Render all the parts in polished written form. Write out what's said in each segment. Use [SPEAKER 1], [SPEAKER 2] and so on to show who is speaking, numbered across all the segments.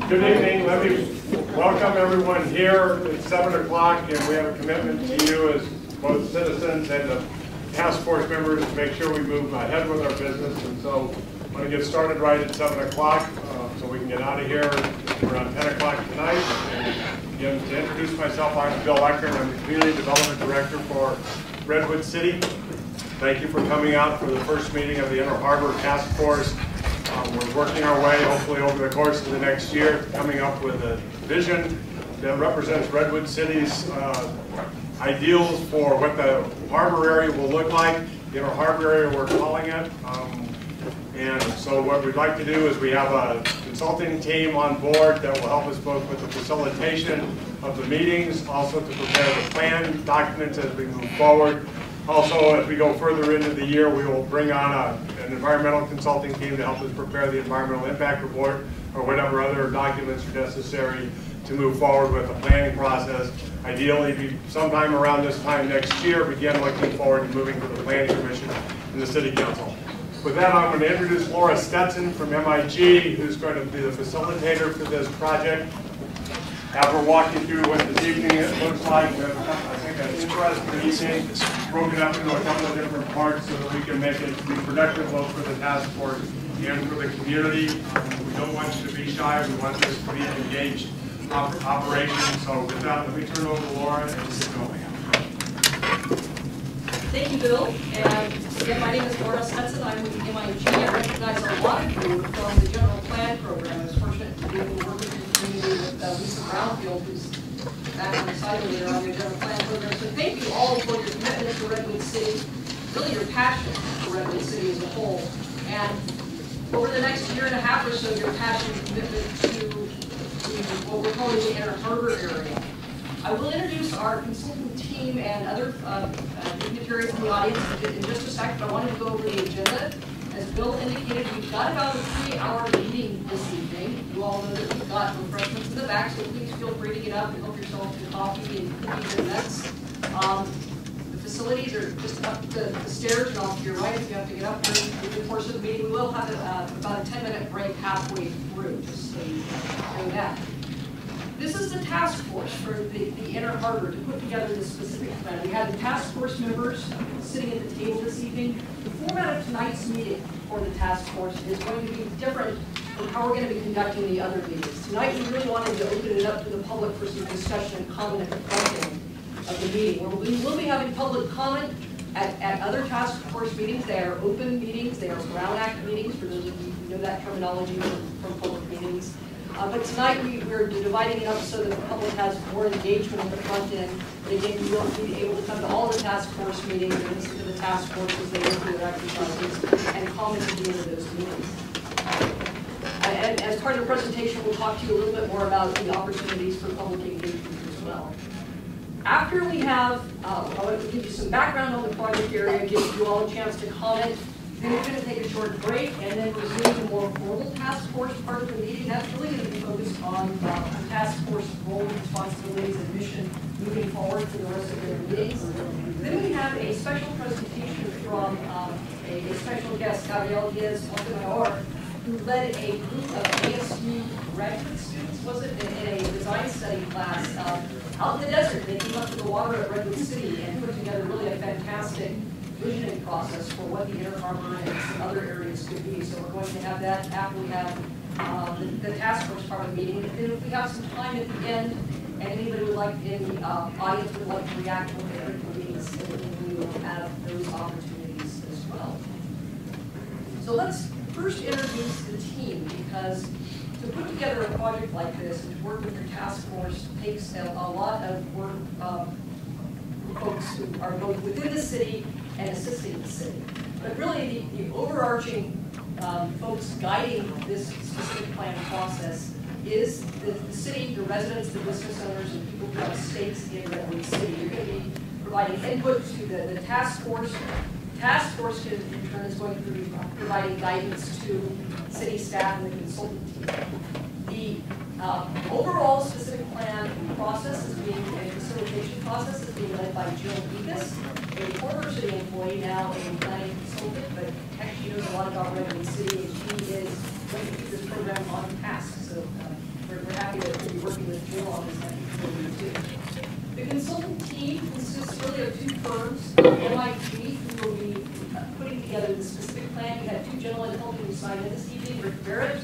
[SPEAKER 1] Good evening. Let me welcome everyone here. It's 7 o'clock, and we have a commitment to you as both citizens and the task force members to make sure we move ahead with our business. And so I'm going to get started right at 7 o'clock so we can get out of here around 10 o'clock tonight. And again, to introduce myself, I'm Bill Eckert. I'm the Community Development Director for Redwood City. Thank you for coming out for the first meeting of the Inner Harbor Task Force. We're working our way, hopefully over the course of the next year, coming up with a vision that represents Redwood City's ideals for what the harbor area will look like. The Inner Harbor area, we're calling it. And so what we'd like to do is we have a consulting team on board that will help us both with the facilitation of the meetings, also to prepare the plan documents as we move forward. Also, as we go further into the year, we will bring on an environmental consulting team to help us prepare the environmental impact report or whatever other documents are necessary to move forward with the planning process. Ideally, sometime around this time next year, begin looking forward to moving to the Planning Commission and the City Council. With that, I'm going to introduce Laura Stetson from MIG, who's going to be the facilitator for this project. Have her walk you through what this evening looks like. We have, I think, an interesting evening broken up into a couple of different parts so that we can make it be productive both for the task force and for the community. We don't want you to be shy. We want this to be an engaged operation. So with that, let me turn it over to Laura and get going.
[SPEAKER 2] Thank you, Bill. And again, my name is Laura Stetson. I'm with MIG. I recognize a lot of you from the General Plan Program. I was fortunate to be able to work with the community with Lisa Brownfield, who's back on the side over there on the General Plan Program. So thank you all for your commitment to Redwood City, really your passion for Redwood City as a whole. And over the next year and a half or so, your passion and commitment to what we're calling the Inner Harbor area. I will introduce our consultant team and other dignitaries in the audience in just a second, but I wanted to go over the agenda. As Bill indicated, we've got about a 3-hour meeting this evening. You all know that we've got refreshments in the back, so please feel free to get up and help yourself to coffee and cookies and nuts. The facilities are just up the stairs and off to your right if you have to get up during the course of the meeting. We will have about a 10-minute break halfway through, just so you know that. This is the task force for the Inner Harbor to put together this specific plan. We have the task force members sitting at the table this evening. The format of tonight's meeting for the task force is going to be different from how we're going to be conducting the other meetings. Tonight we really wanted to open it up to the public for some discussion and comment at the front end of the meeting. We will be having public comment at other task force meetings. They are open meetings. They are Brown Act meetings, for those of you who know that terminology from public meetings. But tonight we're dividing it up so that the public has more engagement at the front end. But again, you will be able to come to all the task force meetings and listen to the task force as they go through their exercises and comment at the end of those meetings. And as part of the presentation, we'll talk to you a little bit more about the opportunities for public engagement as well. After we have, I want to give you some background on the project area, give you all a chance to comment. Then we're going to take a short break and then resume the more formal task force part of the meeting. That's really going to be focused on the task force role, responsibilities, and mission moving forward for the rest of their meetings. Then we have a special presentation from a special guest, Gabriel Diaz-Montemayor, who led a group of ASU graduate students, was it, in a design study class out in the desert. They came up to the water at Redwood City and put together really a fantastic visioning process for what the Inner Harbor and some other areas could be. So we're going to have that after we have the task force part of the meeting. And then if we have some time at the end, and anybody would like in the audience would like to react to the other meetings, we will have those opportunities as well. So let's first introduce the team, because to put together a project like this and to work with your task force takes a lot of work for folks who are both within the city and assisting the city. But really the overarching folks guiding this specific plan process is the city, the residents, the business owners, and people who have stakes in Redwood City. You're going to be providing input to the task force. The task force in turn is going to be providing guidance to city staff and the consultant team. The overall specific plan process is being, a facilitation process is being led by Jill Beavis, a former city employee, now a planning consultant, but actually knows a lot about Redwood City, and she is going to keep this program on task. So we're firms, MIT, who will be putting together the specific plan. You had two gentlemen helping you sign in this evening, Rick Barrett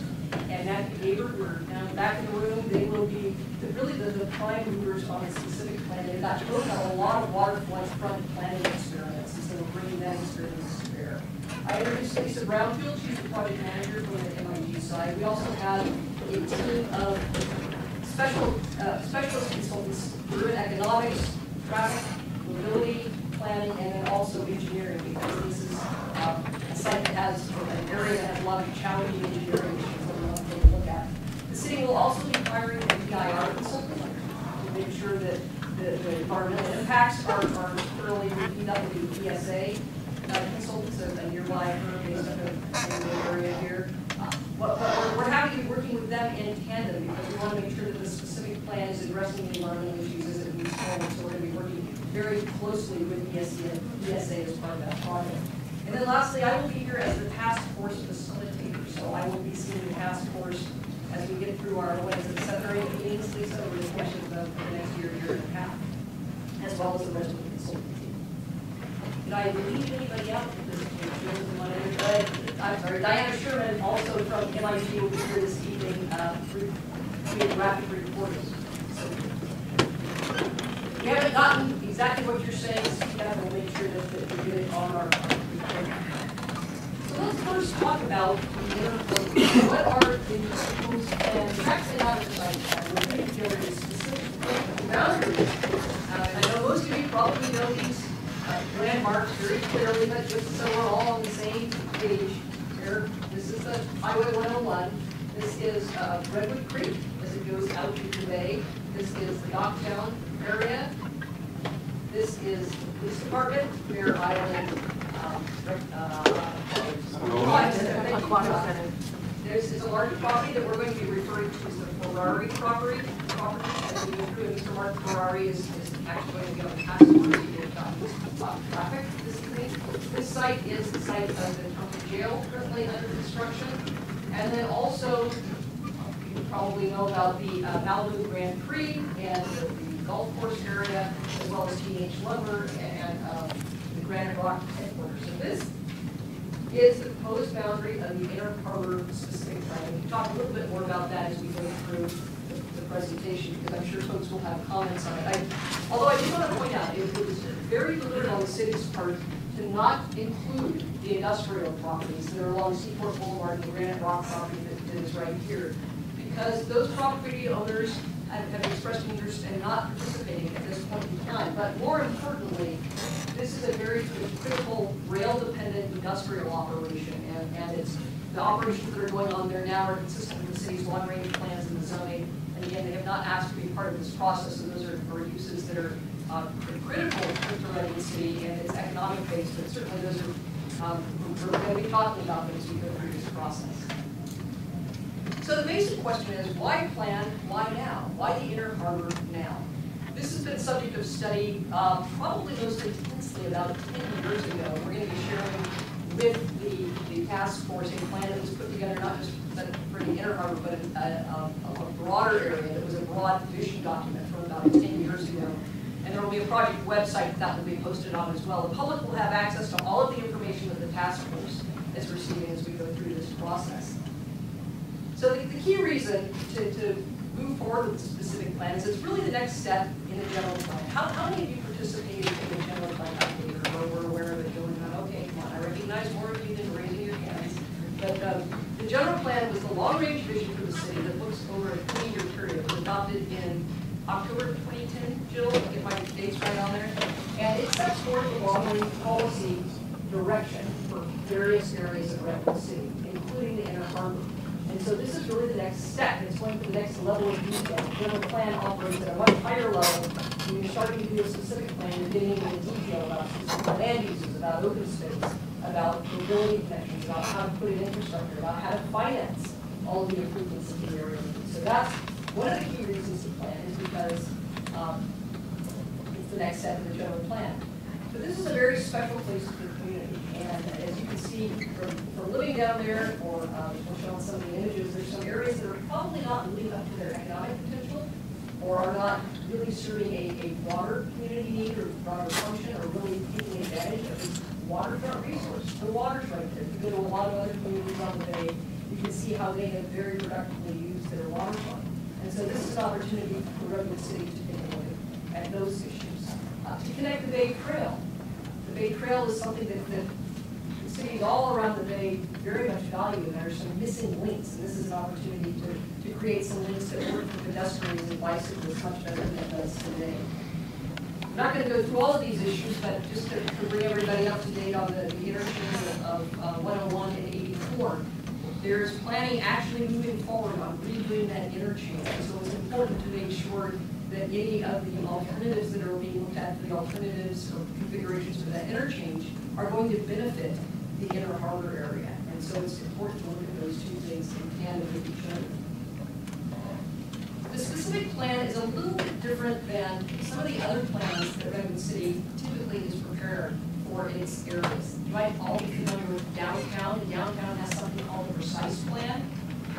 [SPEAKER 2] and Matthew Gaber, who are down back in the room. They will be really the prime movers on the specific plan. They've got both have a lot of waterfront planning experience, and so we're bringing that experience to bear. I introduced Lisa Brownfield. She's the project manager from the MIT side. We also have a team of specialist consultants who are in economics, traffic, mobility, planning, and then also engineering, because this is a site that has, or an area that has a lot of challenging engineering issues that we want to take a look at. The city will also be hiring a DIR consultant to make sure that the environmental impacts are thoroughly reviewed up with the ESA consultants, a nearby firm based in the area here. But we're happy to be working with them in tandem because we want to make sure that the specific plan is addressing the environmental issues as it moves forward. So we're going to be working very closely with ESA as part of that project. And then lastly, I will be here as the task force facilitator. So I will be seeing the task force as we get through our, what is it, 7 or 8 meetings, Lisa, over the course of the next year and a half, as well as the rest of the consultant team. Did I leave anybody out? I'm sorry, Diana Sherman, also from MIT, will be here this evening, doing graphic reports. So we haven't gotten exactly what you're saying, so we have to make sure that we get it on our report. So let's first talk about what are the rules and actually not the site plan. We're putting together a specific boundaries. I know most of you probably know these landmarks very clearly, but just so we're all on the same page here, this is the Highway 101. This is Redwood Creek as it goes out to the bay. This is the Docktown area. This is the police department, Bear Island. There's a large property that we're going to be referring to as the Ferrari property. As we go through, and Mr. Mark Ferrari is actually going to be on the task force to traffic this evening. This site is the site of the county jail currently under construction. And then also, you probably know about the Malibu Grand Prix and the golf course area, as well as Teenage Lumber and the Granite Rock headquarters. So this is the proposed boundary of the Inner Harbor specific plan. We can talk a little bit more about that as we go through the presentation, because I'm sure folks will have comments on it. Although I do want to point out, it was very deliberate on the city's part to not include the industrial properties that are along Seaport Boulevard and the Granite Rock property that is right here, because those property owners have expressed interest in not participating at this point in time. But more importantly, this is a very critical rail-dependent industrial operation, and it's the operations that are going on there now are consistent with the city's long-range plans and the zoning. And again, they have not asked to be part of this process, and those are uses that are critical to the Redwood City and its economic base. But certainly those are we're going to be talking about them as we go through this process. So the basic question is, why plan, why now? Why the Inner Harbor now? This has been subject of study probably most intensely about 10 years ago. We're going to be sharing with the task force a plan that was put together not just for the Inner Harbor, but a broader area that was a broad vision document from about 10 years ago. And there will be a project website that will be posted on as well. The public will have access to all of the information that the task force is receiving as we go through this process. So the key reason to move forward with the specific plan is it's really the next step in the general plan. How many of you participated in the general plan update or were aware of it going on? Okay, come on, I recognize more of you than raising your hands. But the general plan was the long-range vision for the city that looks over a 20-year period. It was adopted in October 2010, Jill, I'll get my dates right on there. And it sets forth the long-range policy direction for various areas of Redwood City, including the Inner Harbor. And so this is really the next step. It's going to the next level of detail. The general plan operates at a much higher level. When you're starting to do a specific plan, you're getting into the detail about specific land uses, about open space, about mobility connections, about how to put in infrastructure, about how to finance all of the improvements in the area. So that's one of the key reasons to plan, is because it's the next step in the general plan. But this is a very special place for the community. And as you can see from living down there, or showing some of the images, there's some areas that are probably not living up to their economic potential, or are not really serving a broader community need or broader function, or really taking advantage of this waterfront resource. The water's right there. If you go to a lot of other communities on the bay, you can see how they have very productively used their waterfront. And so this is an opportunity for Redwood City to take a look at those issues. To connect the Bay Trail. The Bay Trail is something that cities all around the Bay very much value, and there are some missing links, and this is an opportunity to create some links that work for pedestrians and bicyclists much better than it does today. I'm not going to go through all of these issues, but just to bring everybody up to date on the interchange of 101 and 84, there's planning actually moving forward on redoing that interchange, so it's important to make sure that any of the alternatives that are being looked at, the alternatives or configurations for that interchange, are going to benefit the inner harbor area. And so it's important to look at those two things in tandem with each other. The specific plan is a little bit different than some of the other plans that Redwood City typically is prepared for in its areas. You might all be familiar with downtown. And downtown has something called the precise plan.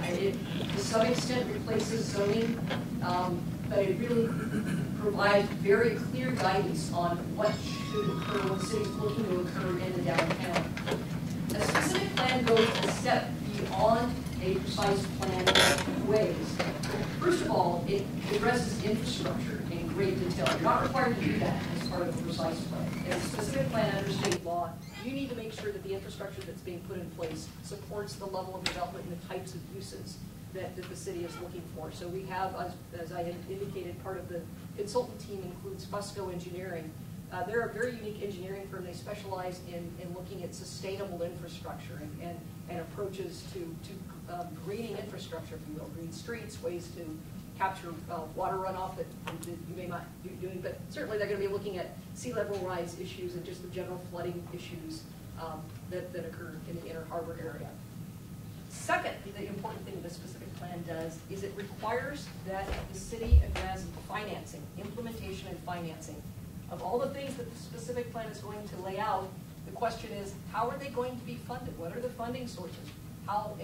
[SPEAKER 2] It, to some extent, replaces zoning, but it really provides very clear guidance on what should occur, what the city's looking to occur in the downtown. A specific plan goes a step beyond a precise plan in two ways. First of all, it addresses infrastructure in great detail. You're not required to do that as part of the precise plan. In a specific plan under state law, you need to make sure that the infrastructure that's being put in place supports the level of development and the types of uses that the city is looking for. So we have, as I had indicated, part of the consultant team includes Fusco Engineering. They're a very unique engineering firm. They specialize in looking at sustainable infrastructure and approaches to greening infrastructure, if you will, green streets, ways to capture water runoff that you may not be doing, but certainly they're going to be looking at sea level rise issues and just the general flooding issues that occur in the inner harbor area. Second, the important thing this specific plan does is it requires that the city address financing, implementation and financing. Of all the things that the specific plan is going to lay out, the question is, how are they going to be funded? What are the funding sources? How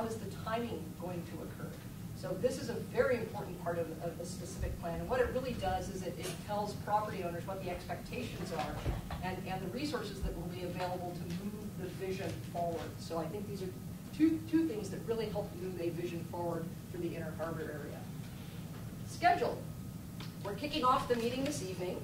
[SPEAKER 2] is the timing going to occur? So this is a very important part of the specific plan. And what it really does is it tells property owners what the expectations are and the resources that will be available to move the vision forward. So I think these are two things that really help move a vision forward for the inner harbor area. Schedule. We're kicking off the meeting this evening,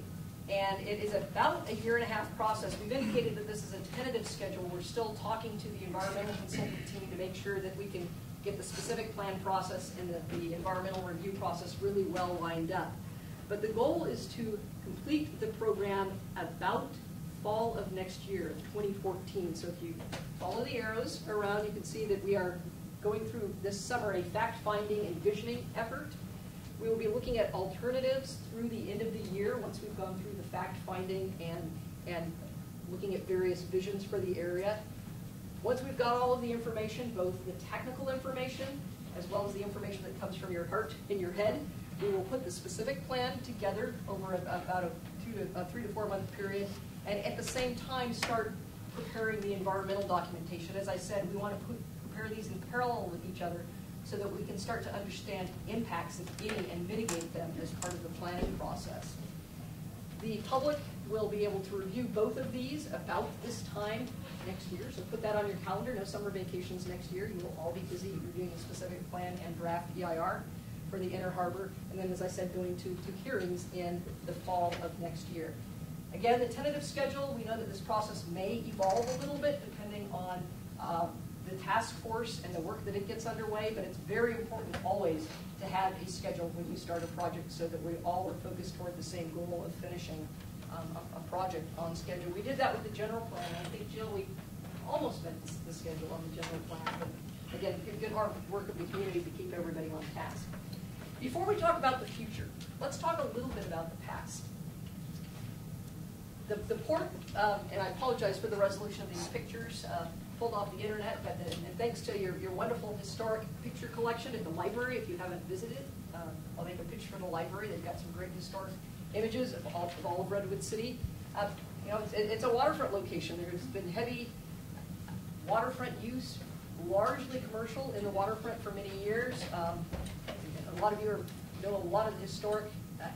[SPEAKER 2] and it is about a 1.5-year process. We've indicated that this is a tentative schedule. We're still talking to the environmental consultant team to make sure that we can get the specific plan process and the environmental review process really well lined up. But the goal is to complete the program about fall of next year, 2014. So if you follow the arrows around, you can see that we are going through this summer a fact-finding and visioning effort. We will be looking at alternatives through the end of the year once we've gone through the fact-finding and looking at various visions for the area. Once we've got all of the information, both the technical information as well as the information that comes from your heart and your head, we will put the specific plan together over about a 3 to 4 month period, and at the same time start preparing the environmental documentation. As I said, we want to prepare these in parallel with each other so that we can start to understand impacts, if any, and mitigate them as part of the planning process. The public will be able to review both of these about this time next year, so put that on your calendar. No summer vacations next year. You will all be busy reviewing the specific plan and draft EIR for the inner harbor, and then, as I said, going to hearings in the fall of next year. Again, the tentative schedule, we know that this process may evolve a little bit depending on the task force and the work that it gets underway, but it's very important always to have a schedule when you start a project so that we all are focused toward the same goal of finishing a project on schedule. We did that with the general plan. I think, Jill, we almost met the schedule on the general plan, but again, good hard work of the community to keep everybody on task. Before we talk about the future, let's talk a little bit about the past. The port, and I apologize for the resolution of these pictures, pulled off the internet, but and thanks to your wonderful historic picture collection at the library. If you haven't visited, I'll make a pitch for the library. They've got some great historic images of all of Redwood City. You know, it's a waterfront location. There's been heavy waterfront use, largely commercial in the waterfront for many years. A lot of you are know a lot of the historic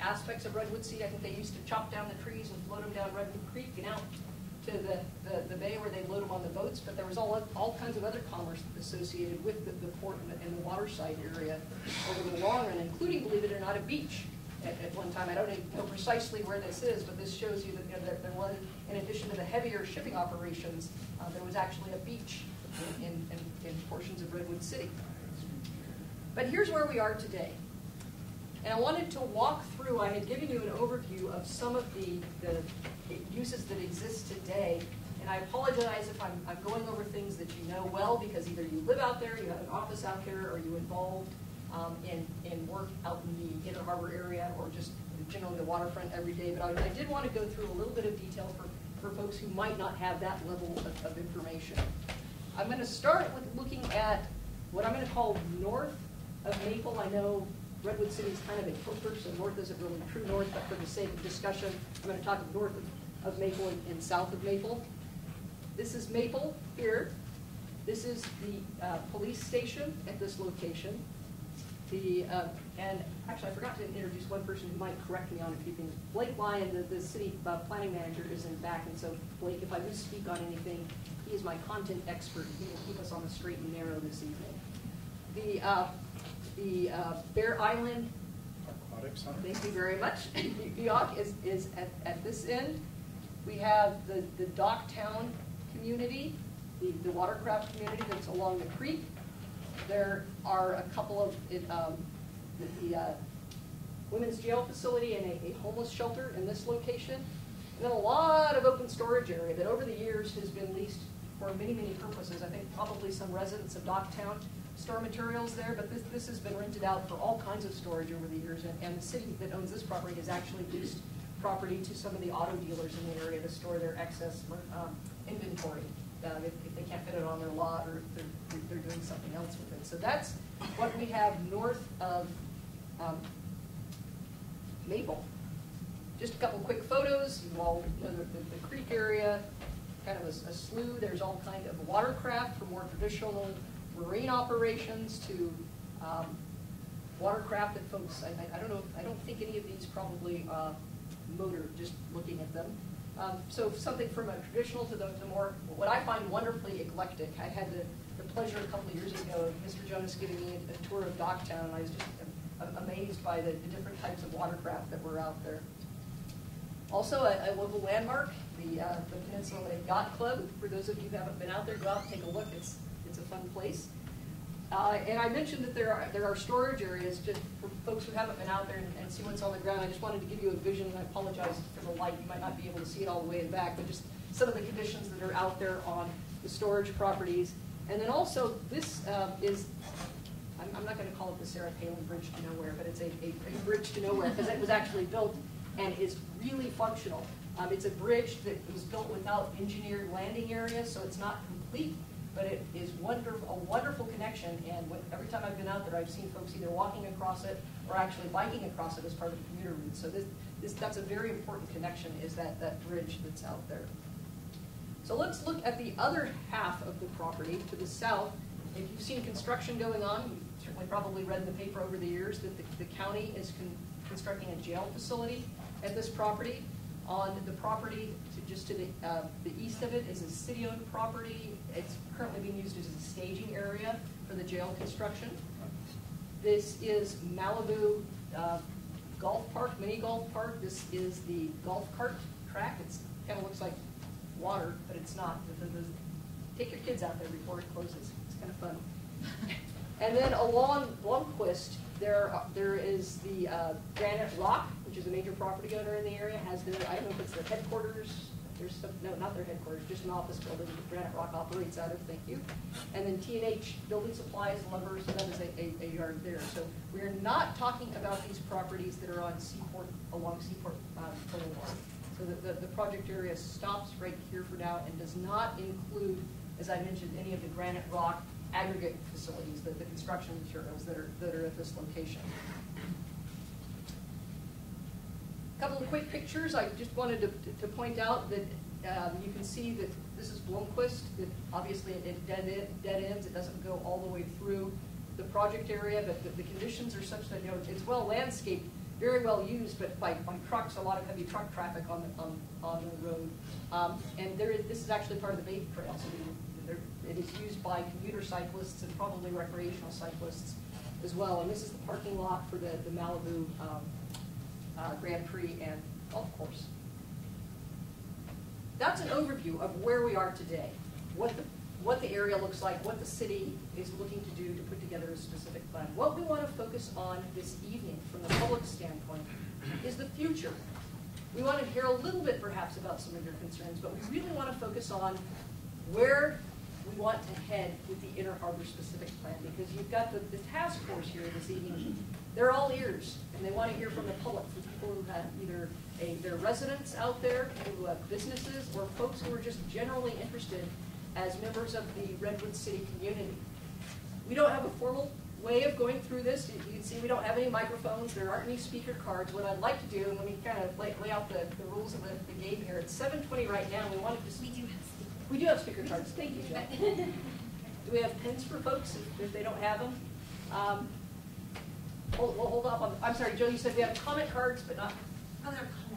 [SPEAKER 2] aspects of Redwood City. I think they used to chop down the trees and float them down Redwood Creek and out to the bay where they load them on the boats, but there was all kinds of other commerce associated with the port and the waterside area over the long run, including, believe it or not, a beach at one time. I don't know precisely where this is, but this shows you that, there was, in addition to the heavier shipping operations, there was actually a beach in portions of Redwood City. But here's where we are today. And I wanted to walk through, I had given you an overview of some of the uses that exist today. And I apologize if I'm going over things that you know well, because either you live out there, you have an office out there, or you're involved in work out in the Inner Harbor area, or just generally the waterfront every day. But I did want to go through a little bit of detail for folks who might not have that level of information. I'm going to start with looking at what I'm going to call north of Maple. I know Redwood City is kind of a filter, so north isn't really true north, but for the sake of discussion, I'm going to talk north of Maple and south of Maple. This is Maple here. This is the police station at this location. And actually, I forgot to introduce one person who might correct me on a few things. Blake Lyon, the city planning manager, is in the back, and so Blake, if I misspeak on anything, he is my content expert. He will keep us on the straight and narrow this evening. The Bear Island
[SPEAKER 3] Aquatic Center.
[SPEAKER 2] Thank you very much. Yacht is at this end. We have the Docktown community, the watercraft community that's along the creek. There are a couple of the women's jail facility and a homeless shelter in this location. And then a lot of open storage area that over the years has been leased for many, many purposes. I think probably some residents of Docktown store materials there, but this has been rented out for all kinds of storage over the years, and the city that owns this property has actually leased property to some of the auto dealers in the area to store their excess inventory if they can't fit it on their lot, or if they're doing something else with it. So that's what we have north of Maple. Just a couple quick photos. You all know the creek area, kind of a slough. There's all kind of watercraft from more traditional marine operations to watercraft that folks, I don't know, I don't think any of these probably motor, just looking at them. So something from a traditional to the more, what I find wonderfully eclectic. I had the pleasure a couple of years ago of Mr. Jonas giving me a tour of Docktown, and I was just amazed by the different types of watercraft that were out there. Also, a local landmark, the Peninsula Yacht Club. For those of you who haven't been out there, go out and take a look. It's a fun place. And I mentioned that there are storage areas. Just for folks who haven't been out there and see what's on the ground, I just wanted to give you a vision, and I apologize for the light. You might not be able to see it all the way in the back, but just some of the conditions that are out there on the storage properties. And then also, this is, I'm not going to call it the Sarah Palin Bridge to Nowhere, but it's a bridge to nowhere, because it was actually built and is really functional. It's a bridge that was built without engineered landing area, so it's not complete, but it is a wonderful connection. And every time I've been out there, I've seen folks either walking across it or actually biking across it as part of the commuter route. So that's a very important connection, is that bridge that's out there. So let's look at the other half of the property to the south. If you've seen construction going on, you've certainly probably read in the paper over the years that the county is constructing a jail facility at this property. On the property just to the east of it is a city-owned property. It's currently being used as a staging area for the jail construction. This is Malibu Golf Park, mini golf park. This is the golf cart track. It kind of looks like water, but it's not. Take your kids out there before it closes. It's kind of fun. And then along Blomquist, there is the Granite Rock, which is a major property owner in the area. Has their, I don't know if it's their headquarters. There's some, no, not their headquarters, just an office building that Granite Rock operates out of. Thank you. And then T&H Building Supplies, lumber, so that is a yard there. So we're not talking about these properties that are on Seaport, along Seaport Boulevard. So the project area stops right here for now and does not include, as I mentioned, any of the Granite Rock aggregate facilities, the construction materials that are at this location. A couple of quick pictures. I just wanted to point out that you can see that this is Blomquist. That obviously it dead ends. It doesn't go all the way through the project area, but the conditions are such that, you know, it's well landscaped, very well used, but by trucks, a lot of heavy truck traffic on the road. And this is actually part of the bike trail, so it is used by commuter cyclists and probably recreational cyclists as well. And this is the parking lot for the Malibu Grand Prix and golf course. That's an overview of where we are today, what the area looks like, what the city is looking to do to put together a specific plan. What we want to focus on this evening from the public standpoint is the future. We want to hear a little bit perhaps about some of your concerns, but we really want to focus on where we want to head with the Inner Harbor specific plan, because you've got the task force here this evening. They're all ears, and they want to hear from the public, from people who have either their residents out there, who have businesses, or folks who are just generally interested as members of the Redwood City community. We don't have a formal way of going through this. You can see we don't have any microphones. There aren't any speaker cards. What I'd like to do, and let me kind of lay out the rules of the game here. It's 7:20 right now. We wanted to. We do have speaker cards. Thank you, Joe. Do we have pins for folks if they don't have them? We'll hold off on. I'm sorry, Joe. You said we have comment cards, but not.
[SPEAKER 3] Oh,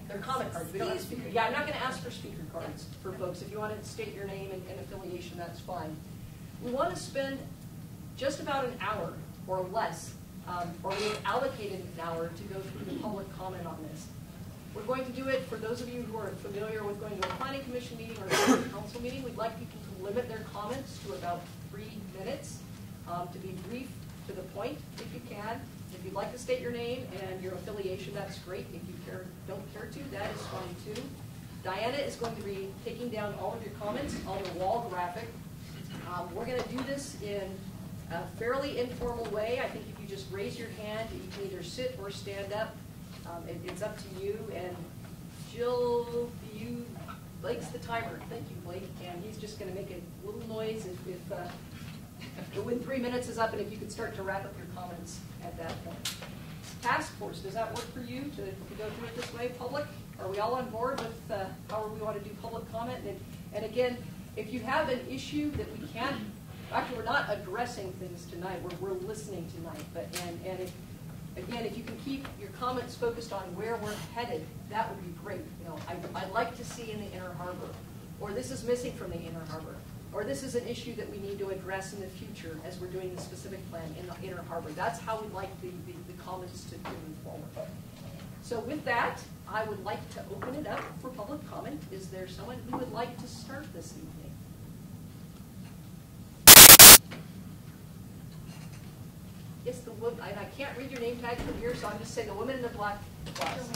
[SPEAKER 2] they're comment cards. We don't have speaker. Yeah, I'm not going to ask for speaker cards for folks. If you want to state your name and affiliation, that's fine. We want to spend just about an hour or less, or we've allocated an hour to go through the public comment on this. We're going to do it for those of you who are familiar with going to a planning commission meeting or a city council meeting. We'd like people to limit their comments to about 3 minutes, to be brief, to the point, if you can. If you'd like to state your name and your affiliation, that's great. If you don't care to, that is fine too. Diana is going to be taking down all of your comments on the wall graphic. We're going to do this in a fairly informal way. I think if you just raise your hand, you can either sit or stand up. It's up to you. And Jill, Blake's the timer. Thank you, Blake. And he's just going to make a little noise when 3 minutes is up, and if you could start to wrap up your comments at that point. Task force, does that work for you to go through it this way? Public, are we all on board with how we want to do public comment? And again, if you have an issue that we can't, actually we're not addressing things tonight, we're listening tonight. Again, if you can keep your comments focused on where we're headed, that would be great. You know, I'd like to see in the Inner Harbor, or this is missing from the Inner Harbor, or this is an issue that we need to address in the future as we're doing the specific plan in the Inner Harbor. That's how we'd like the comments to move forward. So with that, I would like to open it up for public comment. Is there someone who would like to start this evening? Yes, the woman, and I can't read your name tag from here, so I'm just saying the woman in the black blouse.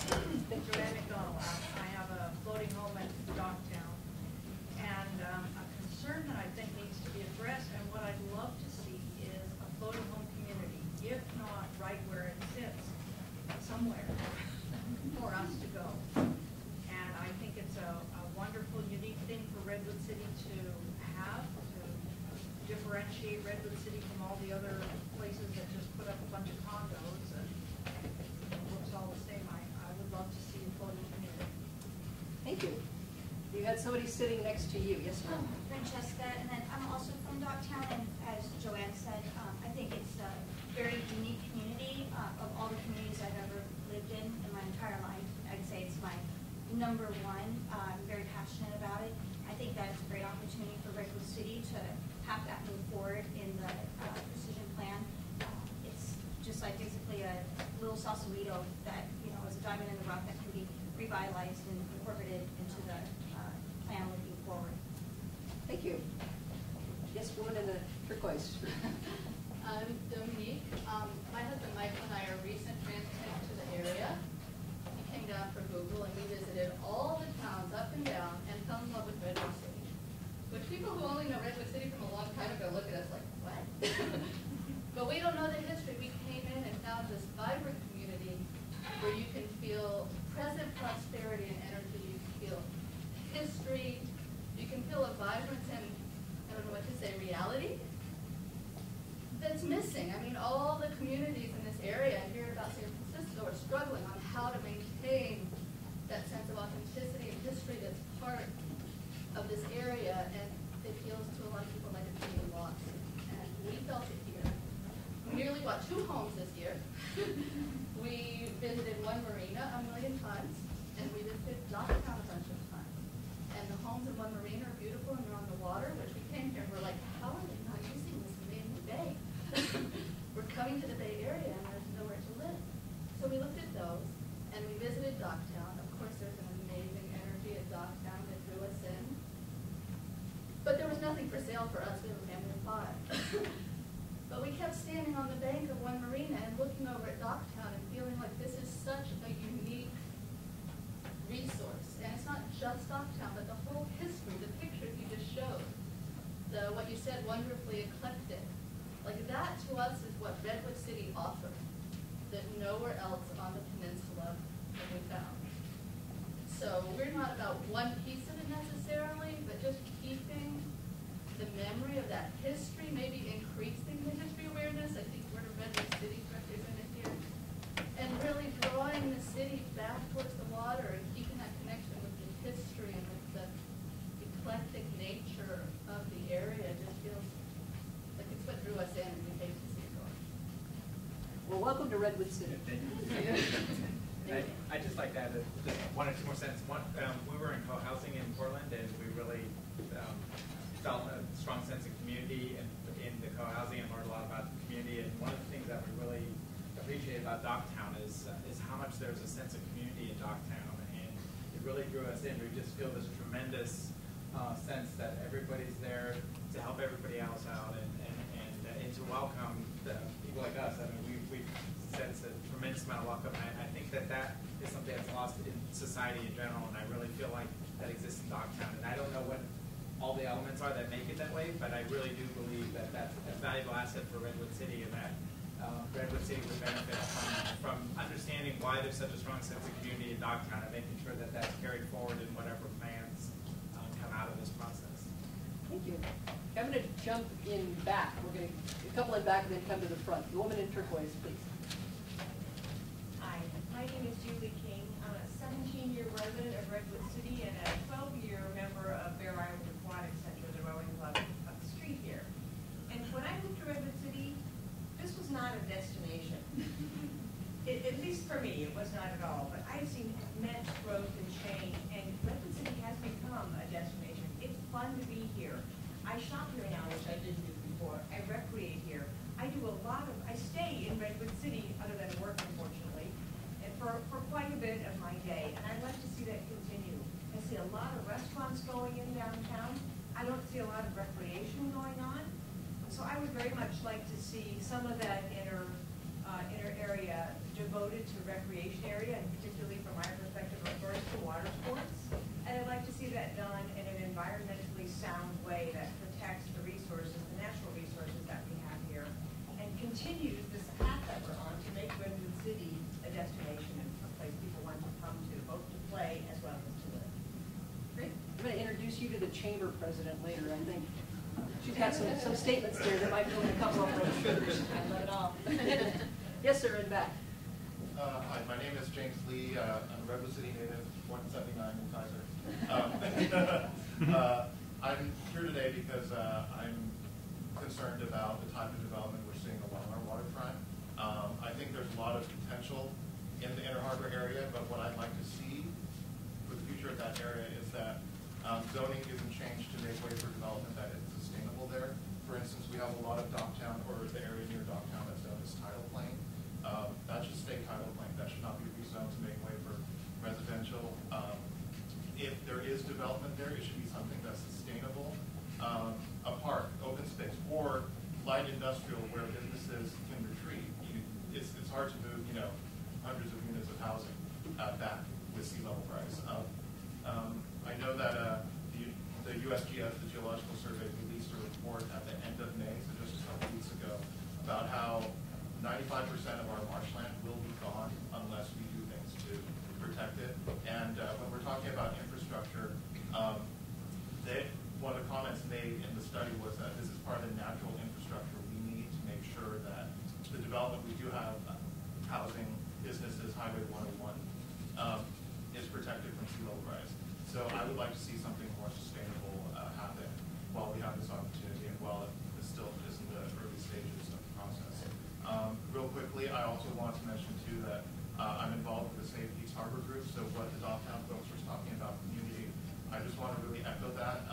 [SPEAKER 3] Joanne McDonald. I have a floating home in Docktown, and a concern that I think needs to be addressed, and what I'd love to see is a floating home community, if not right where it sits, somewhere for us to go. And I think it's a wonderful, unique thing for Redwood City to have, to differentiate Redwood City from all the other places that just put up a bunch of condos and it looks all the same. I would love to see a floating community.
[SPEAKER 2] Thank you. You had somebody sitting next to you. Yes, ma'am.
[SPEAKER 4] Francesca, and then I'm also from Docktown, and as Joanne said, I think it's a very unique community. Of all the communities I've ever lived in my entire life, I'd say it's my number one. I'm very passionate about it. I think that it's a great opportunity for Redwood City to have that move forward in the precision plan. It's just like basically a little Sausalito that, you know, is a diamond in the rough that can be revitalized and incorporated into the plan looking forward.
[SPEAKER 2] Thank you. Yes, woman in the turquoise.
[SPEAKER 5] I'm Dominique. My husband Michael and I are recent transplants to the area. He came down for Google and we visited all the towns up and down and fell in love with Redwood City. Which people who only know Redwood City from a long time ago look at us like, what? But we don't know the history. We came in and found this vibrant community where you can feel present prosperity and energy. You can feel history. You can feel a vibrance and, I don't know what to say, reality that's missing. I mean, all the community We visited one marina 1,000,000 times, and we visited Docktown a bunch of times. And the homes in one marina are beautiful and they're on the water, which we came here and we're like, how are they not using this amazing bay? We're coming to the Bay Area and there's nowhere to live. So we looked at those and we visited Docktown. Of course, there's an amazing energy at Docktown that drew us in. But there was nothing for sale for us. We have a family of 5. But we kept standing on the bank of one marina and looking over at Docktown and feeling like this is such a unique resource. And it's not just Docktown, but the whole history, the pictures you just showed, what you said, wonderfully eclectic. Like that to us is what Redwood City offers, that nowhere else on the peninsula have we found. So we're not about one piece of it necessarily, but just keeping the memory of that history, maybe increasing the history awareness. I think we're Redwood City's represented here. And really drawing the city back towards the water and keeping that connection with the history and with the eclectic nature of the area just feels like it's what drew us in and we hate to see it going.
[SPEAKER 2] Well, welcome to Redwood City.
[SPEAKER 6] I'd just like to add just 1 or 2 more sentences. One, we were in co-housing in Portland, and we really felt a strong sense of community in the co-housing and learned a lot about the community. And one of the things that we really appreciate about Docktown is how much there's a sense of community in Docktown, and it really drew us in. We just feel this tremendous sense that everybody's there to help everybody else out and to welcome people like us. I mean, we've sensed a tremendous amount of welcome. I think that is something that's lost in society in general, and I really feel like that exists in Docktown. And I don't know what all the elements are that make it that way, but I really do believe that that's a valuable asset for Redwood City, and that Redwood City would benefit from understanding why there's such a strong sense of community in Docktown and making sure that that's carried forward in whatever plans come out of this process.
[SPEAKER 2] Thank you. I'm going to jump in back. We're going to a couple in back and then come to the front. The woman in turquoise, please.
[SPEAKER 7] Hi, my name is Julie King. I'm a 17-year resident of Redwood City and a 12-year member of Bear Island Aquatic Center, the rowing club up the street here. And when I moved to Redwood City, this was not a destination. At least for me, it was not at all. But I've seen immense growth and change, and Redwood City has become a destination. It's fun to be here. I shop here now, which I didn't do before. I recreate here. I stay in Redwood City, other than work, unfortunately, and for quite a bit of my day. And I'd like to see that continue. I see a lot of restaurants going in downtown. I don't see a lot of recreation going on. So I would very much like to see some of that inner area devoted to recreation area, and particularly from my perspective, refers to water sports. And I'd like to see that done in an environmentally sound way that protects the resources, the natural resources that we have here, and continues this path that we're on to make Redwood City a destination and a place people want to come to, both to play as well as to live.
[SPEAKER 2] Great. I'm going to introduce you to the chamber president later, I think. She's got some statements there that might go in a couple of brochures. I let it off. Yes, sir, in back.
[SPEAKER 8] Hi, my name is James Lee. I'm a Redwood City native, 179 in Kaiser. I'm here today because I'm concerned about the type of development we're seeing along our waterfront. I think there's a lot of potential in the Inner Harbor area, but what I'd like to see for the future of that area is that zoning isn't changed to make way for development that is sustainable there. For instance, we have a lot of Docktown, or the area near Docktown that's known as tidal plain. That should stay tidal plain. That should not be rezoned to make way for residential. If there is development there, it should be something that's sustainable. A park, open space, or light industrial where businesses can retreat. It's hard to move, hundreds of units of housing back with sea level rise. I know that the USGS, the Geological Survey, released a report at the end of May, so just a couple weeks ago, about how 95% of our marshland will be gone unless we do things to protect it. And when we're talking about infrastructure, one of the comments made in the study was that this is part of the natural infrastructure we need to make sure that the development we do have, housing, businesses, Highway 101, is protected from sea level rise. So I would like to see something more sustainable happen while we have this opportunity and while it still is in the early stages of the process. Real quickly, I also want to mention too that I'm involved with the Safe Peace Harbor group, so what the Dogtown folks were talking about community, I just want to really echo that.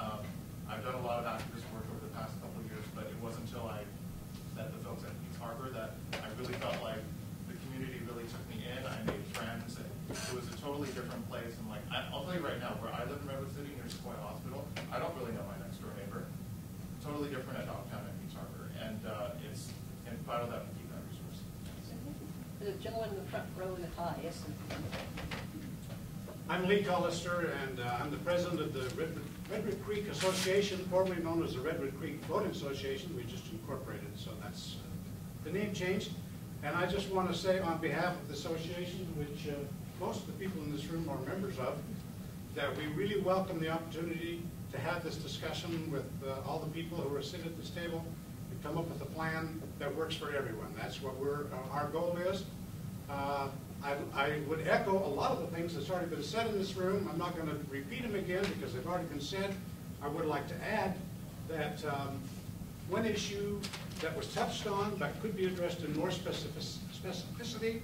[SPEAKER 8] I've done a lot of activist work over the past couple of years, but it wasn't until I met the folks at Peace Harbor that I really felt like the community really took me in. I made friends, and it was a totally different place. And like, I'll tell you right now, where I live in Redwood City near Sequoia Hospital, I don't really know my next door neighbor. Totally different at Dogtown and Peace Harbor, and it's vital that we keep that resource.
[SPEAKER 2] The gentleman in the front row in the tie, yes.
[SPEAKER 9] I'm Lee Collister, and I'm the president of the Redwood Creek Association, formerly known as the Redwood Creek Floating Association. We just incorporated, so that's the name changed. And I just want to say on behalf of the association, which most of the people in this room are members of, that we really welcome the opportunity to have this discussion with all the people who are sitting at this table and come up with a plan that works for everyone. That's what our goal is. I would echo a lot of the things that's already been said in this room. I'm not going to repeat them again because they've already been said. I would like to add that one issue that was touched on but could be addressed in more specificity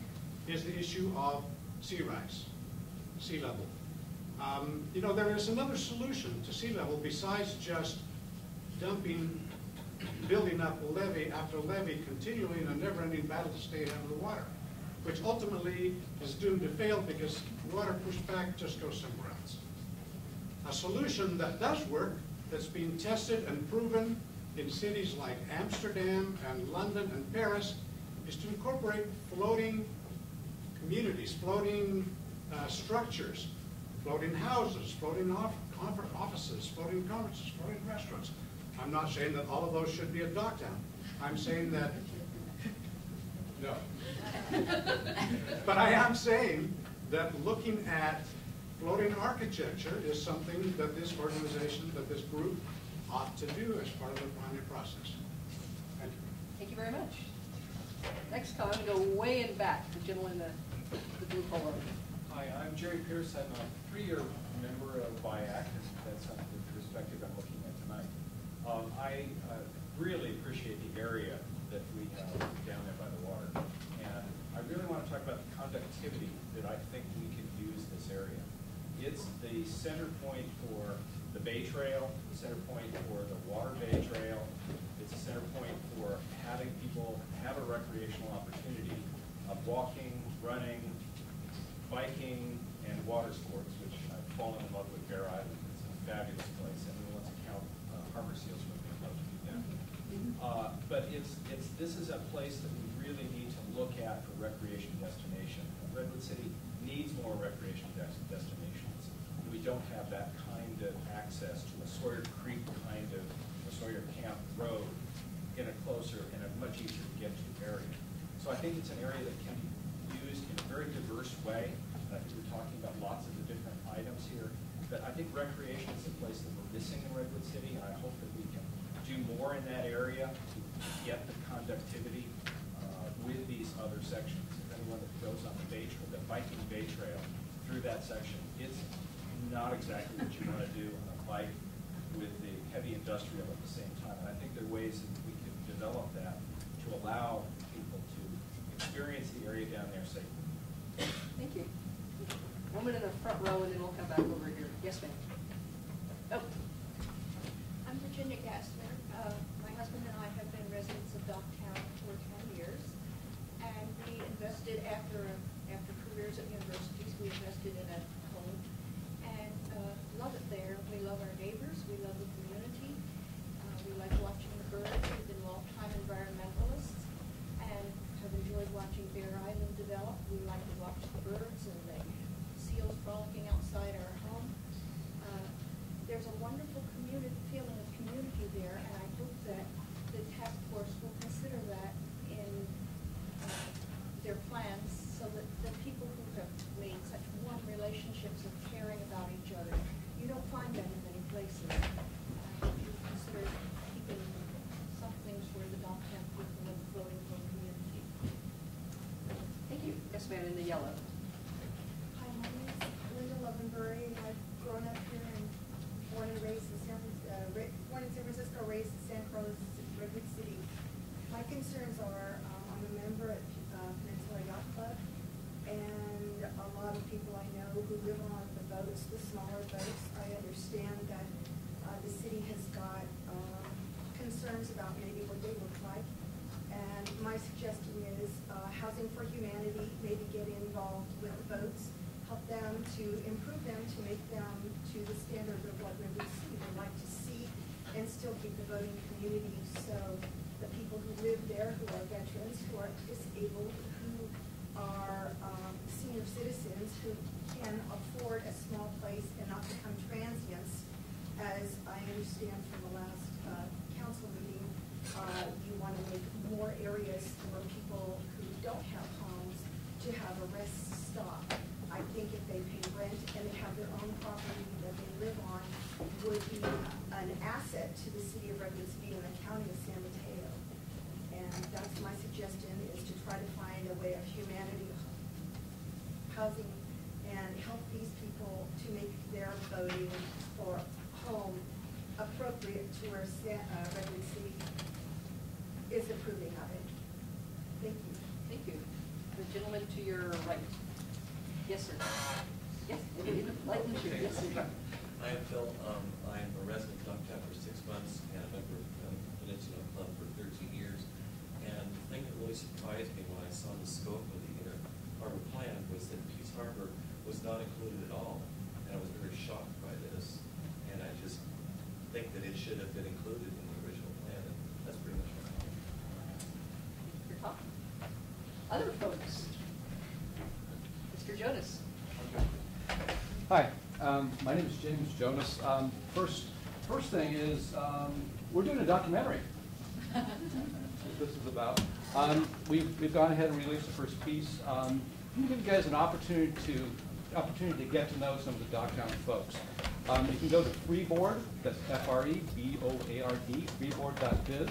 [SPEAKER 9] is the issue of sea rise, sea level. You know, there is another solution to sea level besides just building up levee after levee continually in a never-ending battle to stay out of the water, which ultimately is doomed to fail because water pushed back just goes somewhere else. A solution that does work, that's being tested and proven in cities like Amsterdam and London and Paris, is to incorporate floating communities, floating structures, floating houses, floating offices, floating conferences, floating restaurants. I'm not saying that all of those should be at Dogtown. I'm saying that, no. But I am saying that looking at floating architecture is something that this organization, that this group ought to do as part of the planning process. Thank you.
[SPEAKER 2] Thank you very much. Next call, I'm going to go way in back, the gentleman in the blue polo.
[SPEAKER 10] Hi, I'm Jerry Pierce. I'm a 3-year member of BIAC. That's the perspective I'm looking at tonight. I really appreciate the area that we have down there by the water. And I really want to talk about the conductivity that I think we could use this area. It's the center point for the Bay Trail, the center point for the Water Bay Trail. It's a center point for having people have a recreational opportunity of walking, running, biking, and water sports, which I've fallen in love with Bear Island. It's a fabulous place. Everyone wants to count harbor seals with me. I'd love to do that. But this is a place that we really need to look at for recreation destination. Redwood City needs more recreation destinations. We don't have that kind of access to a Sawyer Creek kind of, a Sawyer Camp Road in a closer and a much easier to get to area. So I think it's an area that can be used in a very diverse way. I think we're talking about lots of the different items here. But I think recreation is a place that we're missing in Redwood City, and I hope that we can do more in that area to get the conductivity with these other sections. If anyone that goes on the Bay Trail, the biking Bay Trail through that section, it's not exactly what you want to do on a bike with the heavy industrial at the same time. And I think there are ways that we can develop that to allow people to experience the area down there safely.
[SPEAKER 2] Thank you. Woman in the front row, and then we'll come back over here. Yes, ma'am. Oh.
[SPEAKER 11] I'm Virginia Gassner. My husband and I have been residents of Dogtown for 10 years, and we invested after careers at universities. We invested in a home and love it there. We love our neighbors. We love the community. We like watching the birds. We've been longtime environmentalists and have enjoyed watching Bear Island develop. We like to watch the birds and the seals frolicking outside our home. There's a wonderful feeling of community there, and I hope that the task force will consider that in their plans so that the people who have made such warm relationships of caring about each other, you don't find that in many places. You consider keeping some things for the Dogtown people and the floating home community.
[SPEAKER 2] Thank you. Yes, ma'am, in the yellow.
[SPEAKER 12] Hi, my name is Linda Lovenbury, and I've grown up here and born and raised in San Francisco, raised in Santa Cruz, Redwood City. My concerns are, I'm a member at Peninsula Yacht Club, and a lot of people I know who live on the boats, the smaller boats. I understand that the city has got concerns about maybe what they look like. And my suggestion is Housing for Humanity, maybe get involved with the boats, help them to improve them, to make them to the standard of what Redwood City would like to see, and still keep the voting community. So the people who live there, who are veterans, who are disabled, who are senior citizens, who can afford a small place and not become transients, as I understand from the last council meeting, you want to make more areas for people who don't have homes to have a rest stop. I think if they pay rent and they have their own property that they live on, would be an asset to the city of Redwood City and the county of San Mateo. And that's my suggestion, is to try to find a way of humanity housing and help these people to make their voting for home appropriate to where Redwood City is approving of it. Thank you.
[SPEAKER 2] Thank you. The gentleman to your right. Yes, sir. Yes, lightning sure. Yes, sir.
[SPEAKER 13] I am Phil. I'm a resident of Dunktown for 6 months and a member of Peninsula Club for 13 years. And the thing that really surprised me when I saw the scope of the Inner Harbor plan was that Peace Harbor was not included at all. And I was very shocked by this. And I just think that it should have been included in the original plan. And that's pretty much my comment.
[SPEAKER 2] Your talk. Other folks. Mr. Jonas.
[SPEAKER 14] Hi, my name is James Jonas. First thing is, we're doing a documentary. That's what this is about. We've gone ahead and released the first piece. I'm going to give you guys an opportunity to get to know some of the Dogtown folks. You can go to Freeboard, that's F-R-E-B-O-A-R-D, freeboard.biz.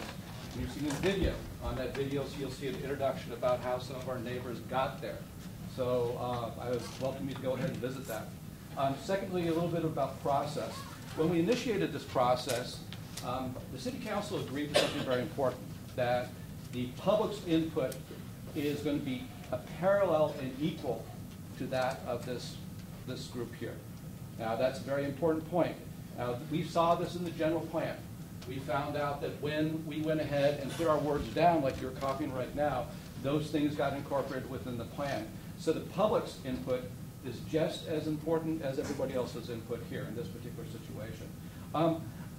[SPEAKER 14] You've seen a video. On that video, so you'll see an introduction about how some of our neighbors got there. So I would welcome you to go ahead and visit that. Secondly, a little bit about process. When we initiated this process, the City Council agreed to something very important, that the public's input is going to be a parallel and equal to that of this group here. Now, that's a very important point. Now, we saw this in the general plan. We found out that when we went ahead and put our words down, like you're copying right now, those things got incorporated within the plan. So the public's input is just as important as everybody else's input here in this particular situation.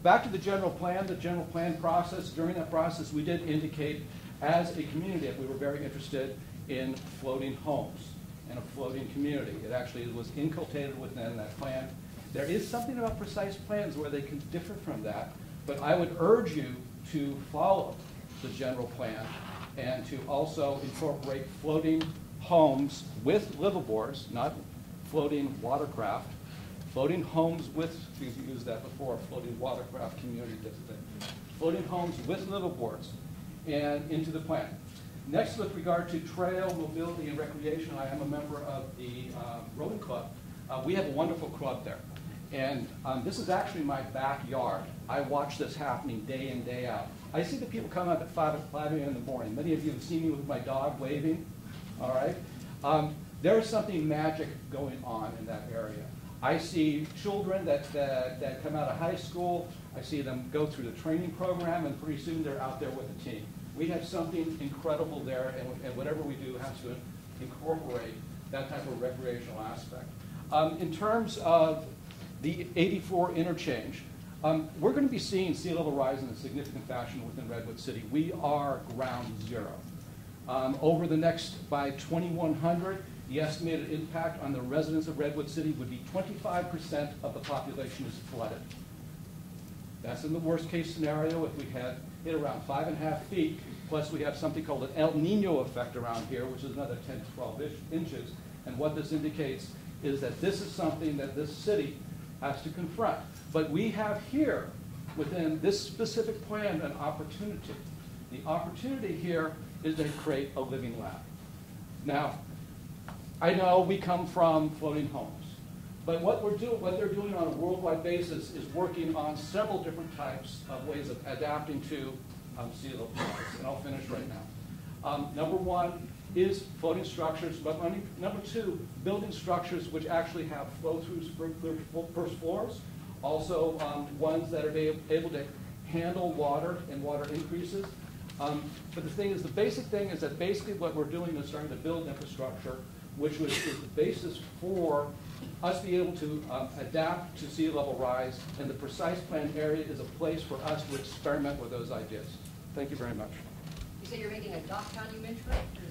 [SPEAKER 14] Back to the general plan process. During that process, we did indicate as a community that we were very interested in floating homes and a floating community. It actually was inculcated within that plan. There is something about precise plans where they can differ from that, but I would urge you to follow the general plan and to also incorporate floating homes with liveaboards, not floating watercraft, floating homes with, we used that before, floating watercraft community designation, floating homes with liveaboards and into the plan. Next, with regard to trail, mobility, and recreation, I am a member of the rowing club. We have a wonderful club there. And this is actually my backyard. I watch this happening day in, day out. I see the people come up at 5 a.m. in the morning. Many of you have seen me with my dog waving, all right? There is something magic going on in that area. I see children that come out of high school. I see them go through the training program, and pretty soon they're out there with the team. We have something incredible there, and whatever we do has to incorporate that type of recreational aspect. In terms of the 84 interchange, we're going to be seeing sea level rise in a significant fashion within Redwood City. We are ground zero. Over the next, by 2100, the estimated impact on the residents of Redwood City would be 25% of the population is flooded. That's in the worst case scenario if we had hit around 5.5 feet, plus we have something called an El Nino effect around here, which is another 10 to 12 inches. And what this indicates is that this is something that this city has to confront. But we have here, within this specific plan, an opportunity. The opportunity here is to create a living lab. Now, I know we come from floating homes, but what they're doing on a worldwide basis is working on several different types of ways of adapting to sea level rise, and I'll finish right Number one is floating structures, but number two, building structures which actually have flow-throughs for their first floors. Also, ones that are able to handle water and water increases. But the thing is, the basic thing is that basically what we're doing is starting to build infrastructure, which is the basis for us being able to adapt to sea level rise, and the precise planned area is a place for us to experiment with those ideas. Thank you very much.
[SPEAKER 2] You say you're making a dock documentary?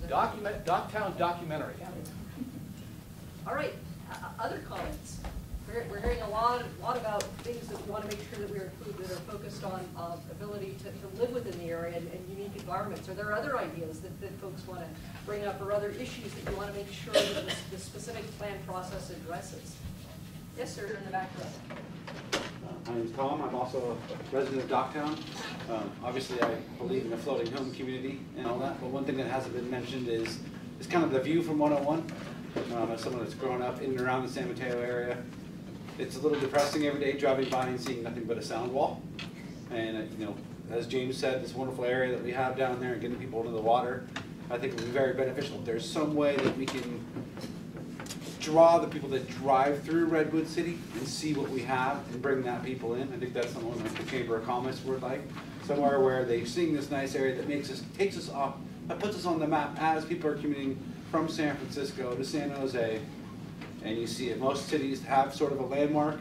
[SPEAKER 14] Docktown documentary.
[SPEAKER 2] All right, other comments? We're hearing a lot about things that we want to make sure that we include that are focused on ability to live within the area and unique environments. Are there other ideas that folks want to bring up, or other issues that you want to make sure that the specific plan process addresses? Yes, sir, in the back row.
[SPEAKER 15] My name's Tom. I'm also a resident of Docktown. Obviously, I believe in a floating home community and all that, but one thing that hasn't been mentioned is kind of the view from 101. As someone that's grown up in and around the San Mateo area, it's a little depressing every day driving by and seeing nothing but a sound wall. And you know, as James said, this wonderful area that we have down there and getting people into the water, I think would be very beneficial. If there's some way that we can draw the people that drive through Redwood City and see what we have and bring that people in, I think that's something like the Chamber of Commerce would like. Somewhere where they're seeing this nice area that takes us off, that puts us on the map as people are commuting from San Francisco to San Jose. And you see it. Most cities have sort of a landmark.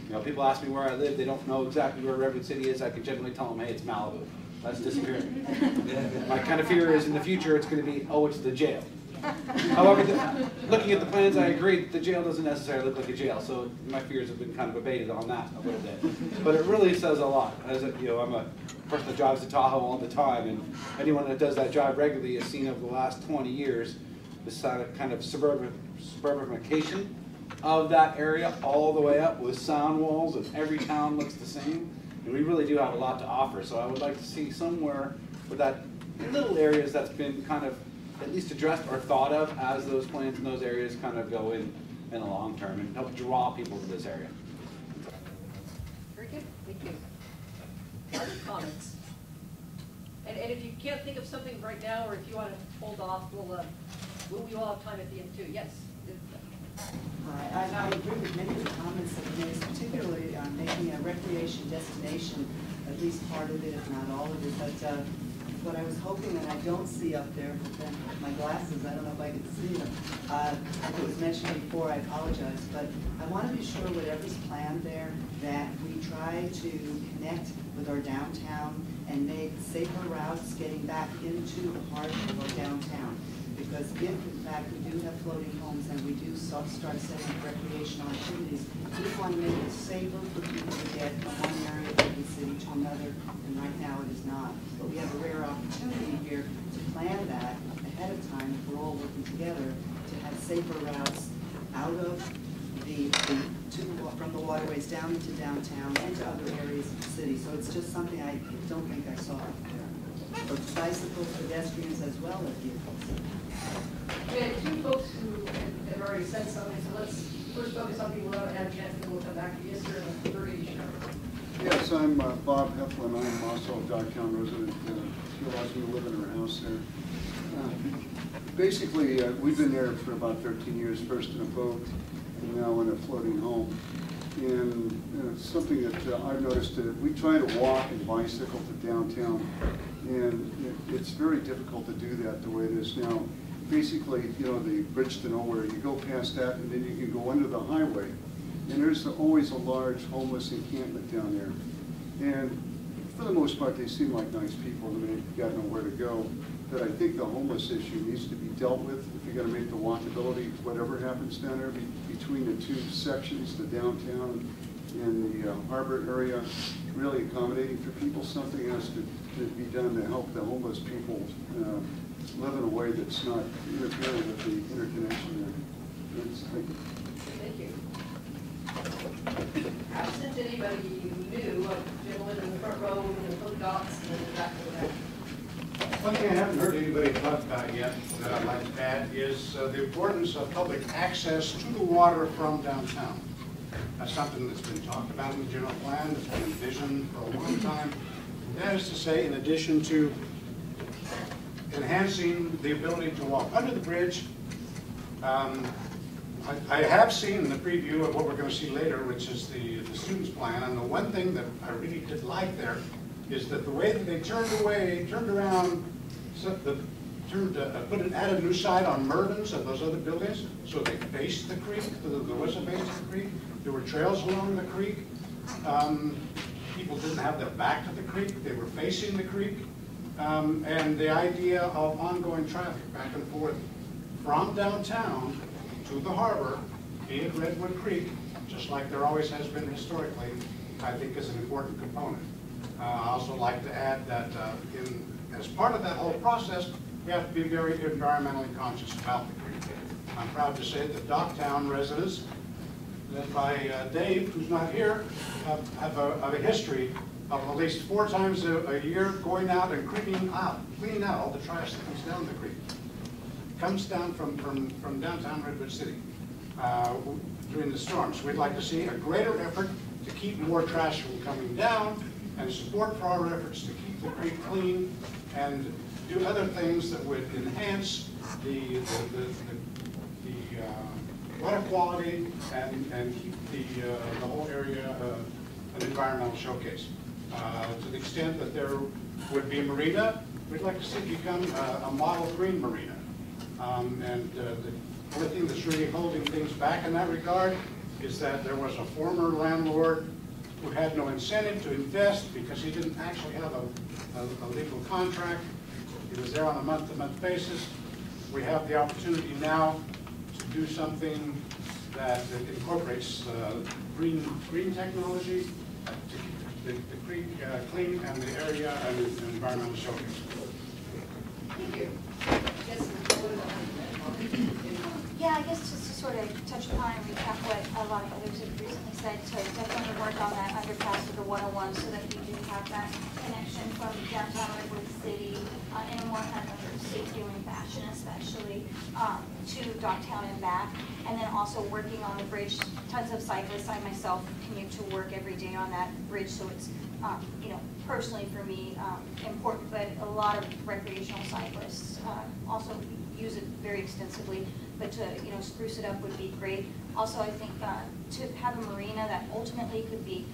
[SPEAKER 15] You know, people ask me where I live, they don't know exactly where Redwood City is. I can generally tell them, hey, it's Malibu. That's disappearing. My kind of fear is in the future it's going to be, oh, it's the jail. However, looking at the plans, I agree that the jail doesn't necessarily look like a jail. So my fears have been kind of abated on that a little bit. But it really says a lot. As a, you know, I'm a person that drives to Tahoe all the time, and anyone that does that drive regularly has seen over the last 20 years this kind of suburbanification of that area all the way up with sound walls, and every town looks the same. And we really do have a lot to offer. So I would like to see somewhere with that little areas that's been kind of at least addressed or thought of as those plans in those areas kind of go in the long term and help draw people to this area.
[SPEAKER 2] Very good, thank you. Other comments? And if you can't think of something right now, or if you want to hold off, we all have time at the end too. Yes.
[SPEAKER 16] Hi, I agree with many of the comments that were made, particularly on making a recreation destination, at least part of it, if not all of it. But what I was hoping, and I don't see up there, but then my glasses, I don't know if I can see them. If it was mentioned before, I apologize, but I want to be sure whatever's planned there, that we try to connect with our downtown and make safer routes getting back into the heart of our downtown. Because if, in fact, we do have floating homes and we do start setting up recreational activities, we want to make it safer for people to get from one area of the city to another, and right now it is not. But we have a rare opportunity here to plan that ahead of time, if we're all working together, to have safer routes out of from the waterways down into downtown and to other areas of the city. So it's just something I don't think I saw up there. For bicycles, pedestrians, as well as vehicles.
[SPEAKER 2] We had two folks who have already said something, so let's first focus on people who haven't had a chance, and then we'll come back to you, sir, in the 30 show.
[SPEAKER 17] Yes, I'm Bob Heflin. I'm also a Docktown resident. She allows me to live in her house there. Basically, we've been there for about 13 years, first in a boat and now in a floating home. And something that I've noticed, we try to walk and bicycle to downtown, and it's very difficult to do that the way it is now. Basically, you know, the bridge to nowhere, you go past that and then you can go under the highway. And there's always a large homeless encampment down there. And for the most part, they seem like nice people and they've got nowhere to go. But I think the homeless issue needs to be dealt with if you're going to make the walkability, whatever happens down there between the two sections, the downtown and the harbor area, really accommodating for people. Something has to be done to help the homeless people live in a way that's not interfering with the interconnection there.
[SPEAKER 2] Thank you. Absent anybody new, a gentleman in the front row with the polka dots and then the back of the back.
[SPEAKER 9] One thing I haven't heard anybody talk about yet that I'd like to add is the importance of public access to the water from downtown. That's something that's been talked about in the general plan, that's been envisioned for a long time. That is to say, in addition to enhancing the ability to walk under the bridge. I have seen the preview of what we're going to see later, which is the students' plan, and the one thing that I really did like there is that the way that they turned around, added a new side on Mervyn's and those other buildings, so they faced the creek. There was a face to the creek. There were trails along the creek. People didn't have their back to the creek. They were facing the creek. And the idea of ongoing traffic back and forth from downtown to the harbor in Redwood Creek, just like there always has been historically, I think is an important component. I also like to add that as part of that whole process, we have to be very environmentally conscious about the creek. I'm proud to say that Docktown residents, led by Dave, who's not here, have a history of at least 4 times a year going out and cleaning out all the trash that comes down the creek. Comes down from downtown Redwood City during the storms. We'd like to see a greater effort to keep more trash from coming down and support for our efforts to keep the creek clean and do other things that would enhance the water quality and keep the whole area an environmental showcase. To the extent that there would be a marina, we'd like to see it become a model green marina. And the only thing that's really holding things back in that regard is that there was a former landlord who had no incentive to invest because he didn't actually have a legal contract. He was there on a month-to-month basis. We have the opportunity now to do something that incorporates green technology to keep the creek clean and the area an environmental showcase.
[SPEAKER 2] Thank you.
[SPEAKER 4] Yeah, I guess just to sort of touch upon and recap what a lot of others have recently said, to definitely work on that underpass of the 101 so that we do have that connection from downtown Redwood City in a more kind of safe-doing fashion, especially to Docktown and back. And then also working on the bridge. Tons of cyclists. I myself commute to work every day on that bridge, so it's personally for me important. But a lot of recreational cyclists also use it very extensively. But to spruce it up would be great. Also, I think to have a marina that ultimately could be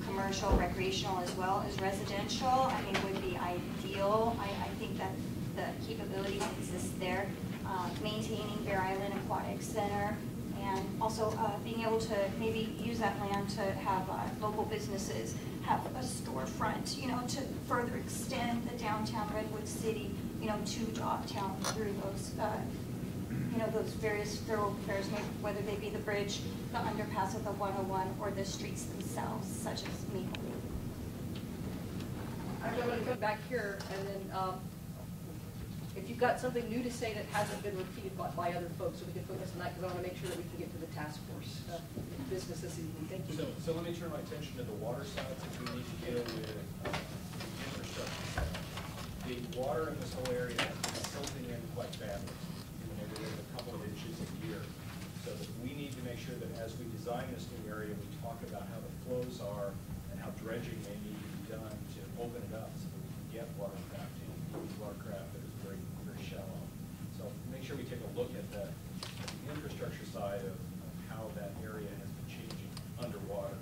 [SPEAKER 4] commercial, recreational, as well as residential, I think would be ideal. I think that the capability exists there. Maintaining Bear Island Aquatic Center, and also being able to maybe use that land to have local businesses have a storefront, to further extend the downtown Redwood City, to Docktown through those, those various thoroughfares, whether they be the bridge, the underpass of the 101, or the streets themselves, such as Maple.
[SPEAKER 2] I'm going to come back here, and then if you've got something new to say that hasn't been repeated by other folks, so we can focus on that, because I want to make sure that we can get to the task force business this evening. Thank you.
[SPEAKER 10] So let me turn my attention to the water side, since we need to deal with infrastructure side. The water in this whole area has been silting in quite badly, in the neighborhood of a couple of inches a year. So that we need to make sure that as we design this new area, we talk about how the flows are and how dredging may need to be done to open it up so that we can get watercraft in, watercraft that is very, very shallow. So make sure we take a look at the infrastructure side of how that area has been changing underwater.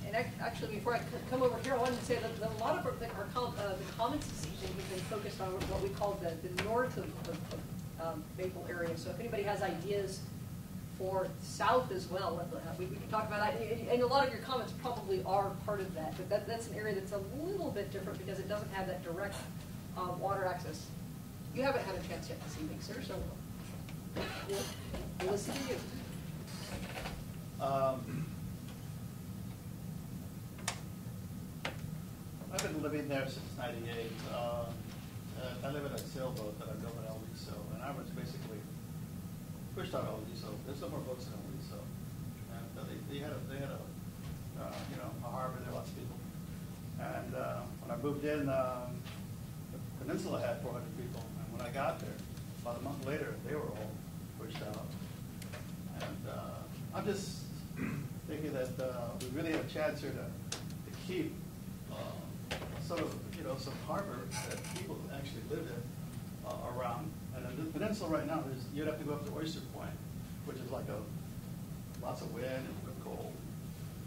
[SPEAKER 2] And actually, before I come over here, I wanted to say that a lot of the comments this evening have been focused on what we call the north of Maple area. So if anybody has ideas for south as well, we can talk about that. And a lot of your comments probably are part of that, but that's an area that's a little bit different because it doesn't have that direct water access. You haven't had a chance yet this evening, sir, so we'll listen to you.
[SPEAKER 18] I've been living there since '98. I live in a sailboat that I built in El Viso, and I was basically pushed out of El Viso. There's no more boats in El Viso, and they had a harbor there, lots of people. And when I moved in, the peninsula had 400 people, and when I got there, about a month later, they were all pushed out. And I'm just thinking that we really have a chance here to keep some harbor that people actually live in around. And then the peninsula right now is, you'd have to go up to Oyster Point, which is like lots of wind and cold,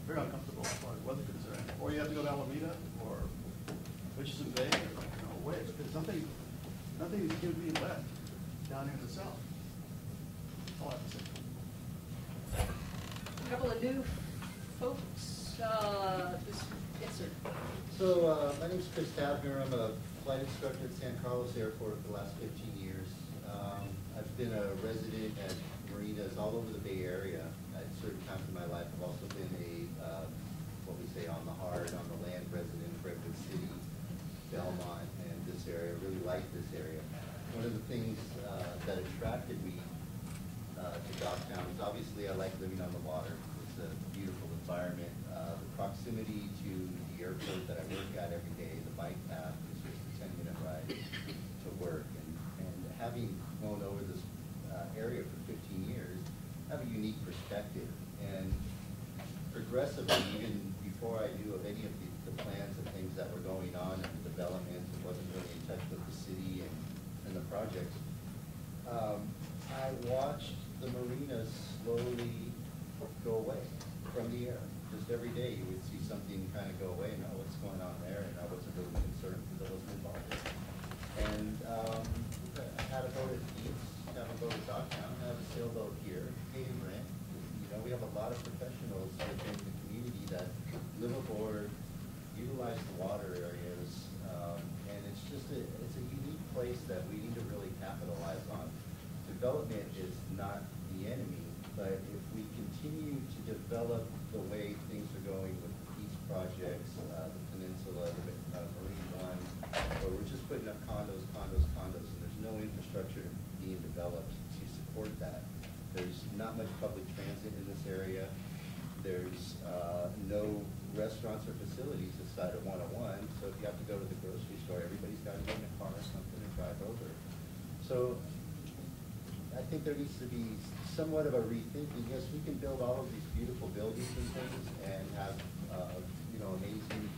[SPEAKER 18] very uncomfortable as far as weather concerned. Or you have to go to Alameda or Richardson Bay, or like, no way, because nothing can be left down here in the south. That's all I have to say.
[SPEAKER 2] A couple of new folks, yes, sir.
[SPEAKER 19] So my name is Chris Tabner. I'm a flight instructor at San Carlos Airport for the last 15 years. I've been a resident at marinas all over the Bay Area at certain times in my life. I've also been a, what we say on the hard, on the land resident of Redwood City, Belmont, and this area. I really like this area. One of the things that attracted me to Dogtown is obviously I like living on the water. It's a beautiful environment. The proximity to the airport that I work at every day, the bike path, is just a 10-minute ride to work. And having flown over this area for 15 years, I have a unique perspective. And progressively, even before I knew of any of the plans and things that were going on and the development, and wasn't really in touch with the city and the projects, I watched the marinas slowly go away from the air. Just every day you would see something kind of go away, and what's going on there, and I wasn't really concerned because I wasn't involved in it. And I had a boat at Keys, have a boat at Dogtown, have a sailboat here, pay rent. You know, we have a lot of professionals within the community that live aboard, utilize the water areas, and it's just it's a unique place that we need to really capitalize on. Development is not the enemy, but if we continue to develop the way things are going with the Peace projects, the Peninsula, the Marine One, where we're just putting up condos, and there's no infrastructure being developed to support that. There's not much public transit in this area. There's no restaurants or facilities this side of 101, so if you have to go to the grocery store, everybody's got to get in a car or something and drive over. So I think there needs to be somewhat of a rethinking. Yes, we can build all of these beautiful buildings and things and have amazing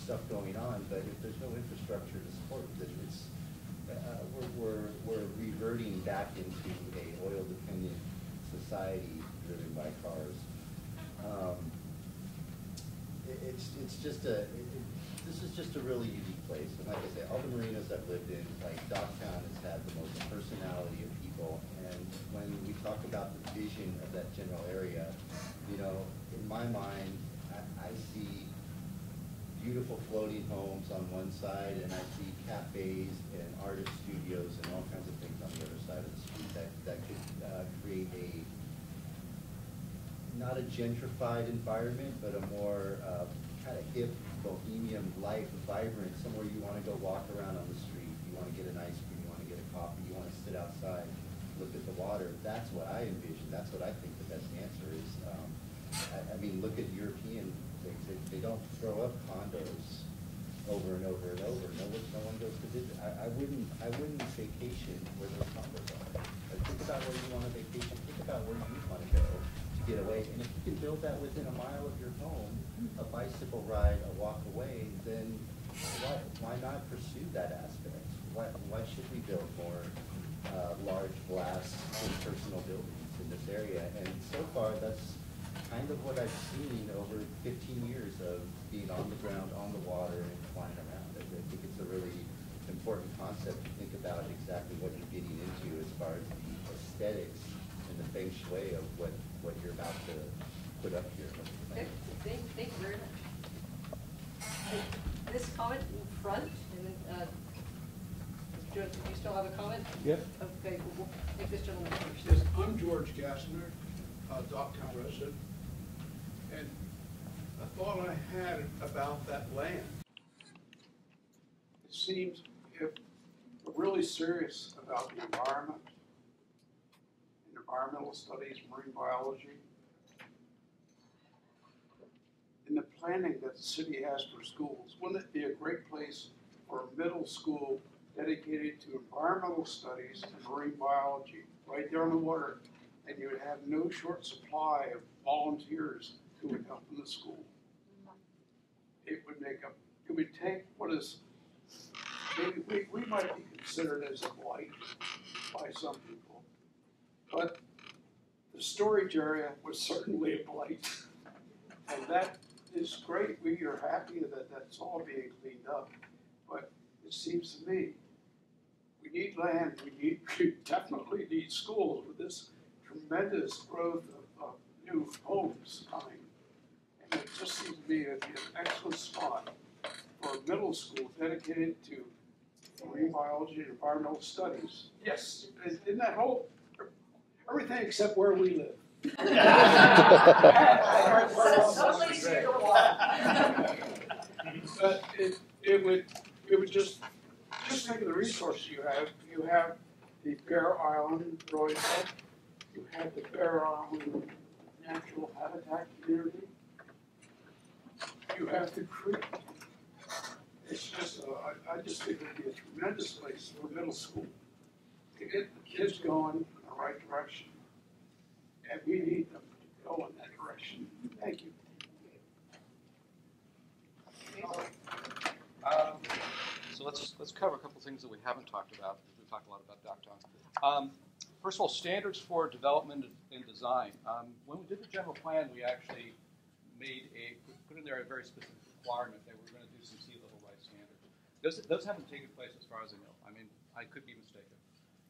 [SPEAKER 19] stuff going on, but if there's no infrastructure to support it, we're reverting back into a oil-dependent society driven by cars. This is just a really unique place, and like I say, all the marinas I've lived in, like Dogtown has had the most personality of people, and when we talk about the vision of that general area, in my mind, I see beautiful floating homes on one side, and I see cafes and artist studios and all kinds of things on the other side of the street that could create not a gentrified environment, but a more kind of hip, bohemian life, vibrant, somewhere you want to go walk around on the street, you want to get an ice cream, you want to get a coffee, you want to sit outside, look at the water. That's what I envision. That's what I think the best answer is. I mean, look at European things. They don't throw up condos over and over and over. No one goes to visit. I wouldn't vacation where those condos are. Think about where you want to vacation. Think about where you want to go to get away. And if you can build that within a mile of your home, a bicycle ride, a walk away, then why not pursue that aspect? Why should we build more large glass impersonal buildings in this area? And so far, that's kind of what I've seen over 15 years of being on the ground, on the water, and flying around. I think it's a really important concept to think about exactly what you're getting into as far as the aesthetics and the feng shui of what you're about to put up here.
[SPEAKER 2] Okay, thank you very much. This comment in front, and then, do you still have a comment?
[SPEAKER 14] Yep.
[SPEAKER 2] Okay, we'll take this gentleman first.
[SPEAKER 9] Yes, I'm George Gassner, Dogtown resident, and a thought I had about that land. It seems if we're really serious about the environment, environmental studies, marine biology, in the planning that the city has for schools, wouldn't it be a great place for a middle school dedicated to environmental studies and marine biology right there on the water, and you would have no short supply of volunteers who would help in the school. It would take what is
[SPEAKER 20] we might be considered as a blight by some people, but the storage area was certainly a blight. And that is great. We are happy that that's all being cleaned up. But it seems to me we need land. We definitely need schools with this tremendous growth of new homes coming. And it just seems to me to be an excellent spot for a middle school dedicated to marine biology and environmental studies. Yes, in that whole, everything except where we live. But it would just think of the resources you have. You have the Bear Island Royal, you have the Bear Island Natural Habitat Community, you have the creek. It's just, I just think it would be a tremendous place for middle school to get the kids going in the right direction. And we need them to go in that direction. Thank you.
[SPEAKER 14] So let's cover a couple things that we haven't talked about. We've talked a lot about downtown. First of all, standards for development and design. When we did the general plan, we actually put in there a very specific requirement that we're going to do some sea level rise standards. Those haven't taken place as far as I know. I mean, I could be mistaken.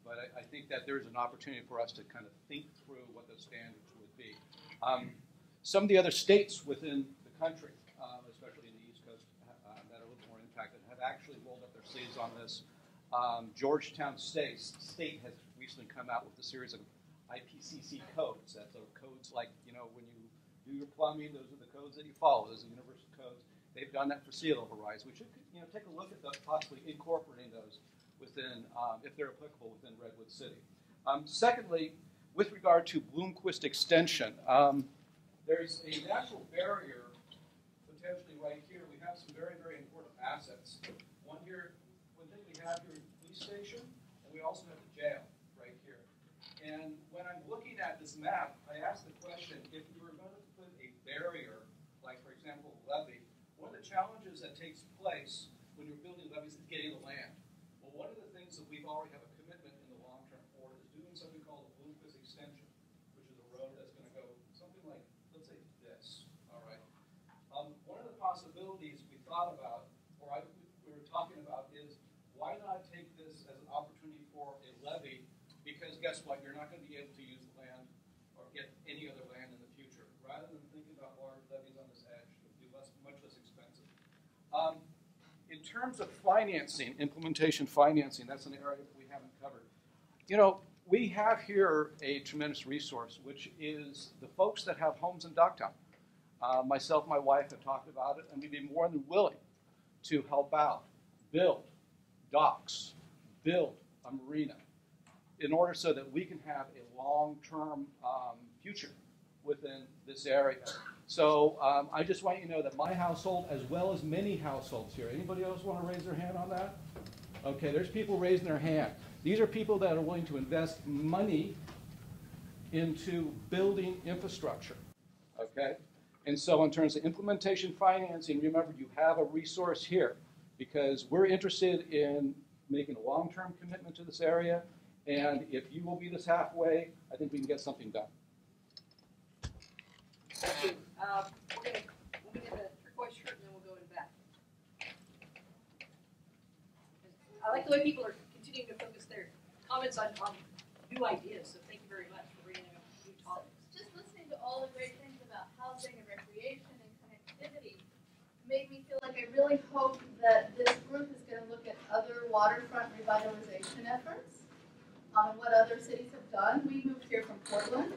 [SPEAKER 14] But I think that there's an opportunity for us to kind of think through what those standards would be. Some of the other states within the country, especially in the East Coast, that are a little more impacted, have actually rolled up their sleeves on this. Georgetown State has recently come out with a series of IPCC codes. That's codes like, when you do your plumbing, those are the codes that you follow. Those are universal codes. They've done that for sea level rise. We should, take a look at possibly incorporating those within, if they're applicable within Redwood City. Secondly, with regard to Bloomquist Extension, there's a natural barrier potentially right here. We have some very, very important assets. One thing we have here is the police station, and we also have the jail right here. And when I'm looking at this map, I ask the question, if we were going to put a barrier, like for example, a levee, one of the challenges that takes place when you're building levees is getting the land. Well, one of the things that we've already have a commitment in the long-term for is doing something called a Bloomquist Extension, which is a road that's going to go something like, let's say this, all right? One of the possibilities we thought about, or we were talking about, is why not take this as an opportunity for a levee? Because guess what? You're not going to be able to use the land or get any other land in the future. Rather than thinking about large levees on this edge, it would be much less expensive. In terms of financing, implementation financing, that's an area that we haven't covered. We have here a tremendous resource, which is the folks that have homes in Docktown. Myself and my wife have talked about it, and we'd be more than willing to help out, build docks, build a marina, in order so that we can have a long-term future within this area. So I just want you to know that my household, as well as many households here, anybody else want to raise their hand on that? Okay, there's people raising their hand. These are people that are willing to invest money into building infrastructure, okay? And so in terms of implementation financing, remember you have a resource here because we're interested in making a long-term commitment to this area, and if you will meet us halfway, I think we can get something done.
[SPEAKER 2] Thank you. We'll get a turquoise shirt and then we'll go in back. I like the way people are continuing to focus their comments on new ideas, so thank you very much for bringing up new topics.
[SPEAKER 5] Just listening to all the great things about housing and recreation and connectivity made me feel like I really hope that this group is going to look at other waterfront revitalization efforts and what other cities have done. We moved here from Portland.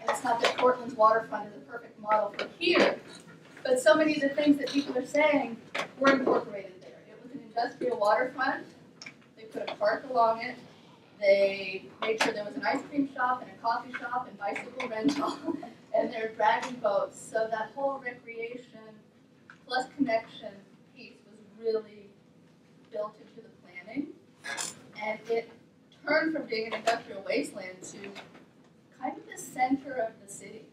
[SPEAKER 5] And it's not that Portland's waterfront is a perfect model for here, but so many of the things that people are saying were incorporated there. It was an industrial waterfront. They put a park along it. They made sure there was an ice cream shop and a coffee shop and bicycle rental, and they're dragging boats. So that whole recreation plus connection piece was really built into the planning, and it turned from being an industrial wasteland to kind of the center of the city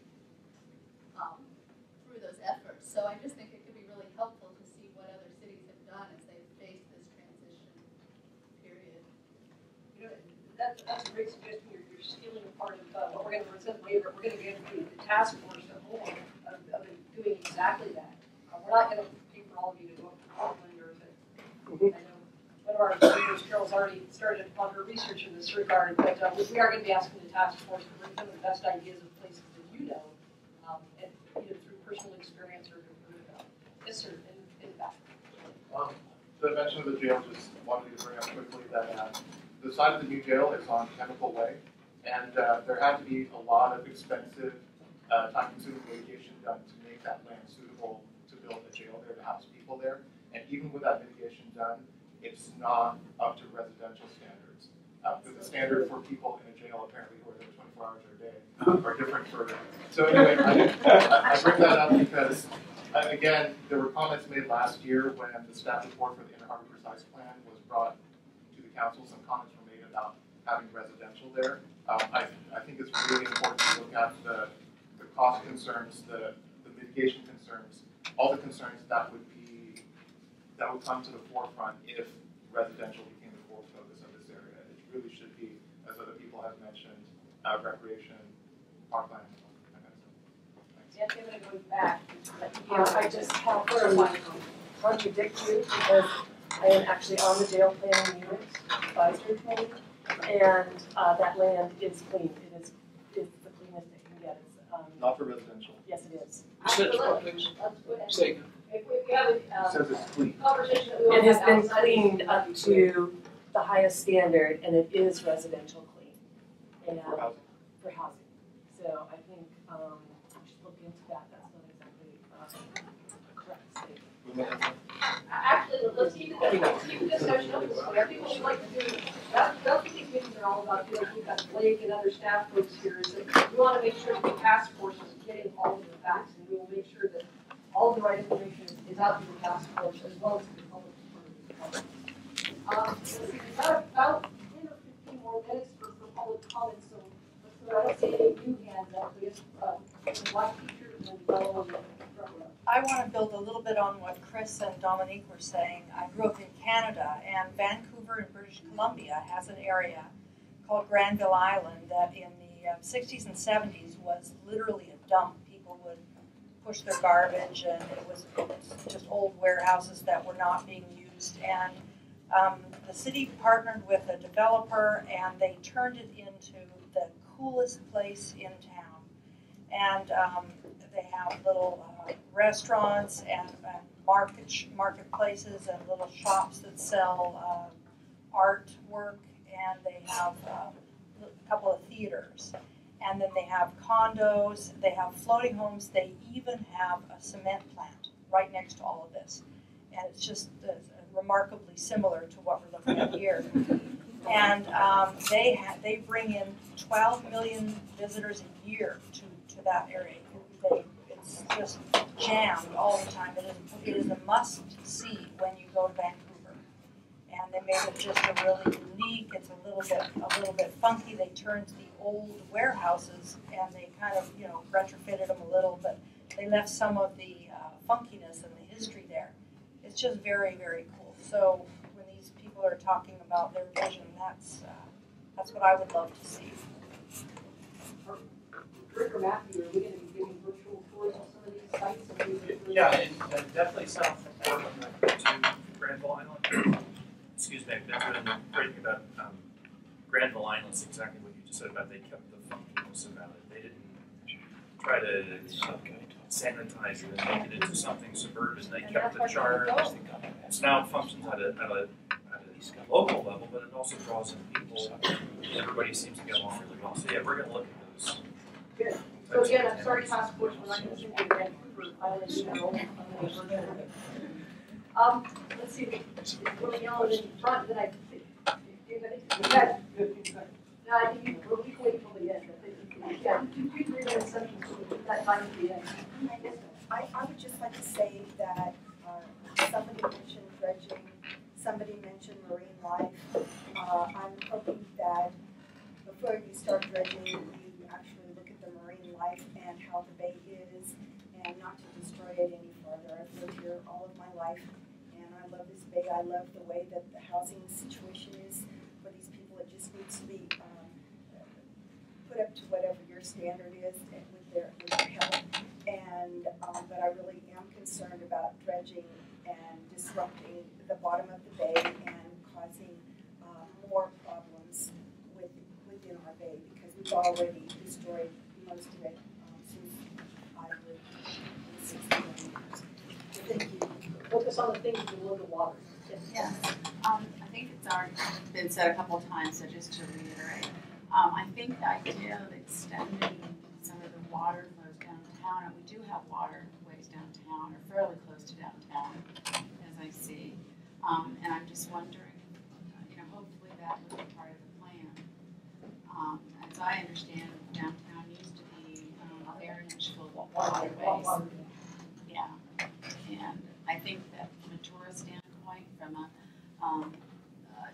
[SPEAKER 5] through those efforts. So I just think it could be really helpful to see what other cities have done as they've faced this
[SPEAKER 2] that's a great suggestion. You're stealing part of what we're going to present later. We're going to give the task force a homework of doing exactly that. We're not going to pay for all of you to go up to Portland or to, I know one of our leaders, Carol's already started on her research in this regard, but we are going to be asking the task force to bring some of the best ideas of places that you know, and either through personal experience or heard about. Yes, sir, in the back.
[SPEAKER 8] The mention of the jail, just wanted to bring up quickly that the side of the new jail is on Chemical Way, and there had to be a lot of expensive, time-consuming mitigation done to make that land suitable to build a jail there, to house people there. And even with that mitigation done, it's not up to residential standards. Because the standard for people in a jail, apparently, who are there 24 hours a day, are different for them. So anyway, I bring that up because, again, there were comments made last year when the staff report for the Inner Harbor Precise Plan was brought to the council. Some comments were made about having residential there. I think it's really important to look at the cost concerns, the mitigation concerns, all the concerns that would come to the forefront if residential became the core focus of this area. It really should be, as other people have mentioned, recreation, parkland, that kind of stuff.
[SPEAKER 2] Yeah, I'm going to go back.
[SPEAKER 21] I just have to contradict you because I am actually on the jail planning unit advisory committee, and that land is clean. It's the cleanest it can get. It's,
[SPEAKER 8] not for residential.
[SPEAKER 21] Yes, it is.
[SPEAKER 2] Say if we have a conversation that we want
[SPEAKER 21] It has
[SPEAKER 2] to have
[SPEAKER 21] been
[SPEAKER 2] outside
[SPEAKER 21] cleaned up to the highest standard, and it is residential clean. And,
[SPEAKER 8] For housing.
[SPEAKER 21] for housing. So I think we should look into that. That's not exactly a correct statement.
[SPEAKER 2] Actually, let's keep the discussion open. So people would like to do, that's what these meetings are all about. We've got Blake and other staff folks here. Is that we want to make sure that the task force is getting all of the facts, and we will make sure that all of the right information is out to the task force as well as to the public. Let's see, we've got about 10 or 15 more minutes for public comments. So I don't see any new hands up. We have black teachers and yellow and
[SPEAKER 3] I want to build a little bit on what Chris and Dominique were saying. I grew up in Canada, and Vancouver in British Columbia has an area called Granville Island that in the 60s and 70s was literally a dump. People would push their garbage, and it was just old warehouses that were not being used. And the city partnered with a developer, and they turned it into the coolest place in town. And they have little restaurants and marketplaces and little shops that sell artwork, and they have a couple of theaters. And then they have condos, they have floating homes, they even have a cement plant right next to all of this. And it's just remarkably similar to what we're looking at here. And they bring in 12 million visitors a year to that area. It's just jammed all the time. It is a must-see when you go to Vancouver. And they made it just a really unique. It's a little bit funky. They turned the old warehouses and they kind of retrofitted them a little, but they left some of the funkiness and the history there. It's just very, very cool. So when these people are talking about their vision, that's what I would love to see.
[SPEAKER 2] Rick or Matthew, are we going to be giving virtual tours on some of these sites?
[SPEAKER 22] Yeah, and definitely south from Portland to Granville Island. Excuse me, that's been the great thing about Granville Island is exactly what you just said about they kept the funkiness about it. They didn't try to sanitize it and make it into something suburban. They kept the charter. So now it functions at a local level, but it also draws in people. Everybody seems to get along really well. So yeah, we're going to look at those.
[SPEAKER 2] Good. So again, I'm sorry, task force, we're not going to send you again for Island General. Let's see, really yellow in front, then I think, no, I think we'll wait till the end. Yeah, 2-3 minute sessions, so we'll put that time at the end.
[SPEAKER 12] I would just like to say that somebody mentioned dredging, somebody mentioned marine life. I'm hoping that before you start dredging, you actually look at the marine life and how the bay is, and not to destroy it any further. I've lived here all of my life, and I love this bay. I love the way that the housing situation is for these people. It just needs to be put up to whatever your standard is and with their health. And but I really am concerned about dredging and disrupting the bottom of the bay and causing more problems within our bay, because we've already destroyed most of it since I lived in 61 years. Thank you.
[SPEAKER 2] Focus on the things below the water.
[SPEAKER 1] Yes. I think it's already been said a couple of times, so just to reiterate, I think the idea of extending some of the water flows downtown, and we do have waterways downtown, or fairly close to downtown, as I see. And I'm just wondering, hopefully that would be part of the plan. As I understand, downtown used to be very much full of waterways. Yeah. And I think that from a tourist standpoint, from a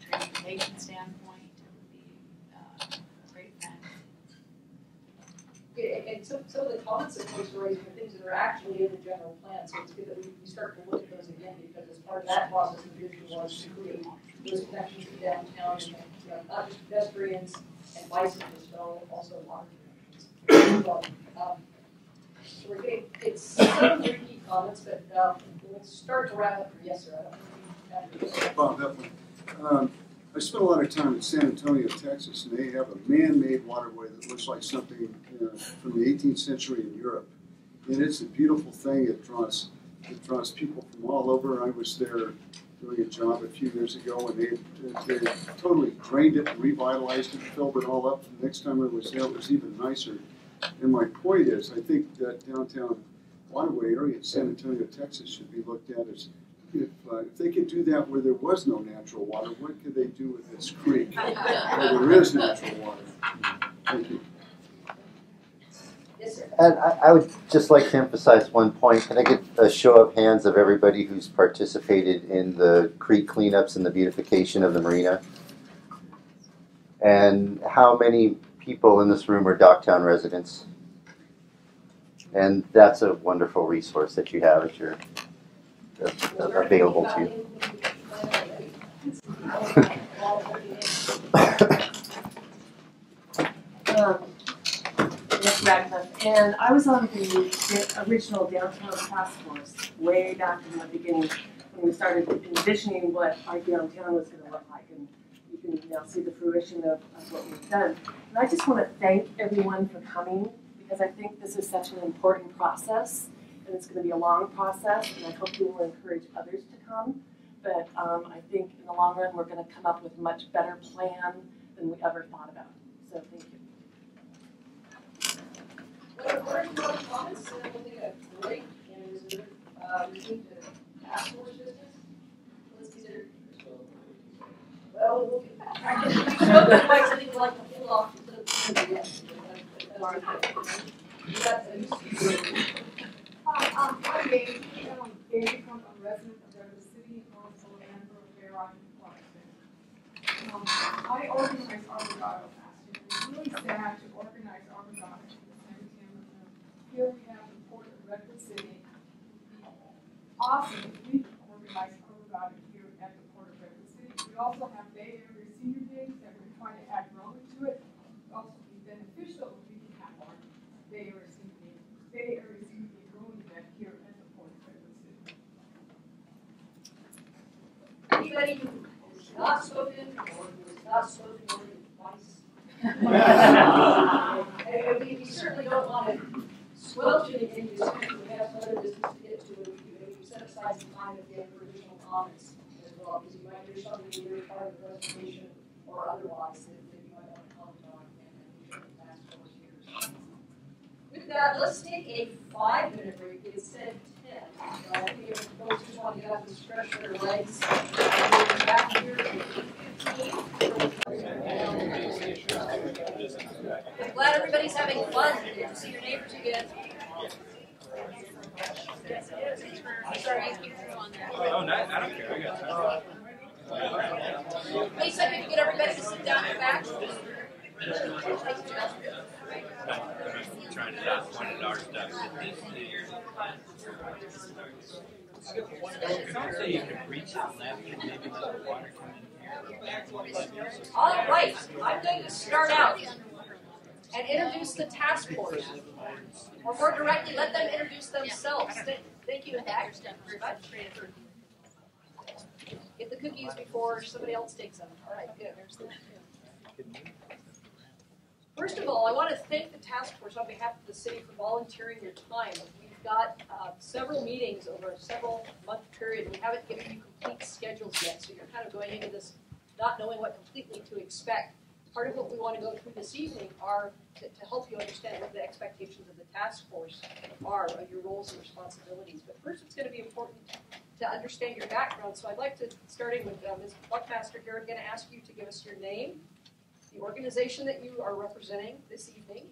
[SPEAKER 1] transportation standpoint, it would be a great thing.
[SPEAKER 2] And some of the comments that folks are raising are things that are actually in the general plan, so it's good that we start to look at those again, because as part of that process, the vision was to create those connections to downtown, and not just pedestrians and bicyclists, but also water connections. So we're getting, it's some repeat comments, but we'll start to wrap up. Yes, sir. I don't know.
[SPEAKER 17] Bob Heflin. I spent a lot of time in San Antonio, Texas, and they have a man-made waterway that looks like something from the 18th century in Europe. And it's a beautiful thing. It draws people from all over. I was there doing a job a few years ago, and they totally drained it and revitalized it, filled it all up. The next time I was there, it was even nicer. And my point is, I think that downtown waterway area in San Antonio, Texas should be looked at as, if they could do that where there was no natural water, what could they do with this creek where there is natural water? Thank you.
[SPEAKER 2] Yes, sir.
[SPEAKER 6] And I would just like to emphasize one point. Can I get a show of hands of everybody who's participated in the creek cleanups and the beautification of the marina? And how many people in this room are Docktown residents? And that's a wonderful resource that you have at your available to you.
[SPEAKER 21] Miss Radcliffe, and I was on the original downtown task force way back in the beginning when we started envisioning what our downtown was going to look like, and you can now see the fruition of what we've done. And I just want to thank everyone for coming, because I think this is such an important process, and it's going to be a long process, and I hope you will encourage others to come. But I think in the long run, we're going to come up with a much better plan than we ever thought about. So thank you.
[SPEAKER 2] What are your other comments? And then we'll take a break and resume to task force business. Let's consider. Well, we'll get back. I think we'd like to hold off to the yes.
[SPEAKER 23] I'm Dave. I'm Dave. I'm a resident of Redwood City, also a member of Bear Island Water. I organized Arborado last year. It's really sad to organize Arborado in the cemetery. Here we have the port of Redwood City. It would be awesome if we could organize Arborado here at the port of Redwood City. We also have Bay Area Senior Days that we're trying to add Roma to it. It would also be beneficial if we could have our Bay Area Senior Day Rowing event here at the port of Redwood City.
[SPEAKER 2] Anybody who has not spoken or who has not spoken more than twice? And we certainly don't want to squelch any discussion. We have some other business to get to, and we set aside some time at the end for additional comments as well, because you might hear something either part of the presentation or otherwise that you might want to comment on, and we should ask for here. With that, let's take a 5-minute break. It said 10. I think if folks just want to get up and stretch their legs, we'll be back here at 15. I'm glad everybody's having fun. Good to see your neighbors again. Sorry.
[SPEAKER 10] Oh, no, I don't care. I got time.
[SPEAKER 2] Lisa, can you get everybody to sit down in the back?
[SPEAKER 10] Trying to not point at our stuff. So you can reach it left and maybe let the water come in here.
[SPEAKER 2] All right, I'm going to start out and introduce the task force. Or more directly, let them introduce themselves. Thank you, Hack. Very much. Get the cookies before somebody else takes them. All right, good. First of all, I want to thank the task force on behalf of the city for volunteering your time. We've got several meetings over a several-month period. We haven't given you complete schedules yet, so you're kind of going into this not knowing what completely to expect. Part of what we want to go through this evening are to help you understand what the expectations of the task force are, of your roles and responsibilities. But first, it's going to be important to understand your background. So I'd like to, starting with Ms. Buckmaster here, I'm going to ask you to give us your name, the organization that you are representing this evening,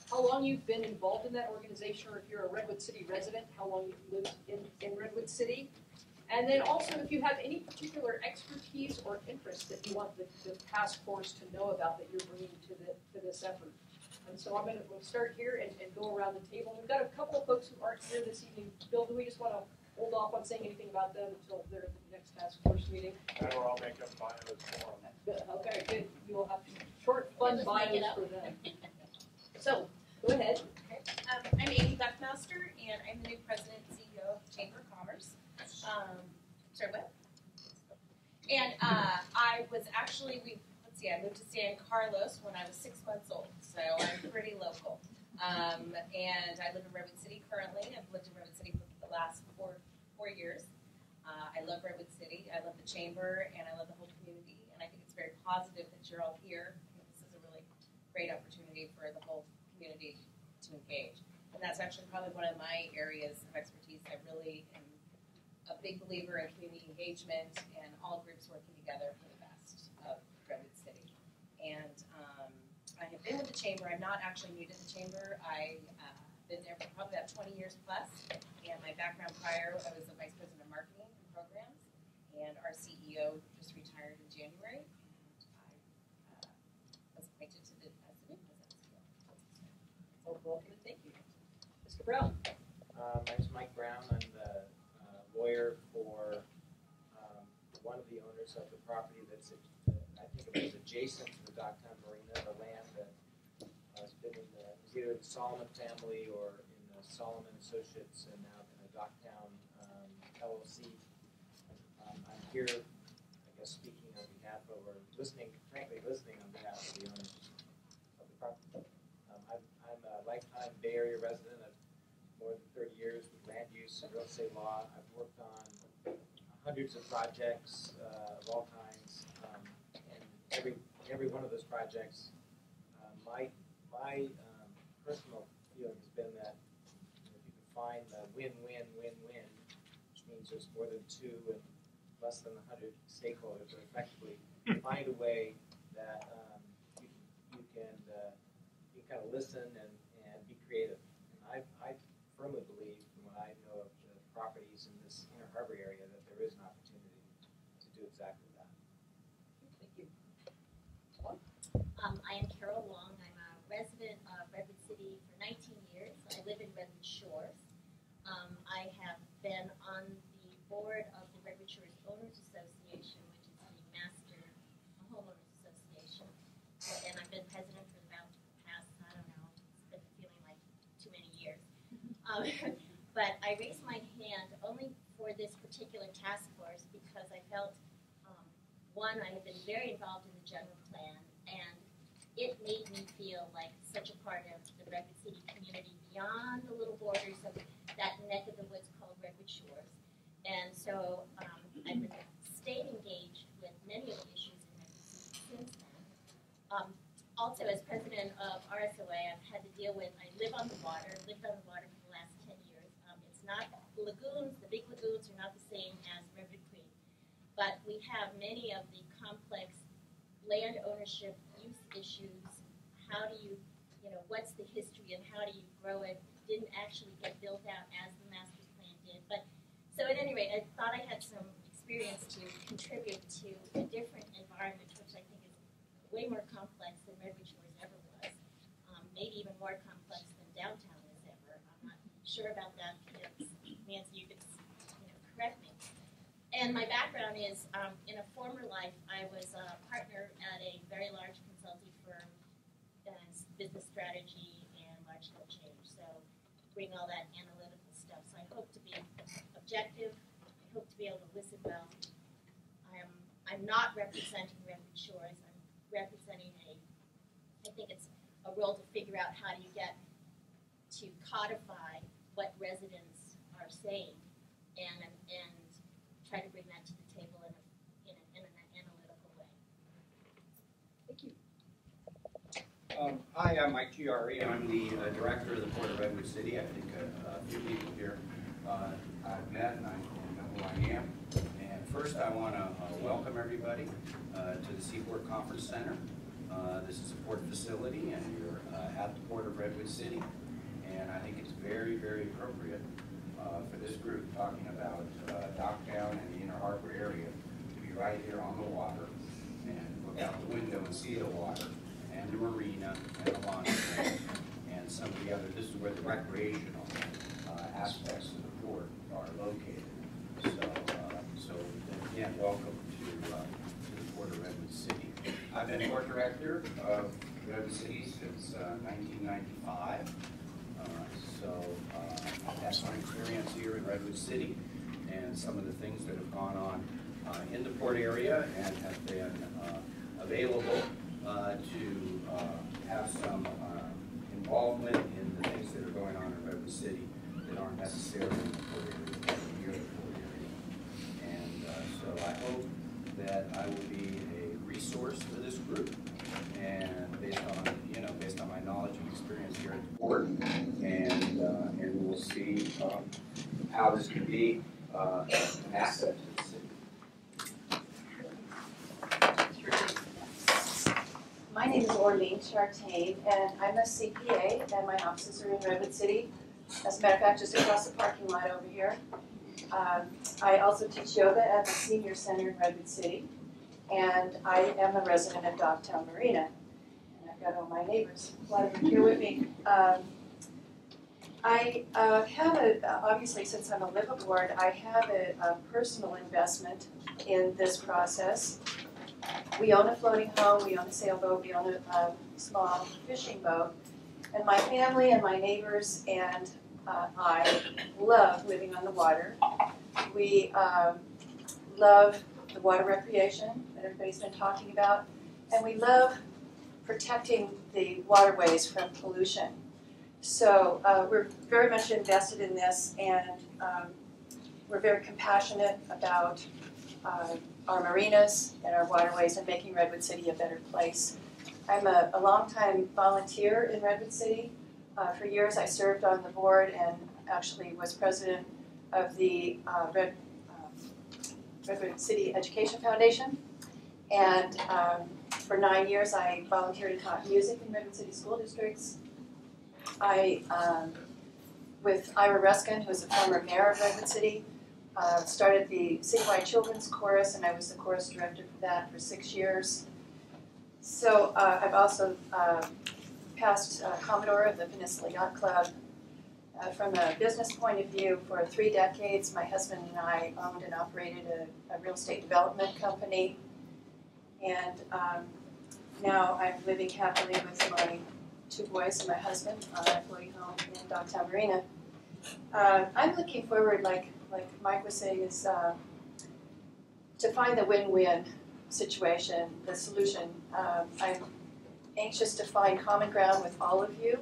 [SPEAKER 2] how long you've been involved in that organization, or if you're a Redwood City resident, how long you've lived in Redwood City, and then also if you have any particular expertise or interest that you want the task force to know about that you're bringing to this effort. And so we'll start here and go around the table. We've got a couple of folks who aren't here this evening. Bill, do we just want to hold off on saying anything about them until they're at the next task force meeting?
[SPEAKER 10] Or I'll make up bios for them.
[SPEAKER 2] Good. Okay, good. We will have short, fun bios for them. So, go ahead.
[SPEAKER 7] Okay. I'm Amy Buckmaster, and I'm the new president and CEO of the Chamber of Commerce. Sorry, what? And I was actually, I moved to San Carlos when I was 6 months old, so I'm pretty local. And I live in Redwood City currently. I've lived in Redwood City for the last four years. I love Redwood City. I love the Chamber, and I love the whole community. And I think it's very positive that you're all here. I think this is a really great opportunity for the whole community to engage. And that's actually probably one of my areas of expertise. I really am a big believer in community engagement and all groups working together for the best of Redwood City. And I have been with the Chamber. I'm not actually new to the Chamber. I've been there for probably about 20 years plus. And my background prior, I was the Vice President of Marketing and Programs. And our CEO just retired in January. And I was appointed to as the new president. So welcome and thank you.
[SPEAKER 2] Mr. Brown.
[SPEAKER 11] My name is Mike Brown. I'm the lawyer for one of the owners of the property that's, I think it was adjacent to the Docktown Marina, the land that has been in the, it was either the Solomon family or in the Solomon Associates and now in the Docktown LLC. I'm here, I guess, speaking on behalf of, or frankly listening on behalf of the owners of the property. I'm a lifetime Bay Area resident of more than 30 years with land use and real estate law. I've worked on hundreds of projects of all kinds, and every one of those projects, my personal feeling has been that if you can find the win-win-win-win, which means there's more than two and less than 100 stakeholders, or effectively find a way that you can kind of listen and be creative. And I firmly believe, from what I know of the properties in this Inner Harbor area, that there is an opportunity to do exactly that.
[SPEAKER 2] Thank you.
[SPEAKER 13] I am Carol Long. I'm a resident of Redwood City for 19 years. I live in Redwood Shores. I have been on the board of the Redwood Shores Owners Association, which is the master homeowners association. And I've been president for about the past, I don't know, it's been feeling like too many years. But I raised my hand only for this particular task force because I felt, one, I have been very involved in the general plan, and it made me feel like such a part of the Redwood City community beyond the little borders of that neck of the woods called Redwood Shores. And so I've stayed engaged with many of the issues in Redwood City since then. Also, as president of RSOA, I've had to deal with, I live on the water, lived on the water for the last 10 years. It's not, the lagoons, the big lagoons are not the same as Redwood Creek, but we have many of the complex land ownership use issues. How do you, what's the history and how do you grow it? Didn't actually get built out as the master plan did. But so at any rate, I thought I had some experience to contribute to a different environment, which I think is way more complex than Redwood Shores ever was. Maybe even more complex than downtown is ever. I'm not sure about that. Nancy, you could correct me. And my background is, in a former life, I was a partner at a very large consulting firm, business strategy and large-scale change. So bring all that analytical stuff. So I hope to be objective. I hope to be able to listen well. I'm not representing Redwood Shores. I'm representing I think it's a role to figure out how do you get to codify what residents are saying and try to bring that to the table in an analytical way. Thank you.
[SPEAKER 4] Hi, I'm Mike Giari. I'm the director of the Port of Redwood City. I think a few people here I've met and I know who I am. And first I want to welcome everybody to the Seaport Conference Center. This is a port facility and you're at the Port of Redwood City. And I think it's very, very appropriate for this group talking about Docktown and the Inner Harbor area to be right here on the water and look out the window and see the water and the marina and the launch pad and some of the other, this is where the recreational aspects of the port are located. So again, welcome to the Port of Redwood City. I've been port director of Redwood City since 1995. That's my experience here in Redwood City and some of the things that have gone on in the port area and have been available to have some involvement in the things that are going on in Redwood City that aren't necessarily in the port area, but near the port area. And so I hope that I will be a resource for this group, and based on my knowledge and experience here at the port, and we'll see how this can be an asset to the city.
[SPEAKER 15] My name is Orlean Chartain, and I'm a CPA, and my offices are in Redwood City. As a matter of fact, just across the parking lot over here. I also teach yoga at the Senior Center in Redwood City, and I am a resident of Docktown Marina. And I've got all my neighbors, a lot of them here with me. I have obviously since I'm a liveaboard, I have a personal investment in this process. We own a floating home, we own a sailboat, we own a small fishing boat, and my family and my neighbors and I love living on the water. We love the water recreation that everybody's been talking about, and we love protecting the waterways from pollution. So we're very much invested in this, and we're very compassionate about our marinas and our waterways and making Redwood City a better place. I'm a longtime volunteer in Redwood City. For years I served on the board and actually was president of the Redwood City Education Foundation. And for 9 years I volunteered and taught music in Redwood City school districts. I, with Ira Ruskin, who was a former mayor of Redwood City, started the Citywide Children's Chorus, and I was the chorus director for that for 6 years. So I've also past Commodore of the Peninsula Yacht Club. From a business point of view, for 3 decades, my husband and I owned and operated a real estate development company. And now I'm living happily with my 2 boys and my husband on a floating home in Docktown Marina. I'm looking forward, like Mike was saying, is to find the win-win situation, the solution. I'm anxious to find common ground with all of you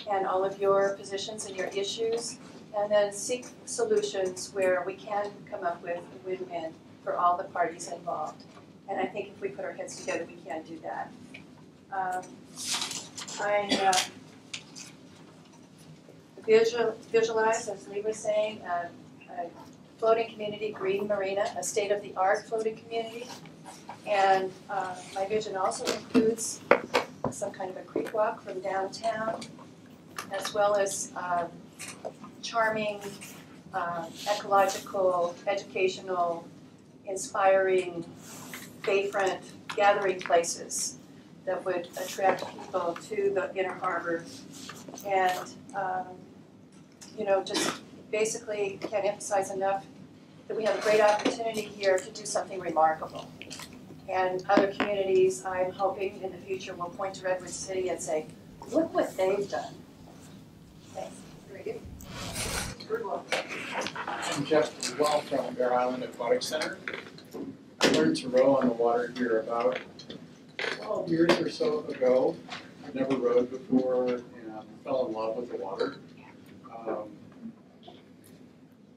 [SPEAKER 15] and all of your positions and your issues, and then seek solutions where we can come up with a win-win for all the parties involved. And I think if we put our heads together, we can do that. I visualize, as Lee was saying, a floating community, green marina, a state-of-the-art floating community. And my vision also includes some kind of a creek walk from downtown, as well as charming, ecological, educational, inspiring, bayfront gathering places that would attract people to the Inner Harbor. And, just basically can't emphasize enough that we have a great opportunity here to do something remarkable. And other communities, I'm hoping in the future will point to Redwood City and say, look what they've done. Thanks. Very good. Good luck.
[SPEAKER 16] I'm Jeff Well from Bear Island Aquatic Center. I learned to row on the water here about 12 years or so ago. I've never rowed before and fell in love with the water.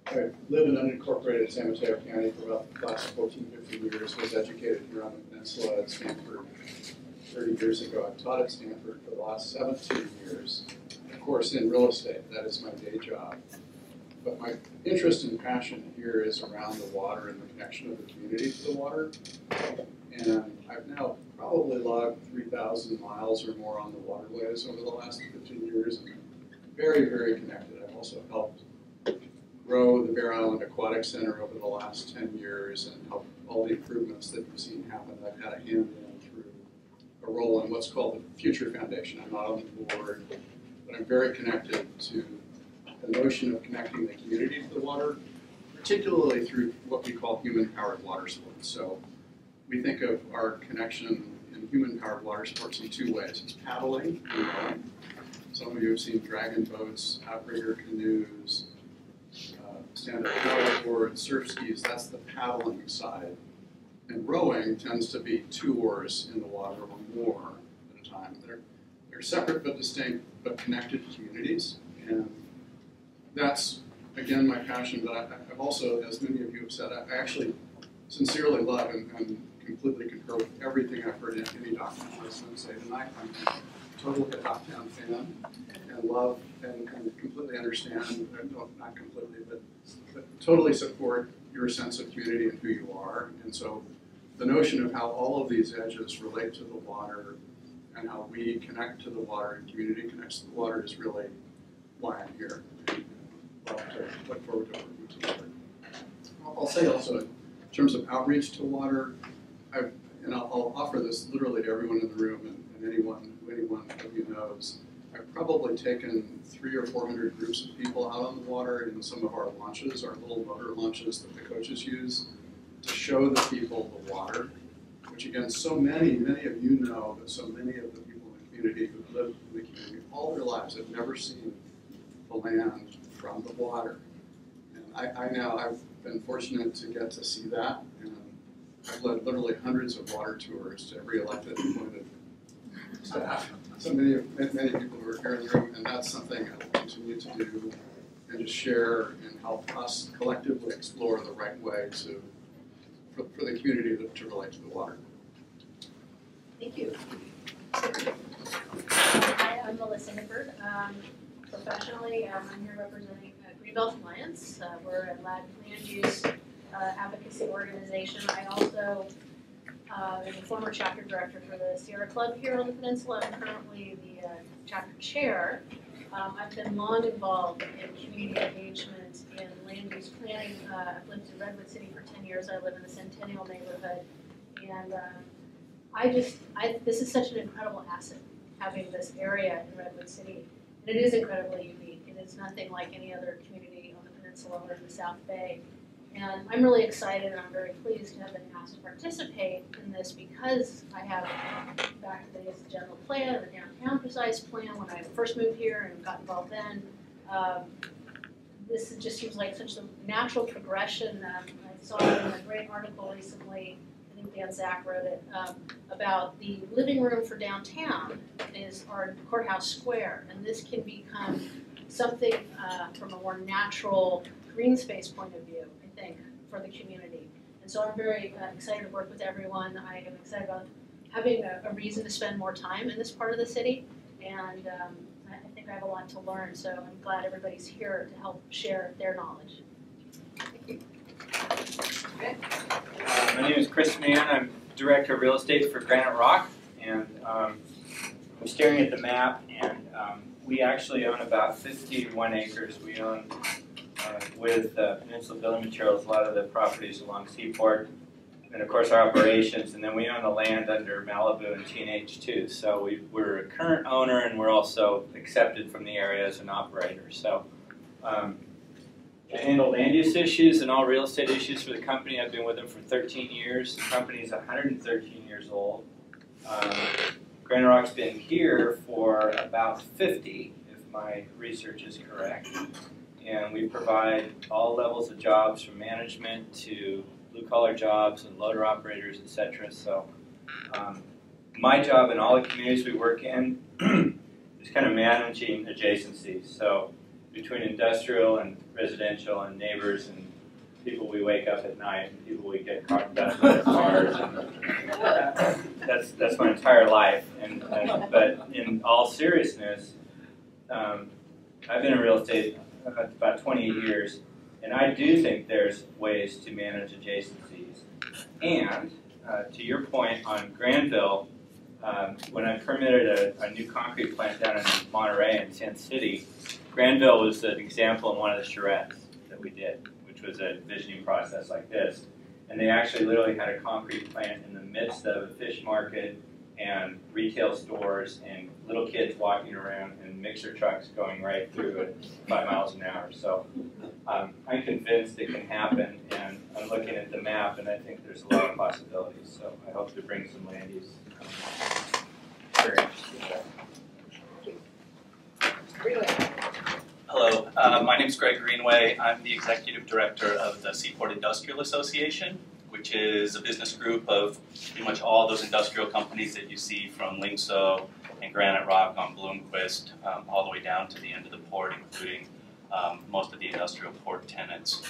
[SPEAKER 16] I live in unincorporated San Mateo County for about the last 14, 15 years. Was educated here on the peninsula at Stanford 30 years ago. I've taught at Stanford for the last 17 years. Of course, in real estate, that is my day job. But my interest and passion here is around the water and the connection of the community to the water. And I've now probably logged 3,000 miles or more on the waterways over the last 15 years. And I'm very, very connected. I've also helped grow the Bear Island Aquatic Center over the last 10 years and helped all the improvements that you've seen happen. I've had a hand in through a role in what's called the Future Foundation. I'm not on the board, but I'm very connected to the notion of connecting the community to the water, particularly through what we call human-powered water sports. So we think of our connection in human-powered water sports in two ways. It's paddling and rowing. Some of you have seen dragon boats, outrigger canoes, stand-up paddleboards, surf skis. That's the paddling side. And rowing tends to be 2 oars in the water or more at a time. They're separate but distinct but connected communities. And that's, again, my passion. But I've also, as many of you have said, I actually sincerely love and completely concur with everything I've heard in any document listening say tonight. I'm totally a Docktown fan and love and completely understand, no, not completely, but totally support your sense of community and who you are. And so the notion of how all of these edges relate to the water and how we connect to the water and community connects to the water is really why I'm here. And love to look forward to working together. I'll say also, in terms of outreach to water, I'll offer this literally to everyone in the room and anyone of you knows. I've probably taken 300 or 400 groups of people out on the water in some of our launches, our little motor launches that the coaches use, to show the people the water, which again, so many of you know, but so many of the people in the community who live in the community all their lives have never seen the land from the water. And I've been fortunate to get to see that, and I've led literally hundreds of water tours to every elected and appointed staff. So many people who are here in the room, and that's something I will continue to do and to share and help us collectively explore the right way for the community to relate to the water.
[SPEAKER 18] Thank you. Hi, I'm Melissa Hibbert. Professionally, I'm here representing Greenbelt Alliance. We're a land use advocacy organization. I also am a former chapter director for the Sierra Club here on the peninsula. I'm currently the chapter chair. I've been long involved in community engagement in land use planning. I've lived in Redwood City for 10 years. I live in the Centennial neighborhood. And this is such an incredible asset, having this area in Redwood City. And it is incredibly unique. It is nothing like any other community on the peninsula or in the South Bay. And I'm really excited and I'm very pleased to have been asked to participate in this because I have back to the general plan, the downtown precise plan when I first moved here and got involved then. This just seems like such a natural progression. I saw in a great article recently, I think Dan Zach wrote it, about the living room for downtown is our courthouse square. And this can become something from a more natural green space point of view, I think, for the community. And so I'm very excited to work with everyone. I am excited about having a reason to spend more time in this part of the city. And I think I have a lot to learn. So I'm glad everybody's here to help share their knowledge. Thank you.
[SPEAKER 19] My name is Chris Mann. I'm Director of Real Estate for Granite Rock. And I'm staring at the map, and we actually own about 51 acres. We own with Peninsula Building Materials, a lot of the properties along Seaport, and of course our operations, and then we own the land under Malibu and T&H too. So we're a current owner, and we're also accepted from the area as an operator. So I handle land use issues and all real estate issues for the company. I've been with them for 13 years. The company is 113 years old. Granite Rock's been here for about 50, if my research is correct. And we provide all levels of jobs from management to blue-collar jobs and loader operators, etc. So my job in all the communities we work in is kind of managing adjacencies. So between industrial and residential and neighbors and people we wake up at night and people we get caught by their cars. That's my entire life. But in all seriousness, I've been in real estate about 20 years, and I do think there's ways to manage adjacencies. And to your point on Granville, when I permitted a new concrete plant down in Monterey and Sin City, Granville was an example in one of the charrettes that we did, which was a visioning process like this. And they actually literally had a concrete plant in the midst of a fish market and retail stores and little kids walking around and mixer trucks going right through at 5 miles an hour. So I'm convinced it can happen, and I'm looking at the map and I think there's a lot of possibilities. So I hope to bring some land use experience to that.
[SPEAKER 9] Hello, my name is Greg Greenway. I'm the Executive Director of the Seaport Industrial Association, which is a business group of pretty much all those industrial companies that you see from Lingso and Granite Rock on Bloomquist all the way down to the end of the port, including most of the industrial port tenants.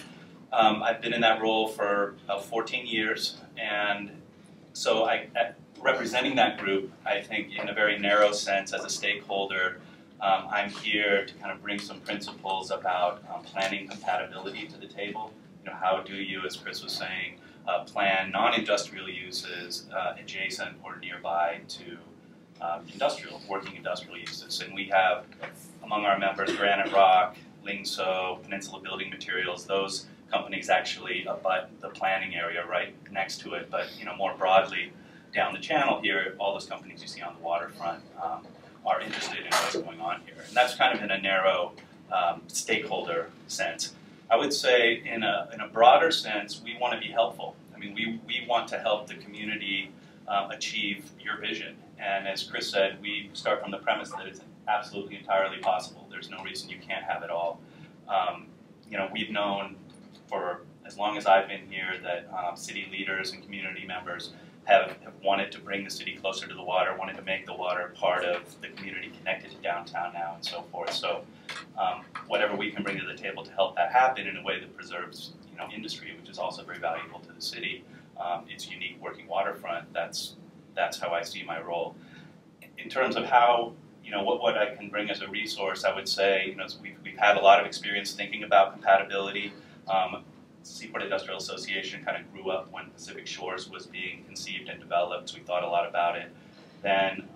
[SPEAKER 9] I've been in that role for about 14 years, and so representing that group, I think in a very narrow sense as a stakeholder, I'm here to kind of bring some principles about planning compatibility to the table. You know, how do you, as Chris was saying, plan non-industrial uses adjacent or nearby to working industrial uses. And we have among our members Granite Rock, Lingso, Peninsula Building Materials. Those companies actually abut the planning area right next to it, but more broadly down the channel here, all those companies you see on the waterfront are interested in what's going on here. And that's kind of in a narrow stakeholder sense. I would say in a broader sense, we want to be helpful. I mean, we want to help the community achieve your vision. And as Chris said, we start from the premise that it's absolutely entirely possible. There's no reason you can't have it all. We've known for as long as I've been here that city leaders and community members have wanted to bring the city closer to the water, wanted to make the water part of the community connected to downtown now and so forth. So whatever we can bring to the table to help that happen in a way that preserves industry, which is also very valuable to the city, its unique working waterfront, that's how I see my role. In terms of how, what I can bring as a resource, I would say, we've had a lot of experience thinking about compatibility. Seaport Industrial Association kind of grew up when Pacific Shores was being conceived and developed, so we thought a lot about it. Then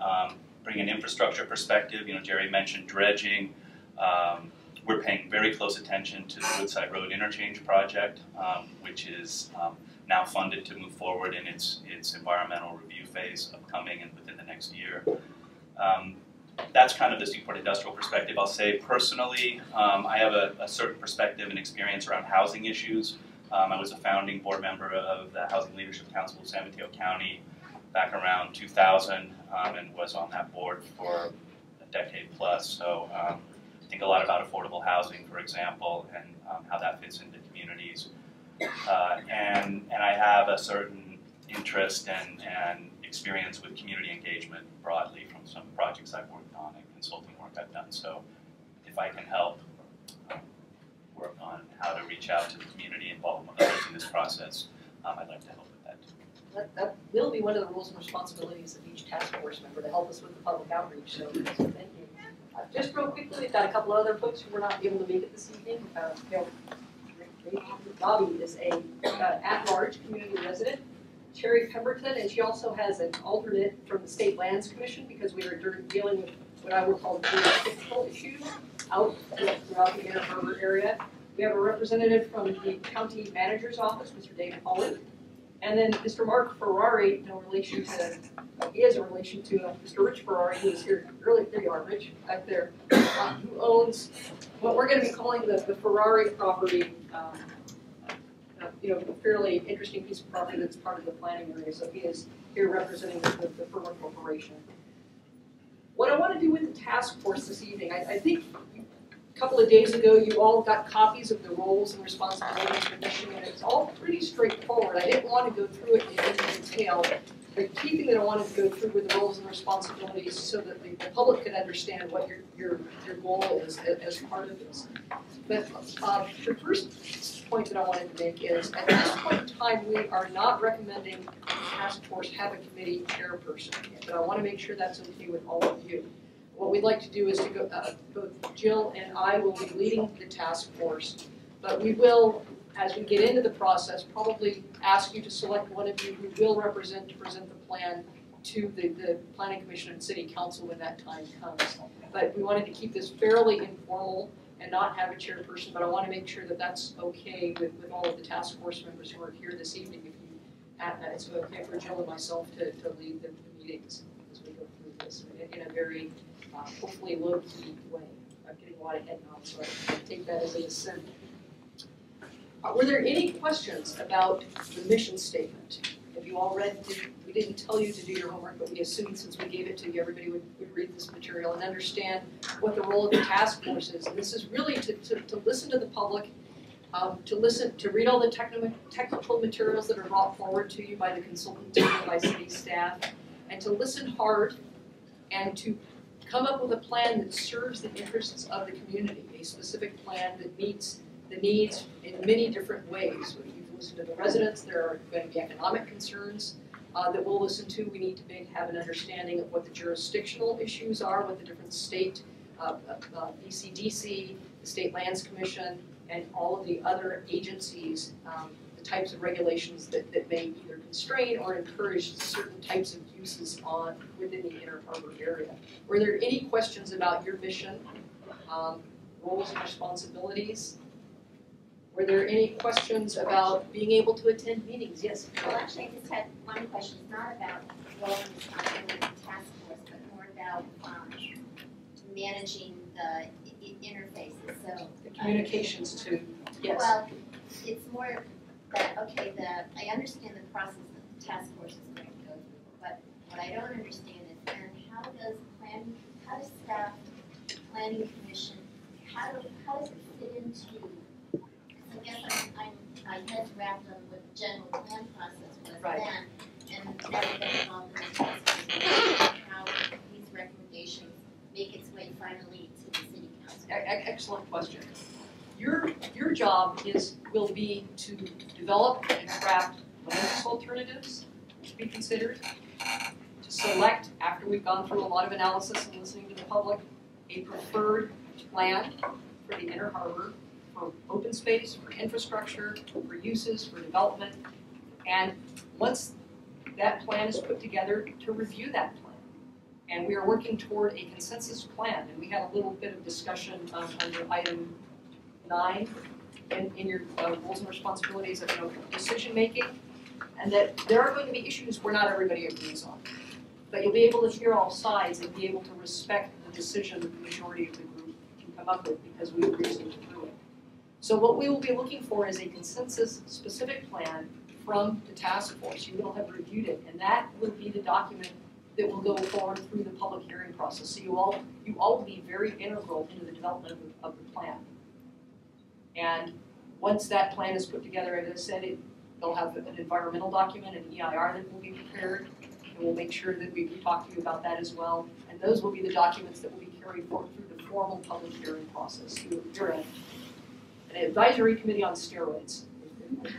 [SPEAKER 9] bring an infrastructure perspective. Jerry mentioned dredging. We're paying very close attention to the Woodside Road Interchange project, which is now funded to move forward in its environmental review phase upcoming and within the next year. That's kind of the Seaport Industrial perspective. I'll say personally, I have a certain perspective and experience around housing issues. I was a founding board member of the Housing Leadership Council of San Mateo County back around 2000 and was on that board for a decade plus. So I think a lot about affordable housing, for example, and how that fits into communities. And I have a certain interest and experience with community engagement broadly from some projects I've worked on and consulting work I've done. So if I can help work on how to reach out to the community involved in this process, I'd like to help with that too.
[SPEAKER 2] That will be one of the roles and responsibilities of each task force member to help us with the public outreach, so thank you. Just real quickly, we've got a couple other folks who were not able to make it this evening. Bobby is a at-large community resident. Terry Pemberton, and she also has an alternate from the State Lands Commission because we were dealing with what I would call jurisdictional issues out throughout the Inner Harbor area. We have a representative from the County Manager's Office, Mr. David Holland, And then Mr. Mark Ferrari, he has a relation to Mr. Rich Ferrari, who is here earlier. There you are, Rich, back there, who owns what we're going to be calling the Ferrari property. A fairly interesting piece of property that's part of the planning area. So he is here representing the Ferrari Corporation. What I want to do with the task force this evening, I think a couple of days ago you all got copies of the roles and responsibilities for mission, and it's all pretty straightforward. I didn't want to go through it in any detail. The key thing that I wanted to go through were the roles and responsibilities so that the public could understand what your goal is as part of this. But the first point that I wanted to make is, at this point in time, we are not recommending the task force have a committee chairperson, but I want to make sure that's okay with all of you. What we'd like to do is to go, both Jill and I will be leading the task force, but we will, as we get into the process, probably ask you to select one of you who will present the plan to the Planning Commission and City Council when that time comes. But we wanted to keep this fairly informal and not have a chairperson, but I want to make sure that that's okay with all of the task force members who are here this evening. If you add that, it's okay for Jill and myself to lead the meetings as we go through this in a very hopefully low-key way. I'm getting a lot of head nods, so I take that as an assent. Were there any questions about the mission statement? Have you all read? We didn't tell you to do your homework, but we assumed since we gave it to you, everybody would read this material and understand what the role of the task force is. And this is really to listen to the public, to read all the technical materials that are brought forward to you by the consultant team and by city staff, and to listen hard and to come up with a plan that serves the interests of the community, a specific plan that meets the needs in many different ways. You've listened to the residents. There are going to be economic concerns that we'll listen to. We need to have an understanding of what the jurisdictional issues are, what the different state, BCDC, the State Lands Commission, and all of the other agencies, the types of regulations that may either constrain or encourage certain types of uses within the Inner Harbor area. Were there any questions about your mission, roles and responsibilities? Were there any questions about being able to attend meetings? Yes?
[SPEAKER 13] Well, actually, I just had one question. It's not about role and responsibility of the task force, but more about managing the interfaces. So
[SPEAKER 2] the communications to, yes.
[SPEAKER 13] Well, it's more that, okay, I understand the process that the task force is going to go through, but what I don't understand is then how does staff, planning commission, how does it fit into, I guess my head's wrapped on what the general plan process was then, and never been involved in the task force, how these recommendations make its way finally to the city council.
[SPEAKER 2] Excellent question. Your job will be to develop and craft land alternatives to be considered, to select, after we've gone through a lot of analysis and listening to the public, a preferred plan for the Inner Harbor, for open space, for infrastructure, for uses, for development, and once that plan is put together, to review that plan. And we are working toward a consensus plan, and we had a little bit of discussion under item 9 in your roles and responsibilities of decision making, and that there are going to be issues where not everybody agrees on. But you'll be able to hear all sides and be able to respect the decision that the majority of the group can come up with because we've reasoned through it. So what we will be looking for is a consensus-specific plan from the task force. You will have reviewed it, and that will be the document that will go forward through the public hearing process. So you all will be very integral into the development of the plan. And once that plan is put together, as I said, they'll have an environmental document, an EIR that will be prepared, and we'll make sure that we talk to you about that as well. And those will be the documents that will be carried forward through the formal public hearing process. You're an advisory committee on steroids.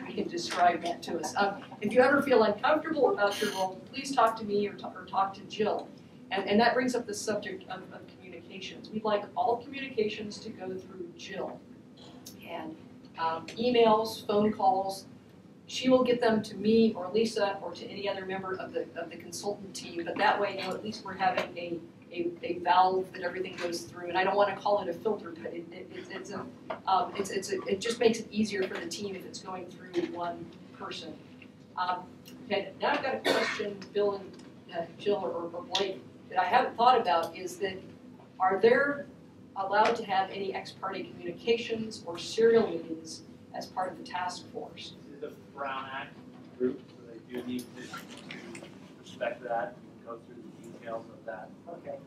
[SPEAKER 2] You can describe that to us. If you ever feel uncomfortable about your role, please talk to me or talk to Jill. And that brings up the subject of communications. We'd like all communications to go through Jill. And emails, phone calls, she will get them to me or Lisa or to any other member of the consultant team. But that way, at least we're having a valve that everything goes through. And I don't want to call it a filter, but it just makes it easier for the team if it's going through one person. Okay, now I've got a question, Bill and Jill or Blake, that I haven't thought about is that are there allowed to have any ex parte communications or serial meetings as part of the task force?
[SPEAKER 22] This is a Brown Act group, so they do need to respect that and go through the details of that.
[SPEAKER 2] Okay.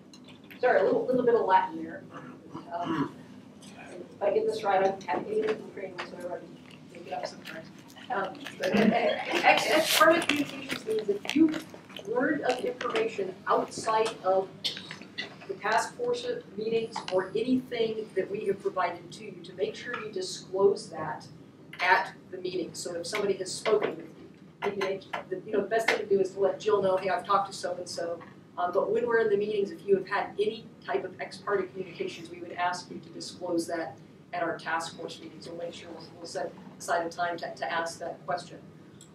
[SPEAKER 2] Sorry, a little bit of Latin there. If I get this right, I have 8 years of training, so I can make it up sometimes. Ex parte communications means if you word of information outside of the task force meetings or anything that we have provided to you, to make sure you disclose that at the meeting. So if somebody has spoken with you, the best thing to do is to let Jill know, hey, I've talked to so-and-so. But when we're in the meetings, if you have had any type of ex parte communications, we would ask you to disclose that at our task force meetings. We'll make sure we'll set aside a time to ask that question.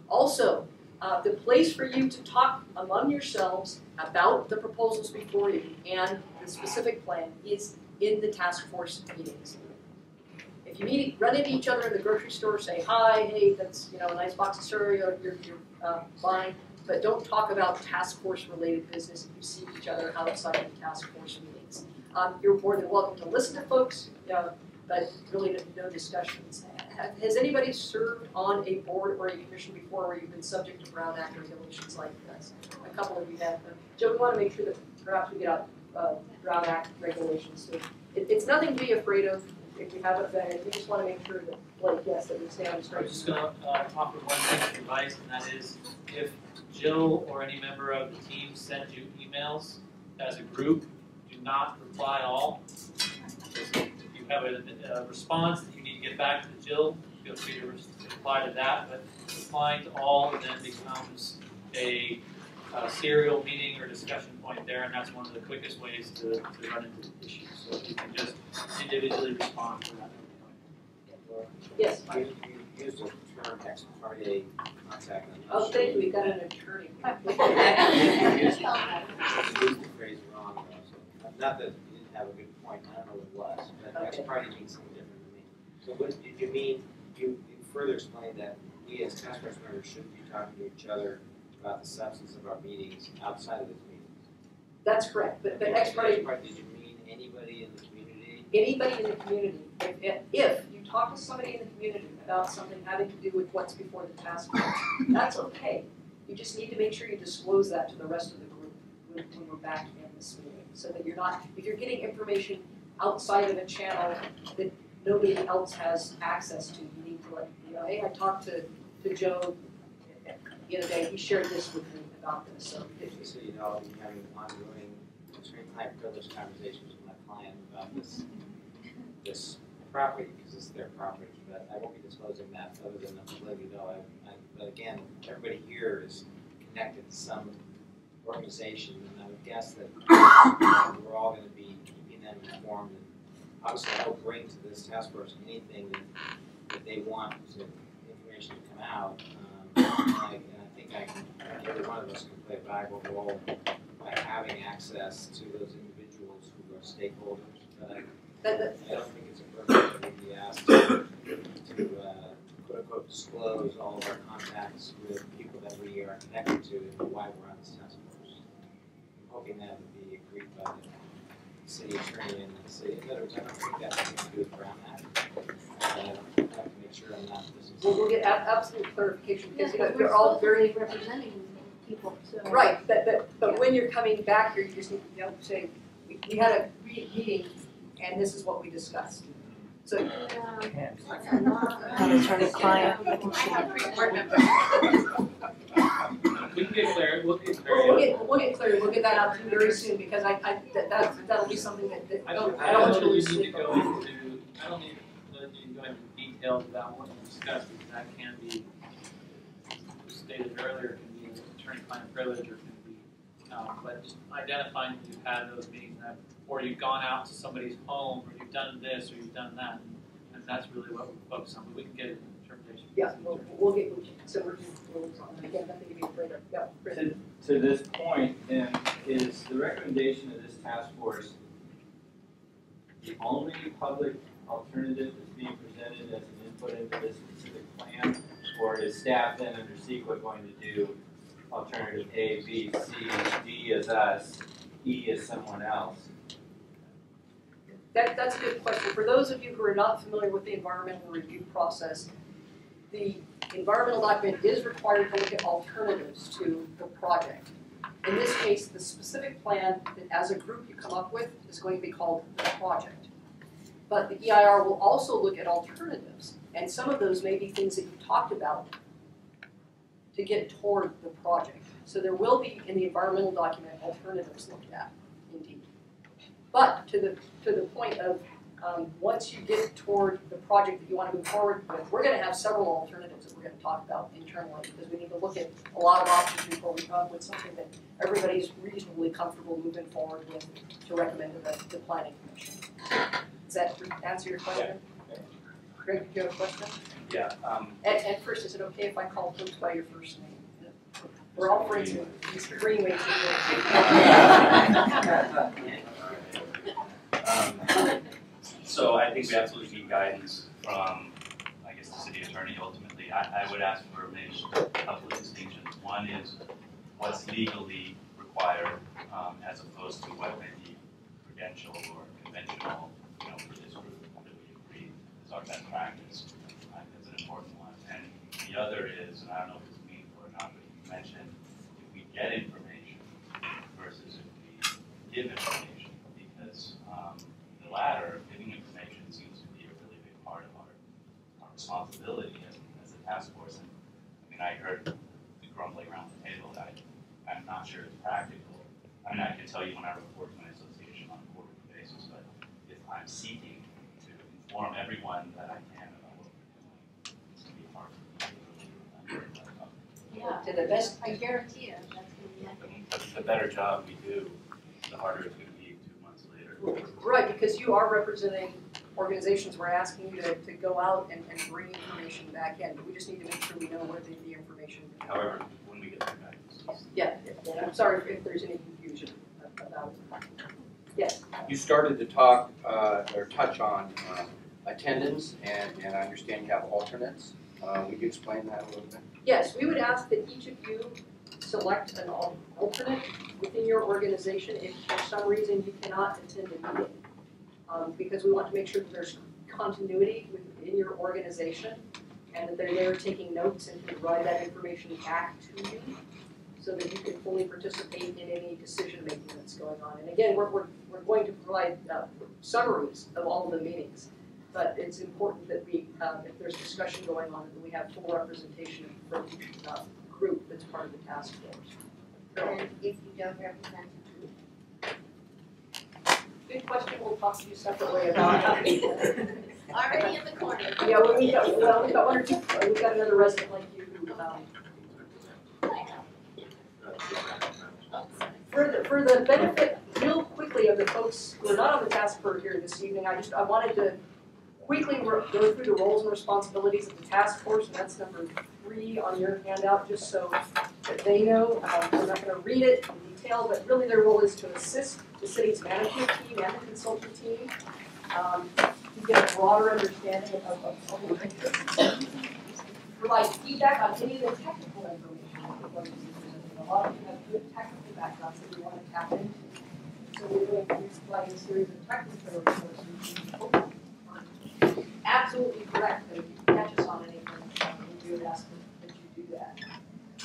[SPEAKER 2] Also, the place for you to talk among yourselves about the proposals before you and the specific plan is in the task force meetings. If you run into each other in the grocery store, say hi, hey, that's a nice box of cereal you're buying, but don't talk about task force related business if you see each other outside of the task force meetings. You're more than welcome to listen to folks, but really no discussions. Has anybody served on a board or a commission before where you've been subject to Brown Act regulations like this? A couple of you have. Joe, we want to make sure that perhaps we get out Brown Act regulations. So it's nothing to be afraid of if you haven't been it. We just want to make sure that, yes, that we stay on the straight.
[SPEAKER 22] I was just going to offer one piece of advice, and that is if Jill or any member of the team sends you emails as a group, do not reply all. If you have a response that you need to get back to Jill, feel free to reply to that, but replying to all then becomes a serial meeting or discussion point there, and that's one of the quickest ways to run into issues. So if you can just individually respond to that.
[SPEAKER 2] Yes,
[SPEAKER 11] you used the term ex parte contact.
[SPEAKER 2] Oh, thank you. We got an attorney.
[SPEAKER 11] You used the phrase wrong, though. So not that you didn't have a good point. I don't know what it was, but ex parte means something different to me. So what did you mean? You further explained that we as task force members should be talking to each other about the substance of our meetings outside of those meetings.
[SPEAKER 2] That's correct. But ex parte.
[SPEAKER 11] Did you mean anybody in the community?
[SPEAKER 2] Anybody in the community. If you talk to somebody in the community about something having to do with what's before the task force, that's okay. You just need to make sure you disclose that to the rest of the group when we're back in this meeting, so that you're not, if you're getting information outside of a channel that nobody else has access to, you need to let hey, I talked to Joe the other day. He shared this with me about this. So
[SPEAKER 11] you know, I'll be having ongoing high privilege conversations with my client about this property because it's their property. But I won't be disclosing that other than to let you know. But again, everybody here is connected to some organization, and I would guess that we're all going to be keeping them informed. And obviously, I will bring to this task force anything that they want information to come out. And I think every one of us can play a valuable role by having access to those individuals who are stakeholders. But I don't think it's appropriate that we be asked to quote unquote disclose all of our contacts with people that we are connected to and why we're on this task force. I'm hoping that would be agreed by the city attorney and the city. In other words, I don't think that's something to do with Brown Act. I have to make sure I'm not listening.
[SPEAKER 2] We'll get absolute clarification because they're all very representing people. So. Right, but when you're coming back here, you just need to say we had a meeting and this is what we discussed. So
[SPEAKER 15] attorney-client.
[SPEAKER 22] We can get clear. We'll get clear.
[SPEAKER 2] We'll get clear. We'll get that out to you very soon because that'll be something that I don't want you to lose sleep over.
[SPEAKER 22] I don't need to go into details about what you discussed because that can be stated earlier. Can be attorney-client privilege or can be, but just identifying that you've had those meetings that, or you've gone out to somebody's home, or you've done this, or you've done that, and that's really what we focus on. But we can get an interpretation.
[SPEAKER 2] Yeah, we'll get. So we're again nothing to be afraid of. Yeah.
[SPEAKER 19] To this point, then, is the recommendation of this task force the only public alternative that's being presented as an input into this specific plan? Or is staff then under CEQA going to do alternative A, B, C, D as us, E as someone else?
[SPEAKER 2] That's a good question. For those of you who are not familiar with the environmental review process, the environmental document is required to look at alternatives to the project. In this case, the specific plan that as a group you come up with is going to be called the project. But the EIR will also look at alternatives, and some of those may be things that you talked about to get toward the project. So there will be, in the environmental document, alternatives looked at, indeed. But to the point of once you get toward the project that you want to move forward with, we're going to have several alternatives that we're going to talk about internally, because we need to look at a lot of options before we come up with something that everybody's reasonably comfortable moving forward with to recommend to the Planning Commission. Does that answer your question?
[SPEAKER 19] Yeah.
[SPEAKER 2] Greg, do you have a question?
[SPEAKER 9] Yeah.
[SPEAKER 2] And first, is it okay if I call folks by your first name? We're all friends with Mr. Greenway.
[SPEAKER 9] So I think we absolutely need guidance from, I guess, the city attorney ultimately. I would ask for maybe a couple of distinctions. One is what's legally required as opposed to what may be prudential or conventional, for this group that we agree is our best practice. That's an important one. And the other is, and I don't know if it's meaningful or not, but you mentioned if we get information versus if we give information, because the latter, giving information, seems to be a really big part of our responsibility as a task force. And I mean, I heard the grumbling around the table that I'm not sure it's practical. I mean, I can tell you when I report to my association on a quarterly basis, but if I'm seeking to inform everyone that I can about what we're doing, it's going to be hard for me to really remember.
[SPEAKER 7] Yeah,
[SPEAKER 2] to the best,
[SPEAKER 7] I guarantee you, that's going to be
[SPEAKER 9] The better job we do, the harder it's going to be 2 months later.
[SPEAKER 2] right, because you are representing organizations. We're asking you to go out and bring information back in, but we just need to make sure we know where the information is.
[SPEAKER 9] However, when we get the guidance.
[SPEAKER 2] Yeah, I'm sorry if there's any confusion about it. Yes.
[SPEAKER 5] You started to talk or touch on attendance, and I understand you have alternates. Would you explain that a little bit?
[SPEAKER 2] Yes, we would ask that each of you select an alternate within your organization if for some reason you cannot attend a meeting. Because we want to make sure that there's continuity within your organization and that they're there taking notes and can provide that information back to you so that you can fully participate in any decision making that's going on. And again, we're going to provide summaries of all of the meetings, but it's important that we, if there's discussion going on, that we have full representation from each group that's part of the task force.
[SPEAKER 7] And if you don't represent a group?
[SPEAKER 2] Good question, we'll talk to you separately about it.
[SPEAKER 7] Already in the corner.
[SPEAKER 2] Yeah, well, we've got one or two, we've got another resident like you who, for the benefit, real quickly, of the folks who are not on the task force here this evening, I wanted to quickly go through the roles and responsibilities of the task force, and that's number 3 on your handout, just so that they know. I'm not going to read it in detail, but really their role is to assist the city's management team and the consultant team to get a broader understanding of public interest. Provide feedback on any of the technical information that we're going to be presenting. A lot of you have good technical backgrounds that we want to tap into. So we're going to be providing a series of technical resources. Absolutely correct, that if you catch us on anything, we do ask that you do that.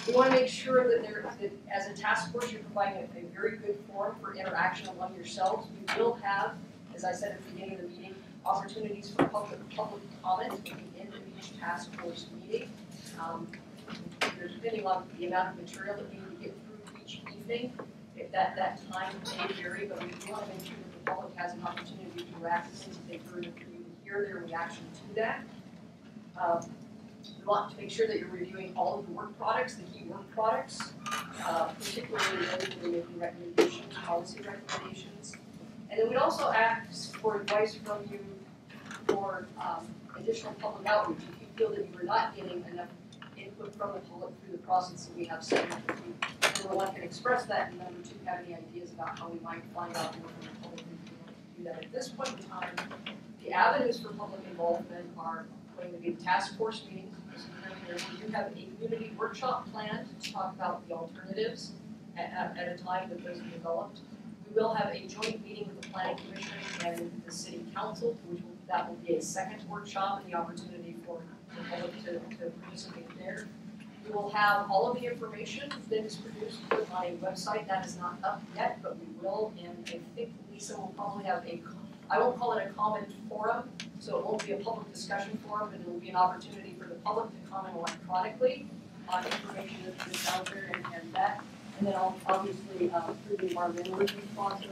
[SPEAKER 2] We want to make sure that as a task force, you're providing a very good forum for interaction among yourselves. We will have, as I said at the beginning of the meeting, opportunities for public comment at the end of each task force meeting. Depending on the amount of material that we need to get through each evening, if that time may vary, but we do want to make sure that the public has an opportunity to interact since they've heard of you, hear their reaction to that. We want to make sure that you're reviewing all of the work products, the key work products, particularly those that are making recommendations, policy recommendations. And then we'd also ask for advice from you for additional public outreach. If you feel that you are not getting enough input from the public through the process that we have set up, if you, number 1, can express that, and number 2, have any ideas about how we might find out more from the public do that. At this point in time, the avenues for public involvement are going to be the task force meetings. We do have a community workshop planned to talk about the alternatives at a time that those are developed. We will have a joint meeting with the planning commission and the city council, that will be a second workshop and the opportunity for the public to participate there. We will have all of the information that is produced put on a website that is not up yet, but we will, and I think Lisa will probably have I won't call it a common forum, so it won't be a public discussion forum, but it will be an opportunity for the public to comment electronically on information that's out there and that. And then obviously through the environmental review process,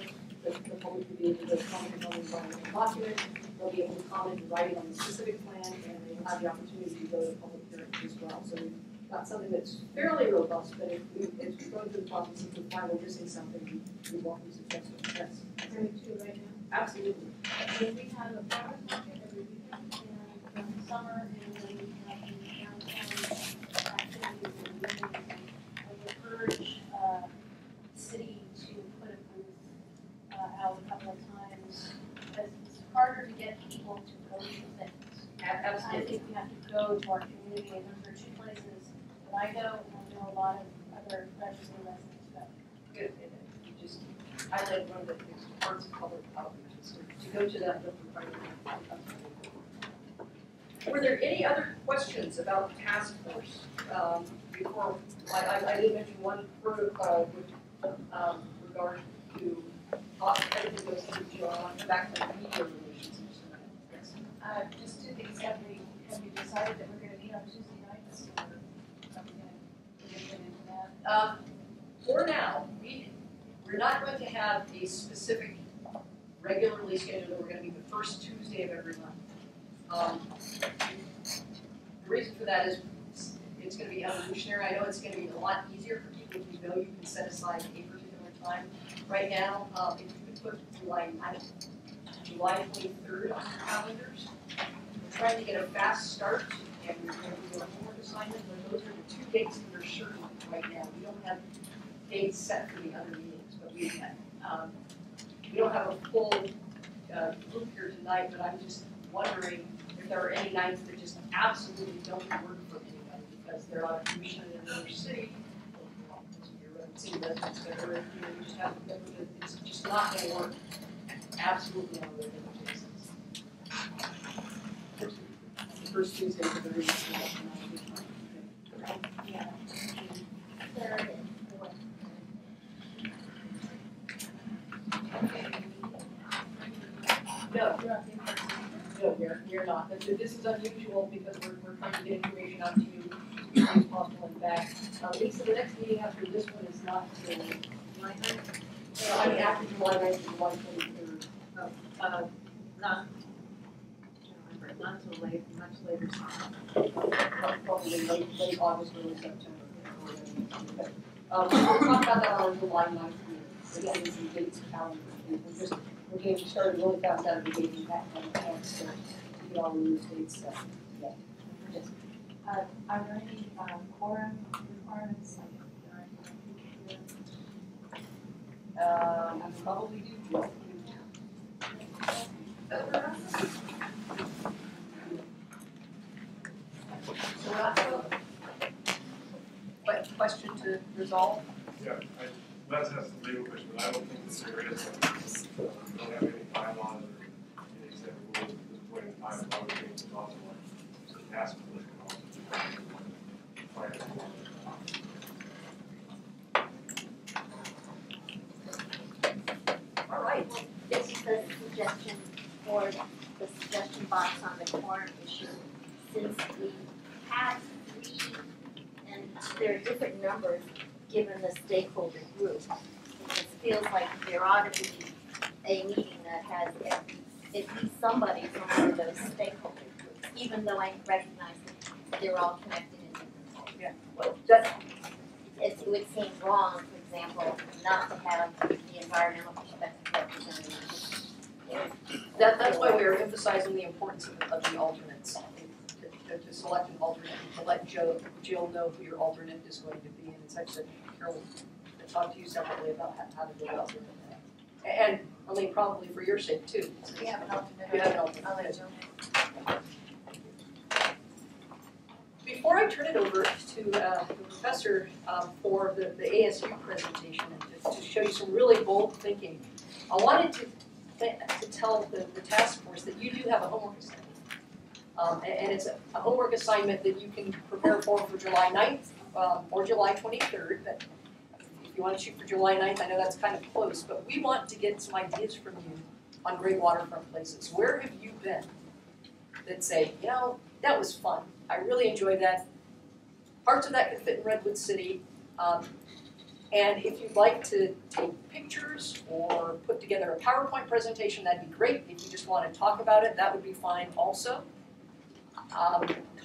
[SPEAKER 2] the public will be able to comment on the environmental document, they'll be able to comment and write on the specific plan, and they will have the opportunity to go to public hearings as well. So we've got something that's fairly robust, but if we go through the process of the final missing something, we won't be successful. Yes.
[SPEAKER 18] Ready to right now?
[SPEAKER 2] Absolutely.
[SPEAKER 18] So we have a farmer's market every weekend in the summer, and then we have the downtown activities and meetings. I would urge the city to put a booth out a couple of times, because it's harder to get people to go to things.
[SPEAKER 2] Absolutely.
[SPEAKER 18] I think we have to go to our community, and those are two places that I go, and I know a lot of other residents go.
[SPEAKER 2] Good. You just highlight one of the parts of public outreach, to go to that. Were there any other questions about the task force? Before, I did mention one protocol with regard to everything goes through Jill. I want to come back to media relations in just a minute. Yes.
[SPEAKER 18] Just two things. Have we decided that we're going to meet on Tuesday nights, or are we going to get into that?
[SPEAKER 2] For now, we're not going to have a specific regularly scheduled that we're going to meet the first Tuesday of every month. The reason for that is it's going to be evolutionary. I know it's going to be a lot easier for people if you know you can set aside a particular time. Right now, if you could put July 23rd on your calendars, we're trying to get a fast start, and we're going to do a homework assignment, but those are the two dates that are certain right now. We don't have dates set for the other meetings, but we don't have a full group here tonight, but I'm just wondering if there are any nights that just absolutely don't work for anybody because they're on a commission in another city. Your city residents that are in here, you just have to remember that it's just not going to work absolutely on a regular basis. The first Tuesday of the week.
[SPEAKER 13] Yeah. Third and fourth.
[SPEAKER 2] No, you're not. This is unusual because we're trying to get information out to you as soon as possible and back. Lisa, the next meeting after this one is not until July 9th. I mean, after July 9th and July 23rd.
[SPEAKER 12] Not until late, much later summer.
[SPEAKER 2] Probably late August, early September. We'll talk about that on July 9th meeting. Again, these are dates and calendars. We're getting started really fast out of the gate and back on the chance to get all of these dates set. Yeah. Yes.
[SPEAKER 18] Are there any quorum requirements?
[SPEAKER 2] I probably do. So what question to resolve?
[SPEAKER 8] Yeah, Les has some legal question, but I don't think that there is. We don't have any bylaws or any set rules at this point in time. I would think it's also like the task force can also
[SPEAKER 2] All right.
[SPEAKER 13] This is the suggestion for the suggestion box on the quorum issue. Since we have three, and there are different numbers given the stakeholder group, it feels like there ought to be a meeting that has at least somebody from one of those stakeholder groups, even though I recognize that they're all connected in different ways.
[SPEAKER 2] Yeah. Well,
[SPEAKER 13] it would seem wrong, for example, not to have the environmental perspective represented.
[SPEAKER 2] That's why we are emphasizing the importance of the alternates. To select an alternate, to let Jill know who your alternate is going to be, and such that Carol will talk to you separately about how to go about doing that. And, I mean, probably for your sake too.
[SPEAKER 15] We have an alternate.
[SPEAKER 2] You have an alternate.
[SPEAKER 15] I'll let Joe.
[SPEAKER 2] Before I turn it over to the professor for the ASU presentation and to show you some really bold thinking, I wanted to tell the task force that you do have a homework assignment. And it's a homework assignment that you can prepare for July 9th or July 23rd. But if you want to shoot for July 9th, I know that's kind of close, but we want to get some ideas from you on great waterfront places. Where have you been that say, you know, that was fun. I really enjoyed that. Parts of that could fit in Redwood City. And if you'd like to take pictures or put together a PowerPoint presentation, that'd be great. If you just want to talk about it, that would be fine also.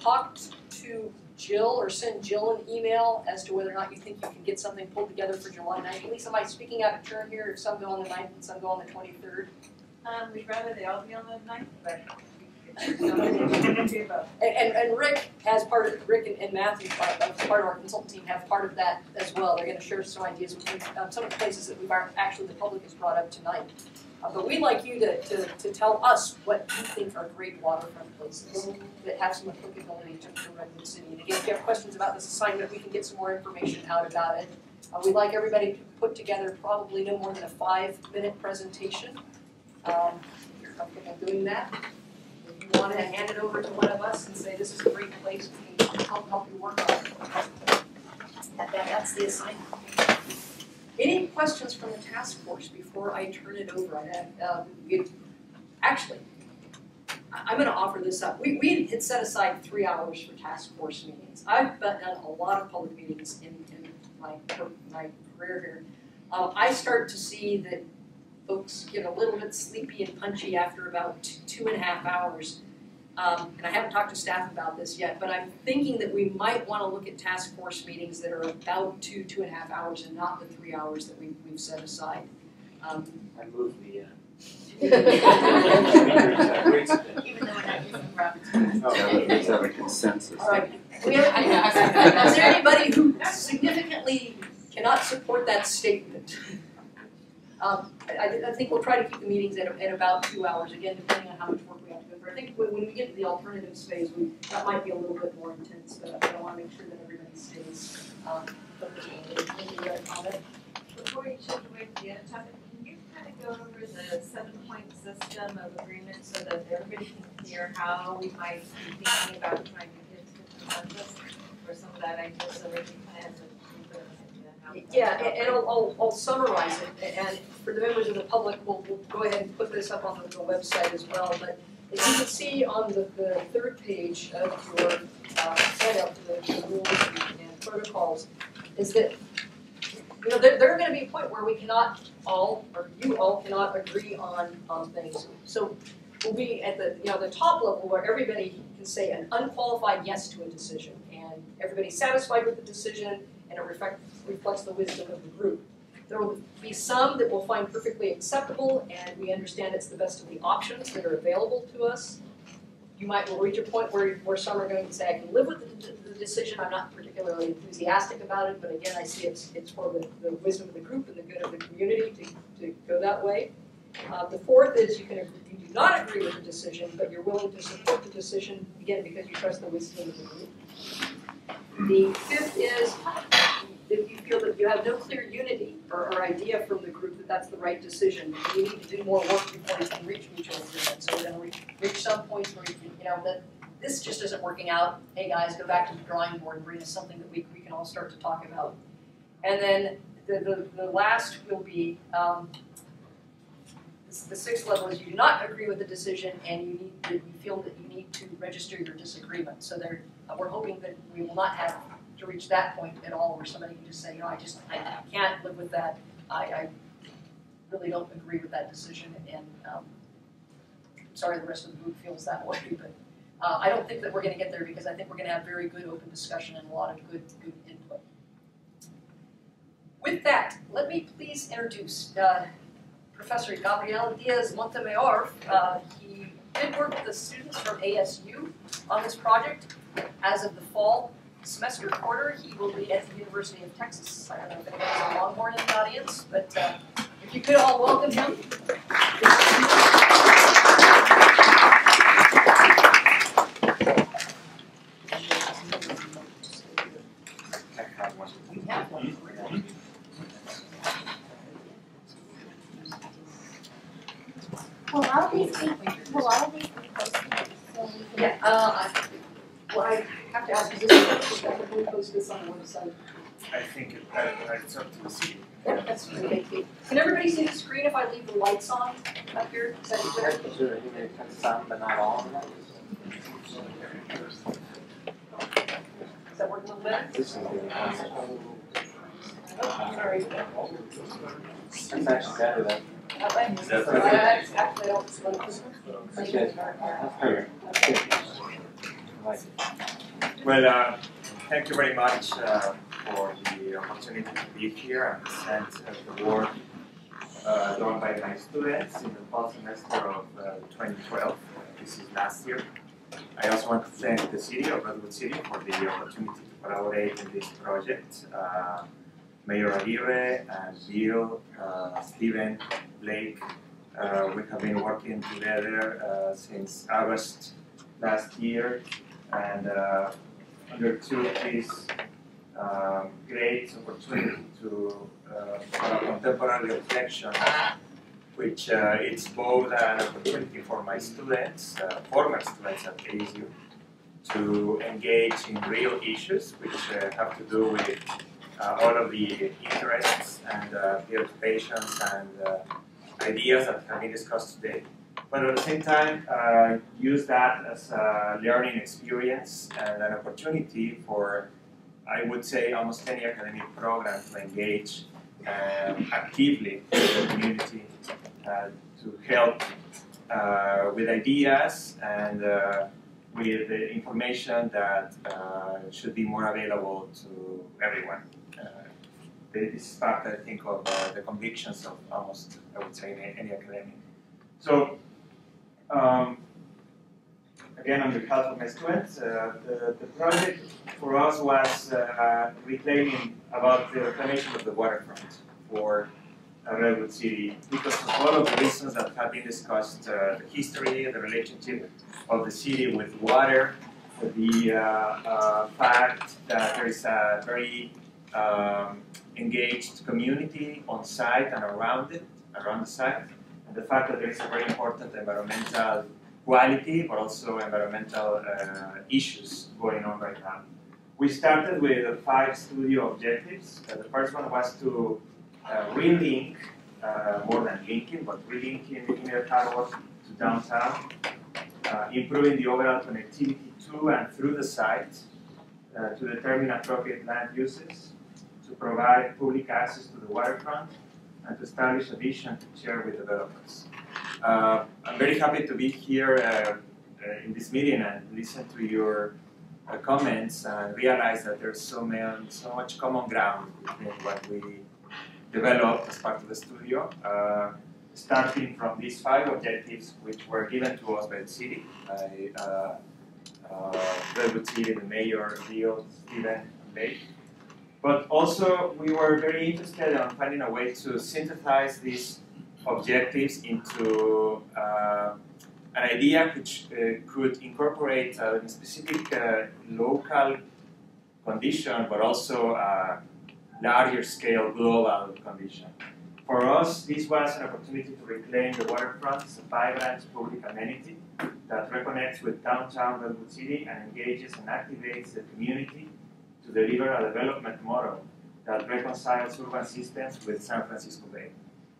[SPEAKER 2] Talk to Jill or send Jill an email as to whether or not you think you can get something pulled together for July 9th. At least am I speaking out of turn here if some go on the 9th and some go on the 23rd?
[SPEAKER 3] We'd rather they all be on the 9th, but
[SPEAKER 2] and Rick has Rick and Matthew, part of our consultant team, have part of that as well. They're going to share some ideas with you, some of the places that the public has brought up tonight. But we'd like you to tell us what you think are great waterfront places that have some applicability to Redwood City. And again, if you have questions about this assignment, we can get some more information out about it. We'd like everybody to put together probably no more than a 5-minute presentation. If you're comfortable doing that. If you want to hand it over to one of us and say, this is a great place, we can help you work on it. That's the assignment. Any questions from the task force before I turn it over? Actually, I'm going to offer this up. We had set aside 3 hours for task force meetings. I've done a lot of public meetings in my career here. I start to see that folks get a little bit sleepy and punchy after about 2.5 hours. And I haven't talked to staff about this yet, but I'm thinking that we might want to look at task force meetings that are about 2.5 hours and not the 3 hours that we've set aside.
[SPEAKER 11] I move the
[SPEAKER 3] even though we're not using Robert's rules.
[SPEAKER 6] Let's have a consensus.
[SPEAKER 2] All right. Is there anybody who significantly cannot support that statement? I think we'll try to keep the meetings at about 2 hours, again, depending on how much work we have to go through. I think when we get to the alternatives phase, that might be a little bit more intense, but I want to make sure that everybody stays focused on it. Any other comment?
[SPEAKER 3] Before you shift away to the other topic, can you kind of go over the 7-point system of agreement so that everybody can hear how we might be thinking about trying to get to consensus or some of that idea so that we kind of
[SPEAKER 2] Yeah, and I'll summarize it, and for the members of the public, we'll go ahead and put this up on the website as well, but as you can see on the 3rd page of your setup, the rules and protocols, is that there's going to be a point where we cannot all, or you all cannot agree on things. So we'll be at the top level where everybody can say an unqualified yes to a decision, and everybody's satisfied with the decision, and it reflects the wisdom of the group. There will be some that we'll find perfectly acceptable, and we understand it's the best of the options that are available to us. You might will reach a point where some are going to say, I can live with the decision, I'm not particularly enthusiastic about it, but again, I see it's for the wisdom of the group and the good of the community to go that way. The 4th is you do not agree with the decision, but you're willing to support the decision, again, because you trust the wisdom of the group. The 5th is if you feel that you have no clear unity or idea from the group that that's the right decision, you need to do more work before you can reach mutual agreement. So we're going to reach some points where that this just isn't working out. Hey guys, go back to the drawing board and bring us something that we can all start to talk about. And then the last will be the 6th level is you do not agree with the decision and you feel that you need to register your disagreement. So we're hoping that we will not have to reach that point at all where somebody can just say, I can't live with that. I really don't agree with that decision, and I'm sorry the rest of the group feels that way, but I don't think that we're going to get there because I think we're going to have very good open discussion and a lot of good input. With that, let me please introduce Professor Gabriel Diaz Montemayor. He did work with the students from ASU on this project. As of the fall semester quarter, he will be at the University of Texas. I don't know if anybody's a Longhorn in the audience, but If you could all welcome him.
[SPEAKER 13] Will all these be posted? So we can-
[SPEAKER 2] Yeah, well, I have to ask, is this, can we post this on the website?
[SPEAKER 22] I think it's up to the city.
[SPEAKER 2] Yep, that's great. Can everybody see the screen if I leave the lights on up here? Is that clear?
[SPEAKER 11] Sure, some, but not all.
[SPEAKER 2] Is that working a little better?
[SPEAKER 11] This is
[SPEAKER 2] Oh, sorry.
[SPEAKER 11] That's actually better than.
[SPEAKER 2] Is
[SPEAKER 11] that
[SPEAKER 2] better? Actually, I don't.
[SPEAKER 11] That's good. That's perfect.
[SPEAKER 22] Well, thank you very much for the opportunity to be here and present the work done by my students in the fall semester of 2012. This is last year. I also want to thank the city of Redwood City for the opportunity to collaborate in this project. Mayor Aguirre and Bill, Stephen, Blake, we have been working together since August last year, and undertook this great opportunity to for a contemporary reflection, which it's both an opportunity for my students, former students at ASU, to engage in real issues which have to do with all of the interests and preoccupations and ideas that have been discussed today. But at the same time, use that as a learning experience and an opportunity for, I would say, almost any academic program to engage actively with the community, to help with ideas and with the information that should be more available to everyone. This is part, I think, of the convictions of almost, I would say, any academic. So, again, on behalf of my students, the project for us was reclaiming about the reclamation of the waterfront for Redwood City, because of all of the reasons that have been discussed, the history, the relationship of the city with water, the fact that there is a very engaged community on site and around the site, and the fact that there is a very important environmental quality, but also environmental issues going on right now. We started with 5 studio objectives. The first one was to relink, more than linking, but relinking inner harbor to downtown, improving the overall connectivity to and through the site, to determine appropriate land uses, to provide public access to the waterfront, and to establish a vision to share with developers. I'm very happy to be here in this meeting and listen to your comments and realize that there's so much common ground between what we developed as part of the studio, starting from these 5 objectives which were given to us by the city, by Redwood City, the mayor, Bill, Stephen, and Blake. But also, we were very interested in finding a way to synthesize these objectives into an idea which could incorporate a specific local condition, but also a larger scale global condition. For us, this was an opportunity to reclaim the waterfront as a vibrant public amenity that reconnects with downtown Redwood City and engages and activates the community to deliver a development model that reconciles urban systems with San Francisco Bay.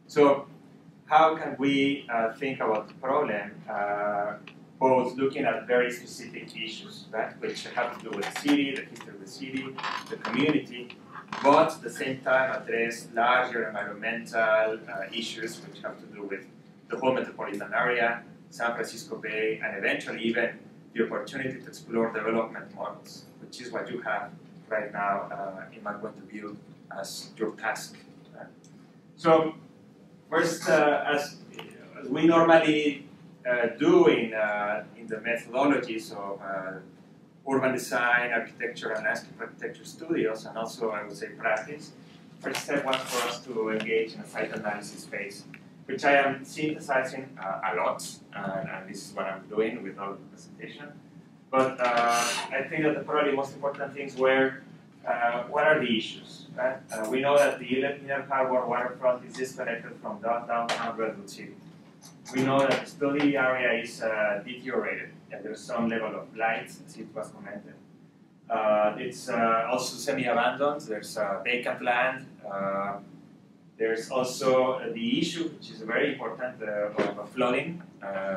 [SPEAKER 22] So, how can we think about the problem, both looking at very specific issues, right, which have to do with the city, the history of the city, the community, but at the same time address larger environmental issues which have to do with the whole metropolitan area, San Francisco Bay, and eventually even the opportunity to explore development models, which is what you have right now, in my point of view, as your task. So, first, as we normally do in the methodologies of urban design, architecture, and landscape architecture studios, and also, I would say, practice,
[SPEAKER 1] first step was for us to engage in a site analysis phase, which I am synthesizing a lot, and this is what I'm doing with all the presentation. But I think that the probably most important things were, what are the issues? Right? We know that the Inner Harbor waterfront is disconnected from downtown Redwood City. We know that the study area is deteriorated, and there's some level of blight, as it was commented. It's also semi-abandoned, there's vacant land. There's also the issue, which is very important, of flooding,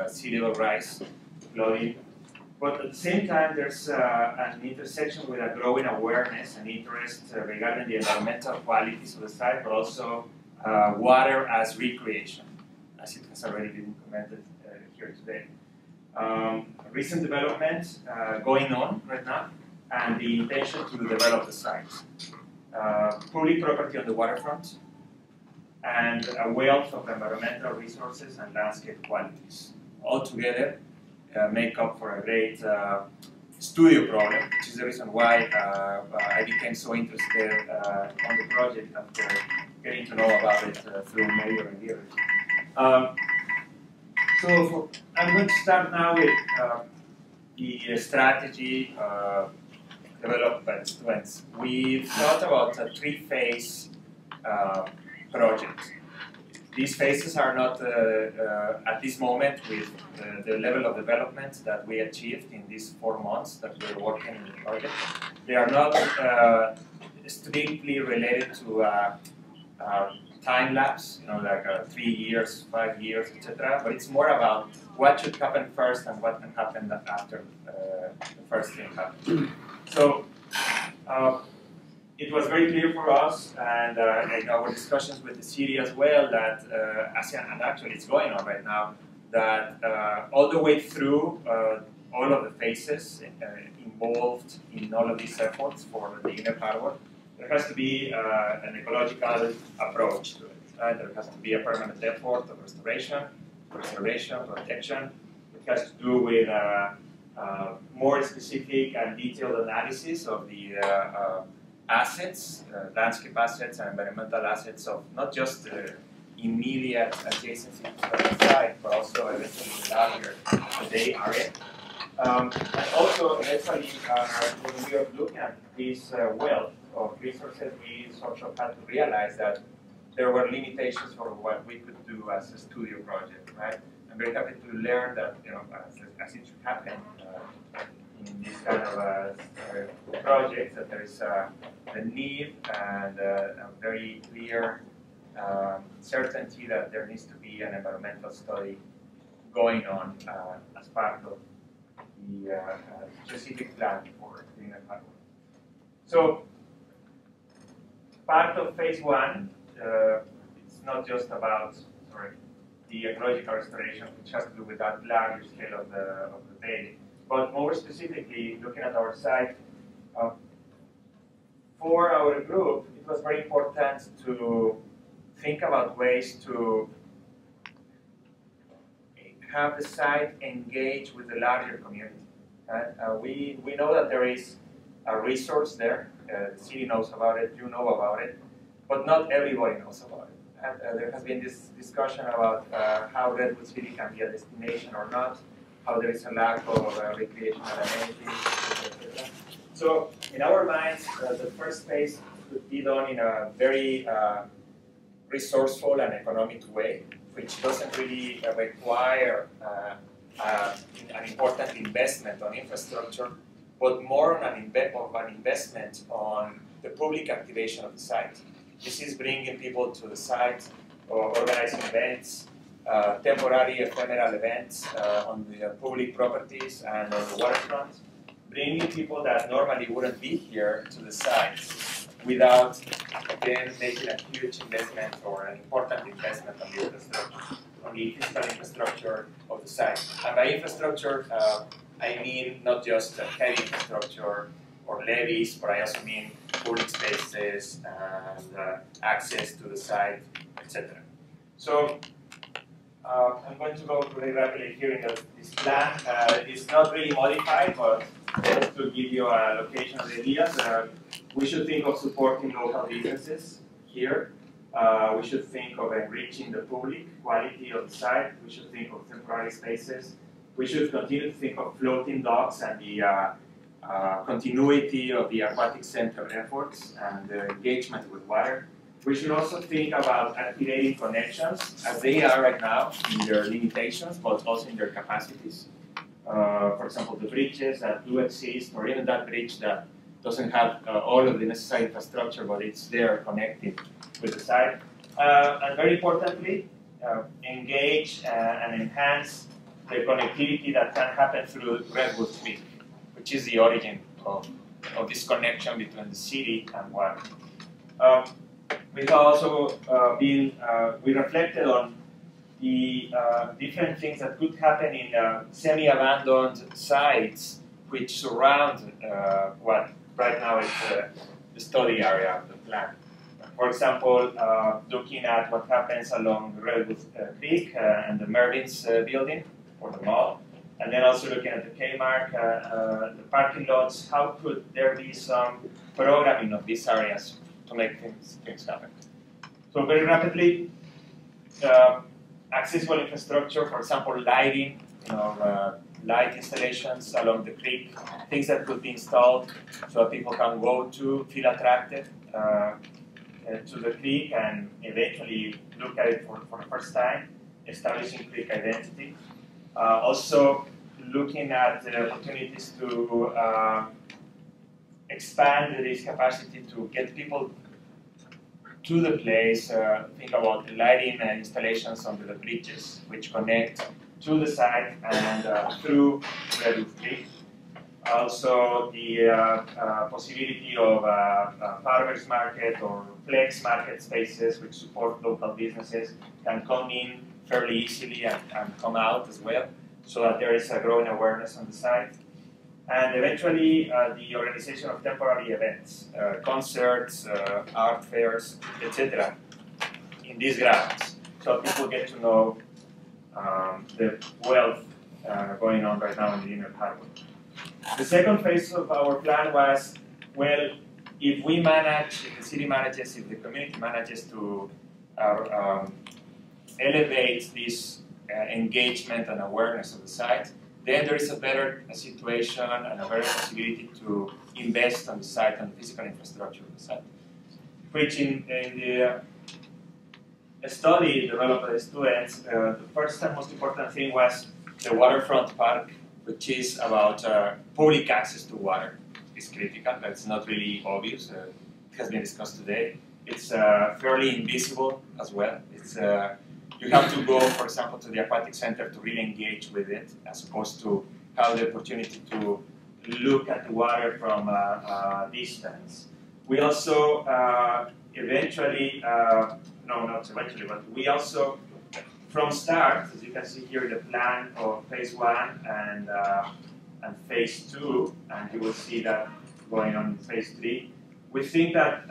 [SPEAKER 1] sea level rise, flooding. But at the same time, there's an intersection with a growing awareness and interest regarding the environmental qualities of the site, but also water as recreation, as it has already been commented here today. Recent development going on right now, and the intention to develop the site. Public property on the waterfront, and a wealth of environmental resources and landscape qualities. All together make up for a great studio problem, which is the reason why I became so interested on the project after getting to know about it through Mayor and Gary. So I'm going to start now with the strategy developed by the students. We thought about a three-phase project. These phases are not, at this moment, with the level of development that we achieved in these 4 months that we're working in the project. They are not strictly related to time lapse, like 3 years, 5 years, etc. But it's more about what should happen first and what can happen after the first thing happens. So it was very clear for us, and in our discussions with the city as well, that and actually it's going on right now, that all the way through all of the phases involved in all of these efforts for the Inner Harbor, there has to be an ecological approach to it. There has to be a permanent effort of restoration, protection. It has to do with more specific and detailed analysis of the assets, landscape assets and environmental assets of not just the immediate adjacency to the site, but also eventually the larger Bay area. And also, eventually, when we are looking at this wealth of resources, we also had to realize that there were limitations for what we could do as a studio project, right? I'm very happy to learn that, as it should happen in this kind of projects, that there is a need and a very clear certainty that there needs to be an environmental study going on as part of the specific plan for the Inner Harbor. So, part of phase 1, it's not just about the ecological restoration, which has to do with that larger scale of the bay, but more specifically, looking at our site, for our group, it was very important to think about ways to have the site engage with the larger community. We know that there is a resource there. The city knows about it, you know about it, but not everybody knows about it. There has been this discussion about how Redwood City can be a destination or not, how there is a lack of recreational amenities, etc. So, in our minds, the first phase could be done in a very resourceful and economic way, which doesn't really require an important investment on infrastructure, but more on an investment on the public activation of the site. This is bringing people to the site, or organizing events, temporary ephemeral events on the public properties and on the waterfront, bringing people that normally wouldn't be here to the site without then making a huge investment or an important investment on the infrastructure, on the physical infrastructure of the site. And by infrastructure, I mean not just heavy infrastructure or levees, but I also mean public spaces and access to the site, etc. So I'm going to go really rapidly here in this plan. It's not really modified, but just to give you a location of the ideas, we should think of supporting local businesses here. We should think of enriching the public quality of the site. We should think of temporary spaces. We should continue to think of floating docks and the continuity of the aquatic center efforts and the engagement with water. We should also think about activating connections as they are right now in their limitations, but also in their capacities. For example, the bridges that do exist, or even that bridge that doesn't have all of the necessary infrastructure, but it's there connected with the site. And very importantly, engage and enhance the connectivity that can happen through Redwood Creek, which is the origin of this connection between the city and water. We've also we reflected on the different things that could happen in semi-abandoned sites which surround what right now is the study area of the plan. For example, looking at what happens along Redwood Creek and the Mervin's building for the mall, and then also looking at the Kmart, the parking lots, how could there be some programming of these areas to make things happen. So very rapidly, accessible infrastructure, for example, lighting, light installations along the creek, things that could be installed so that people can go to, feel attracted to the creek and eventually look at it for the first time, establishing creek identity. Also looking at the opportunities to expand this capacity to get people to the place, think about the lighting installations under the bridges which connect to the site and through Redwood Creek. Also the possibility of farmers market or flex market spaces which support local businesses can come in fairly easily and come out as well, so that there is a growing awareness on the site. And eventually the organization of temporary events, concerts, art fairs, etc. in these grounds, so people get to know the wealth going on right now in the Inner Harbor. The second phase of our plan was, well, if we manage, if the city manages, if the community manages to elevate this engagement and awareness of the site, then there is a better situation and a better possibility to invest on the site and the physical infrastructure of the site. Which in the study developed by the students, the first and most important thing was the waterfront park, which is about public access to water. It's critical, but it's not really obvious. It has been discussed today. It's fairly invisible as well. It's you have to go, for example, to the aquatic center to really engage with it, as opposed to have the opportunity to look at the water from a distance. We also eventually, no, not eventually, but we also, from start, as you can see here, the plan of phase 1 and phase 2, and you will see that going on in phase 3, we think that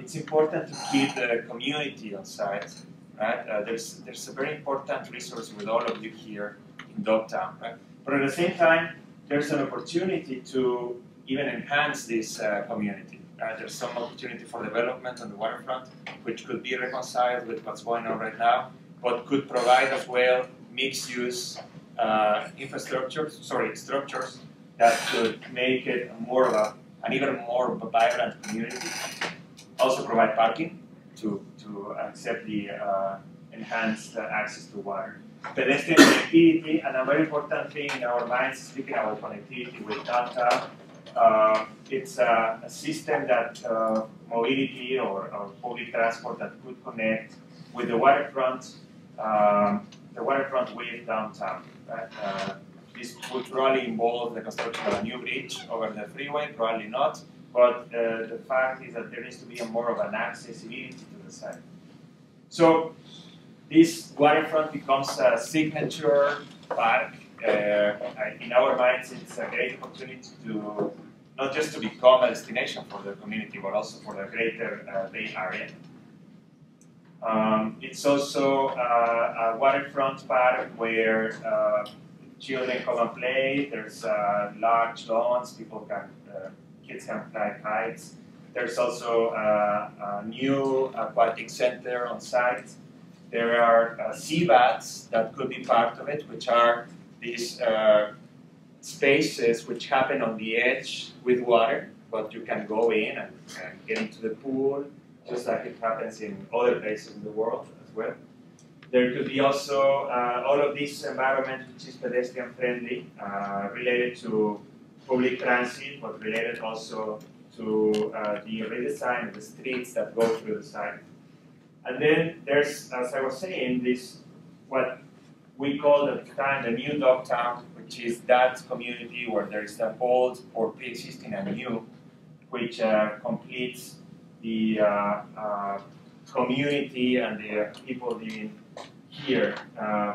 [SPEAKER 1] it's important to keep the community on site. Right? There's a very important resource with all of you here in Dogtown, right? But at the same time, there's an opportunity to even enhance this community. There's some opportunity for development on the waterfront, which could be reconciled with what's going on right now, but could provide as well mixed-use structures that could make it more of an even more vibrant community. Also provide parking to accept the enhanced access to water. Pedestrian connectivity, and a very important thing in our minds, speaking about connectivity with downtown, it's a system that mobility or public transport that could connect with the waterfront with downtown. Right? This would probably involve the construction of a new bridge over the freeway, probably not. But the fact is that there needs to be more of an accessibility to the site. So this waterfront becomes a signature park. In our minds, it's a great opportunity to not just to become a destination for the community, but also for the greater Bay Area. It's also a waterfront park where children come and play. There's large lawns. Kids can fly kites. There's also a new aquatic center on site. There are sea baths that could be part of it, which are these spaces which happen on the edge with water, but you can go in and get into the pool, just like it happens in other places in the world as well. There could be also all of this environment which is pedestrian friendly, related to public transit, but related also to the redesign of the streets that go through the site. And then there's, as I was saying, this what we call at the time the new Dogtown, which is that community where there is an old or pre-existing and new, which completes the community and the people living here,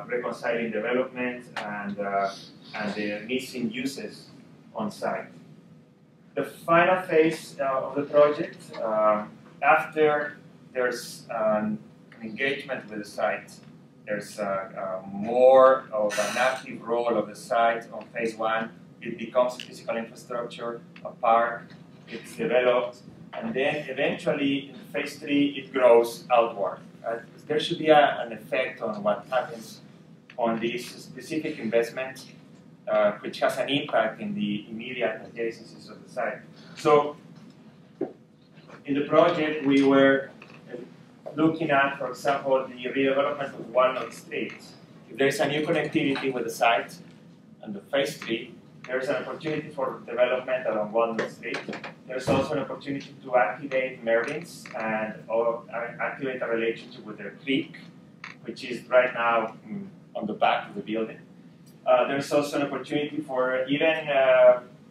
[SPEAKER 1] reconciling development and the missing uses on site. The final phase of the project, after there's an engagement with the site, there's more of an active role of the site on phase one. It becomes physical infrastructure, a park, it's developed, and then eventually in phase three it grows outward. There should be an effect on what happens on this specific investment, which has an impact in the immediate adjacencies of the site. So in the project we were looking at, for example, the redevelopment of Walnut Street. If there's a new connectivity with the site and the phase three, there's an opportunity for development along Walnut Street. There's also an opportunity to activate Mervyn's and activate a relationship with their creek, which is right now on the back of the building. There's also an opportunity for even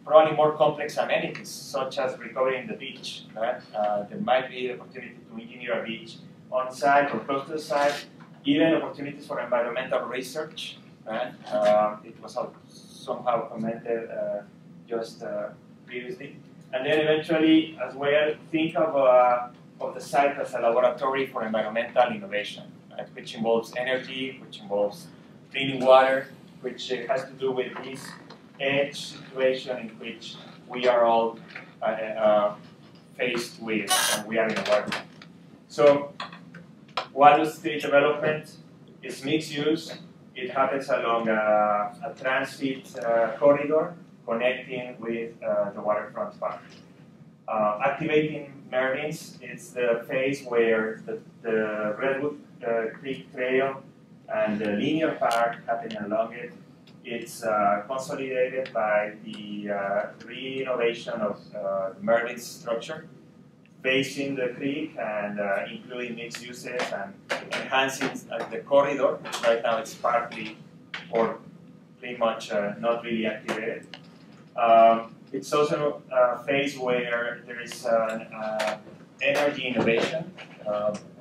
[SPEAKER 1] probably more complex amenities, such as recovering the beach. Right? There might be the opportunity to engineer a beach on site or close to the site, even opportunities for environmental research. Right? It was somehow commented just previously. And then eventually, as well, think of the site as a laboratory for environmental innovation, right? Which involves energy, which involves cleaning water, which has to do with this edge situation in which we are all faced with, and we are in a water. So, Walnut Street development is mixed use. It happens along a transit corridor connecting with the waterfront park. Activating Mervyn's, it's the phase where the Redwood Creek Trail and the linear park happening along it. It's consolidated by the renovation of Mervyn's structure, facing the creek and including mixed uses and enhancing the corridor, which right now it's partly or pretty much not really activated. It's also a phase where there is energy innovation,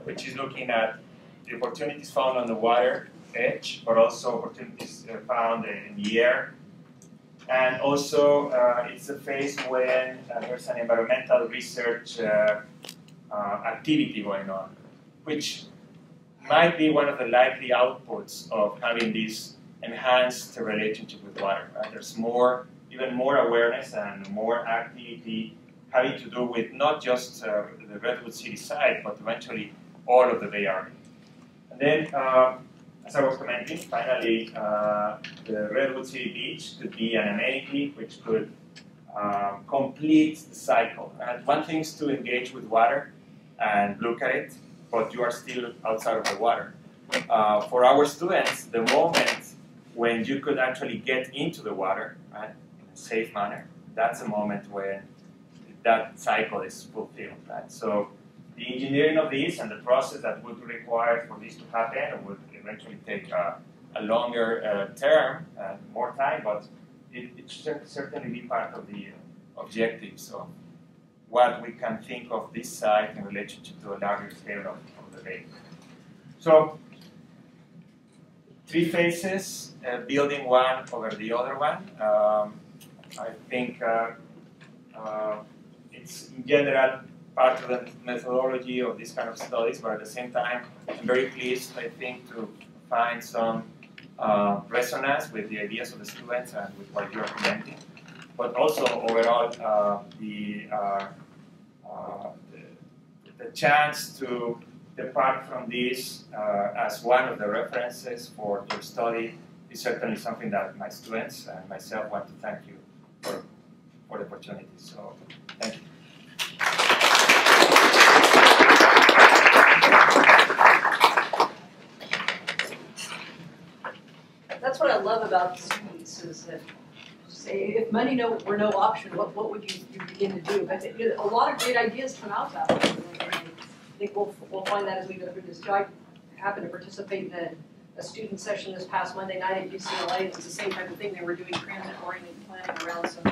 [SPEAKER 1] which is looking at the opportunities found on the water edge, but also opportunities found in the air. And also, it's a phase when there's an environmental research activity going on, which might be one of the likely outputs of having this enhanced relationship with water. Right? There's even more awareness and more activity having to do with not just the Redwood City site, but eventually all of the Bay Area. And then, as I was commenting, finally, the Redwood City Beach could be an amenity which could complete the cycle. And one thing is to engage with water and look at it, but you are still outside of the water. For our students, the moment when you could actually get into the water, right, in a safe manner, that's a moment when that cycle is fulfilled. Right? So the engineering of this and the process that would be required for this to happen would eventually take a longer term, more time, but it should certainly be part of the objectives of what we can think of this site in relationship to a larger scale of the bay. So, 3 phases, building one over the other one. I think it's in general part of the methodology of this kind of studies, but at the same time, I'm very pleased, I think, to find some resonance with the ideas of the students and with what you're presenting, but also overall the the chance to depart from this as one of the references for your study is certainly something that my students and myself want to thank you for the opportunity. So, thank you.
[SPEAKER 2] That's what I love about students is that, say, if money were no option, what would you begin to do? But a lot of great ideas come out that way. And I think we'll find that as we go through this. I happened to participate in a student session this past Monday night at UCLA. It was the same type of thing. They were doing transit-oriented planning around some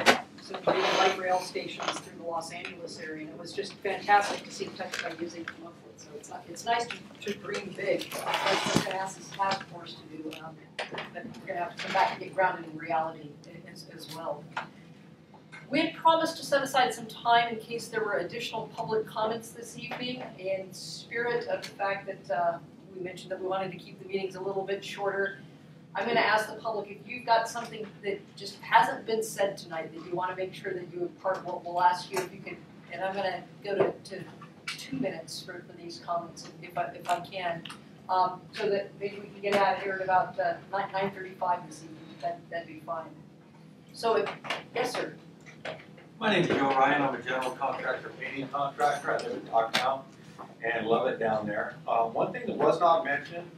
[SPEAKER 2] light rail stations through the Los Angeles area, and it was just fantastic to see the type of ideas they come up with. So it's nice to dream big. That's what I'm going to ask this task force to do. But we're going to have to come back and get grounded in reality as well. We had promised to set aside some time in case there were additional public comments this evening. In spirit of the fact that we mentioned that we wanted to keep the meetings a little bit shorter, I'm going to ask the public if you've got something that just hasn't been said tonight that you want to make sure that you impart. We'll ask you if you could, and I'm going to go to 2 minutes for these comments if I can, so that maybe we can get out of here at about 9:35 this evening. That'd be fine. So, yes, sir.
[SPEAKER 14] My name is Joe Ryan. I'm a general contractor, painting contractor. I live in Talktown and love it down there. One thing that was not mentioned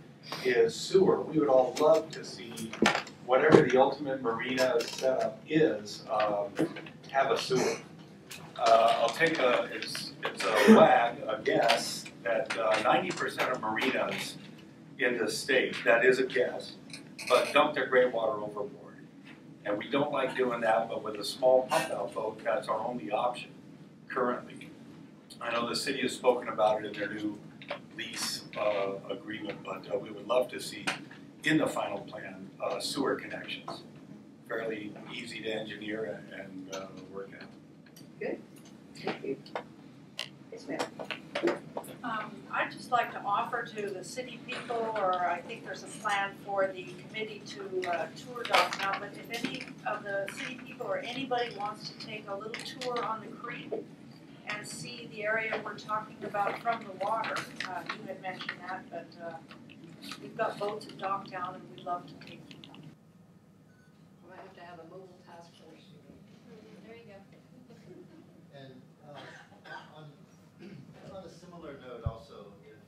[SPEAKER 14] is sewer. We would all love to see whatever the ultimate marina setup is, have a sewer. I'll take it's a guess that 90% of marinas in the state, that is a guess, but dump their gray water overboard. And we don't like doing that, but with a small pump out boat, that's our only option currently. I know the city has spoken about it in their new lease agreement, but we would love to see in the final plan sewer connections. Fairly easy to engineer and work out.
[SPEAKER 2] Good. Thank you. Yes, ma'am.
[SPEAKER 17] I'd just like to offer to the city people, or I think there's a plan for the committee to tour downtown, but if any of the city people or anybody wants to take a little tour on the creek and see the area we're talking about from the water, you had mentioned that, but we've got boats at Docktown and we'd love to take you.
[SPEAKER 2] We might have to have a mobile task force.
[SPEAKER 17] There you go.
[SPEAKER 6] And on a similar note also, if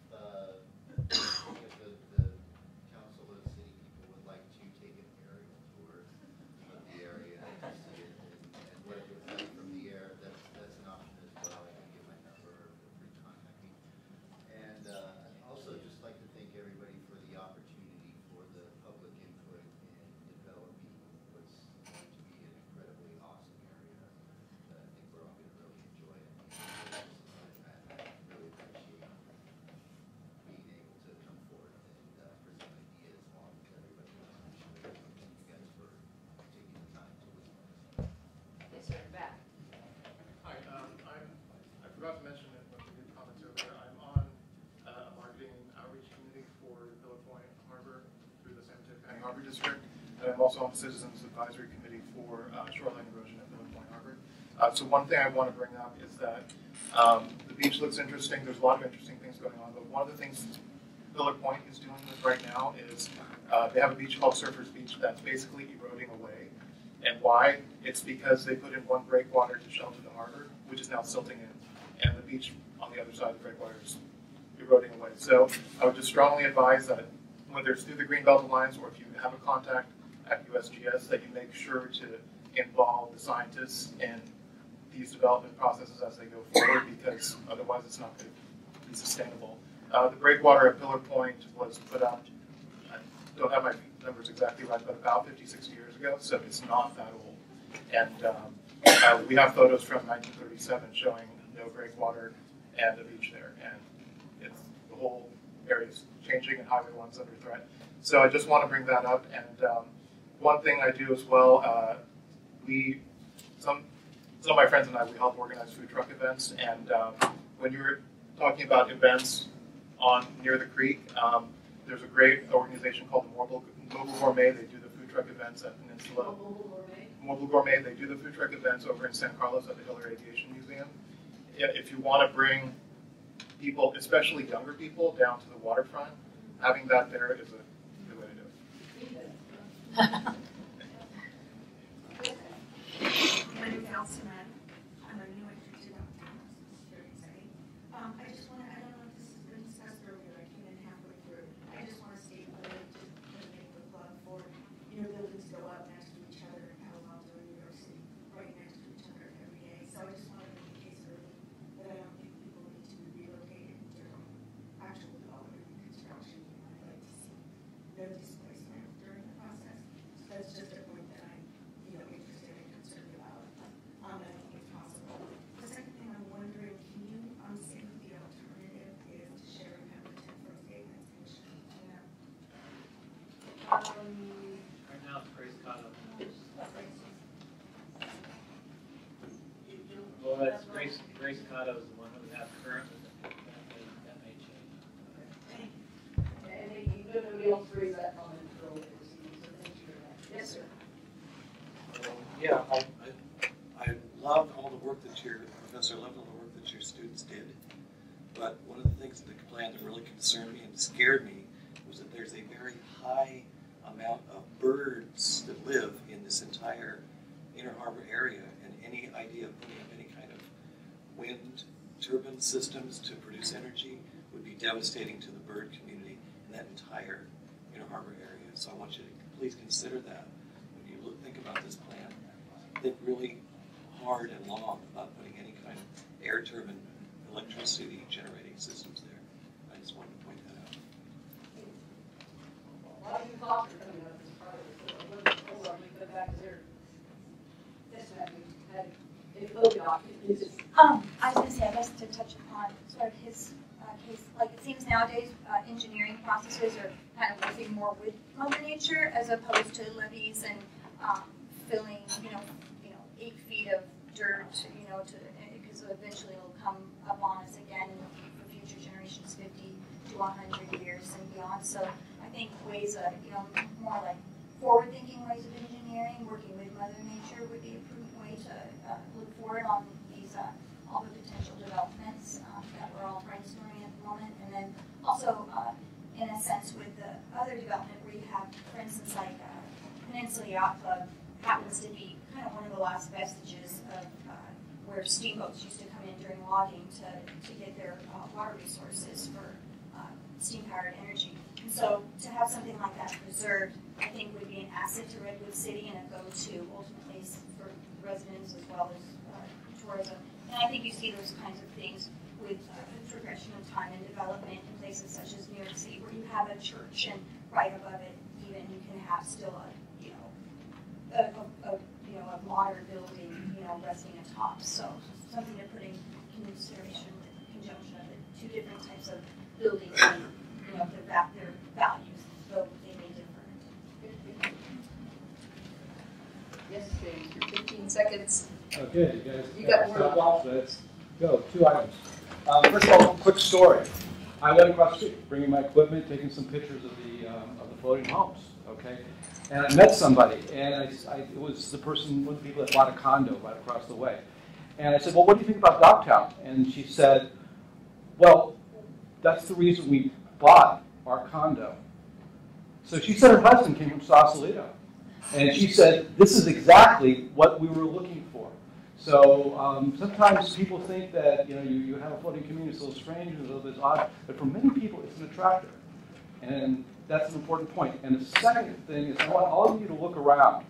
[SPEAKER 6] the council or the city people would like to take an aerial tour of the area to see it and what it looks like from the air, that's an option as well. I can give my number or feel free to contact me. And I'd also just like to thank everybody for the opportunity for the public input in developing what's going to be an incredibly awesome area that I think we're all going to really enjoy it. I really appreciate being able to come forward and present ideas along with everybody else. I'm sure thank you guys for taking the time to listen to us.
[SPEAKER 2] Yes, sir. Back.
[SPEAKER 20] Hi, I forgot to mention it when we did comments earlier. I'm on a marketing and outreach committee for Pillar Point Harbor through the San Mateo County Harbor District. And I'm also on the Citizens Advisory Committee for shoreline erosion at Pillar Point Harbor. So one thing I want to bring up is that the beach looks interesting. There's a lot of interesting things going on, but one of the things Pillar Point is dealing with right now is they have a beach called Surfers Beach that's basically eroding away. And why? It's because they put in one breakwater to shelter the harbor, which is now silting in, and the beach on the other side of the breakwater is eroding away. So I would just strongly advise that whether it's through the Greenbelt Alliance or if you have a contact at USGS, that you make sure to involve the scientists in these development processes as they go forward, because otherwise it's not going to be sustainable. The breakwater at Pillar Point was put out, I don't have my numbers exactly right, but about 50, 60 years ago, so it's not that old. And we have photos from 1937 showing no breakwater and a beach there, and it's the whole area is changing and Highway 1's under threat. So I just want to bring that up. And one thing I do as well, some of my friends and I, we help organize food truck events, and when you're talking about events near the creek, there's a great organization called the Mobile Gourmet. They do the food truck events at Peninsula. Mobile Gourmet. They do the food truck events over in San Carlos at the Hiller Aviation Museum. if you want to bring people, especially younger people, down to the waterfront, having that there is a good way to do it.
[SPEAKER 12] My name is Allison Mann. I'm a new entry to downtown. This is very exciting. I just want to, I don't know if this has been discussed earlier, I came in halfway through. I just want to state that I just want to make the plug for, buildings go up next to each other in Palo Alto and New York City, right next to each other every day. So I just want to make the case early that I don't think people need to be relocated during actual development and construction. I'd like to see no displacement during the process. So that's just a point that I'm, interested and concerned about. I don't think it's possible. The second thing I'm wondering, can you say what the alternative is to sharing Pemberton for a statement commission?
[SPEAKER 11] Right now it's Grace Cotto. Well, that's Grace Cotto is the one that we have currently. That may change.
[SPEAKER 2] And nobody else raised that comment earlier this evening, so thank you for that. Yes, sir.
[SPEAKER 10] Yeah, I love all the work that Professor loved all the work that your students did. But one of the things in the plan that really concerned me and scared me was that there's a very high amount of birds that live in this entire Inner Harbor area, and any idea of putting up any kind of wind turbine systems to produce energy would be devastating to the bird community in that entire Inner Harbor area. So I want you to please consider that when you think about this plan. Think really hard and long about putting any kind of air turbine electricity generating systems there. I just wanted to point that out.
[SPEAKER 2] A lot of new thoughts are coming up as part of this. Hold on, let me go back to there. Yes, ma'am.
[SPEAKER 21] I was going to say, I guess to touch upon sort of his case, like it seems nowadays engineering processes are kind of working more with Mother Nature as opposed to levees and filling, 8 feet of dirt, because eventually it'll come upon us again for future generations, 50 to 100 years and beyond. So I think ways of, more like forward-thinking ways of engineering, working with Mother Nature would be a prudent way to look forward on these all the potential developments that we're all brainstorming at the moment. And then also, in a sense, with the other development where you have, for instance, like Peninsula Yacht Club happens to be kind of one of the last vestiges of where steamboats used to come in during logging to get their water resources for steam-powered energy. And so to have something like that preserved, I think would be an asset to Redwood City and a go-to ultimately for residents as well as tourism. And I think you see those kinds of things with progression of time and development in places such as New York City, where you have a church and right above it, even you can have still a modern building, resting atop. So something to put in consideration with conjunction of the two different types of buildings and their values, though they may differ.
[SPEAKER 2] Yes, James, your 15 seconds.
[SPEAKER 23] Okay, you guys.
[SPEAKER 2] You got
[SPEAKER 23] stop off. Let's go. 2 items. First of all, quick story. I went across the street, bringing my equipment, taking some pictures of the floating homes. Okay, and I met somebody, and it was the person, one of the people that bought a condo right across the way. And I said, "Well, what do you think about Dogtown?" And she said, "Well, that's the reason we bought our condo." So she said her husband came from Sausalito. And she said, this is exactly what we were looking for. So sometimes people think that you have a floating community, it's a little strange, it's a little bit odd, but for many people it's an attractor. And that's an important point. And the second thing is I want all of you to look around,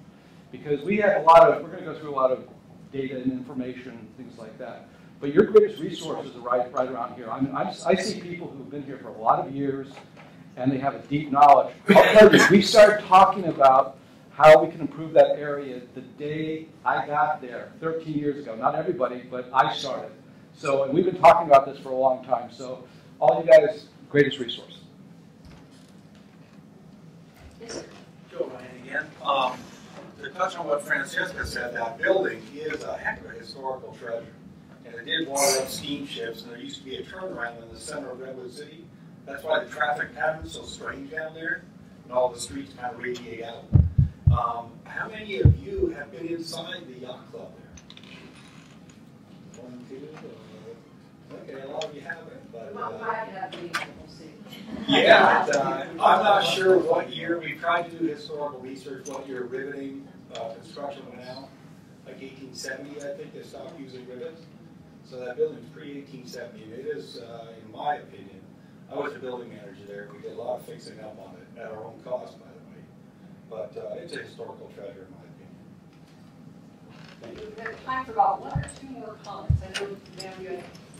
[SPEAKER 23] because we have we're going to go through a lot of data and information and things like that. But your greatest resources are right around here. I see people who've been here for a lot of years, and they have a deep knowledge. I'll tell you, we started talking about how we can improve that area the day I got there, 13 years ago. Not everybody, but I started. So, and we've been talking about this for a long time. So, all you guys, greatest resource.
[SPEAKER 2] Yes, sir.
[SPEAKER 14] Joe Ryan again. To touch on what Francesca said, that building is a heck of a historical treasure. And it did water up steamships, and there used to be a turnaround in the center of Redwood City. That's why the traffic pattern's so strange down there, and all the streets kind of radiate out. How many of you have been inside the yacht club there?
[SPEAKER 23] one, two. Okay, a lot of you haven't, but.
[SPEAKER 17] Yeah,
[SPEAKER 23] I'm not sure what year. We've tried to do historical research, what year riveting construction went out. Like 1870, I think they stopped using rivets. So that building's pre-1870, and it is, in my opinion, I was the building manager there. We did a lot of fixing up on it at our own cost, by the way. But it's a historical treasure, in my opinion. Thank you.
[SPEAKER 2] We have time for about one or two more comments. I know, ma'am, you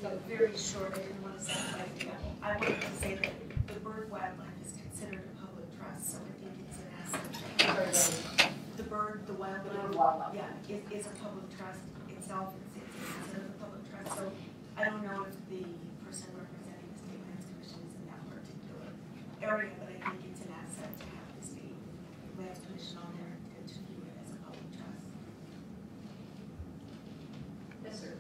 [SPEAKER 2] have
[SPEAKER 4] very short. I didn't want to say anything. I wanted to say that the bird wildlife is considered a public trust, so I think it's an asset. The bird, the wildlife, yeah, is a public trust itself. It's considered a public trust. So I don't know if the person representing the State Lands Commission is in that particular area, but I think it's an asset to have the State Lands Commission on there and to view it as a public trust.
[SPEAKER 2] Yes, sir.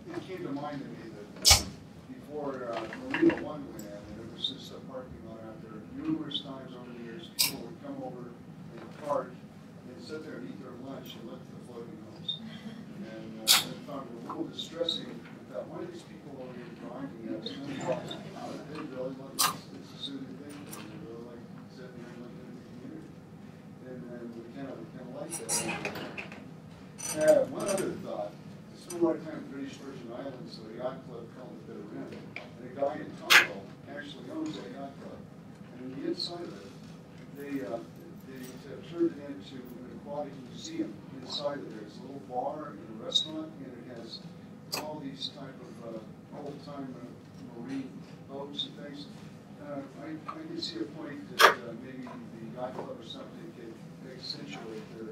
[SPEAKER 16] It came to mind to me that before Marina 1 went in, and there was this parking lot out there, numerous times over the years, people would come over and park and sit there and eat their lunch and look at the floating homes. And I found it a little distressing that one of these people over here driving us, they really like it's a soothing thing, and they really like sitting there and looking at the community. And we kind of like that. One other thought. I spent a lot of time in British Virgin Islands, so the yacht club called it Bitter End. And a guy in Tonga actually owns that yacht club. And on the inside of it, they turned it into an aquatic museum inside of there. It's a little bar and a restaurant, and it has all these type of old-time marine boats and things. I can see a point that maybe the yacht club or something could accentuate their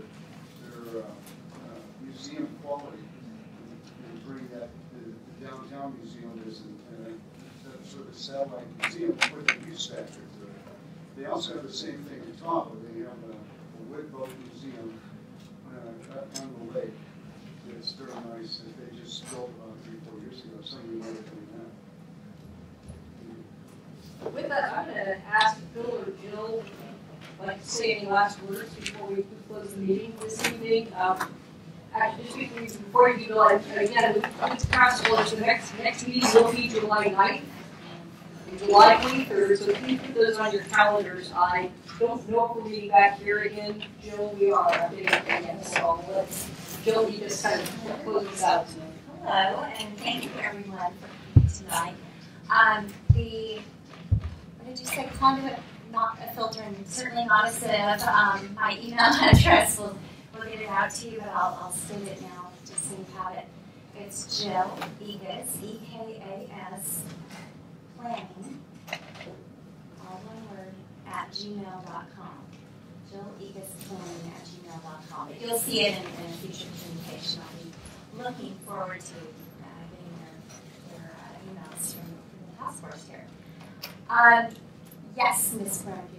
[SPEAKER 16] museum quality and bring that the downtown museum is sort of satellite museum with a use factor to it. They also have the same thing at top, where they have a wood boat museum on the lake. It's very nice that they just built about 3-4 years ago. Somebody might have done that.
[SPEAKER 2] With that, I'm going to ask Phil or Jill like to say any last words before we close the meeting this evening. Actually, just before you do, again, with Council, the next meeting will be July 9th and July 23rd, so please put those on your calendars. I don't know if we're meeting back here again. Jill, we are updating again, so let's, Jill, you just kind of close this out.
[SPEAKER 13] Hello, and thank you everyone for coming tonight. What did you say, conduit, not a filter, and certainly not a sieve. My email address will get it out to you, but I'll state it now just so you have it. It's Jill Egas, E-K-A-S, planning, all one word, @gmail.com. Jill Egas planning @gmail.com. But you'll see it in future communication. I'll be looking forward to getting your emails from the task force here. Yes, Ms. Brown.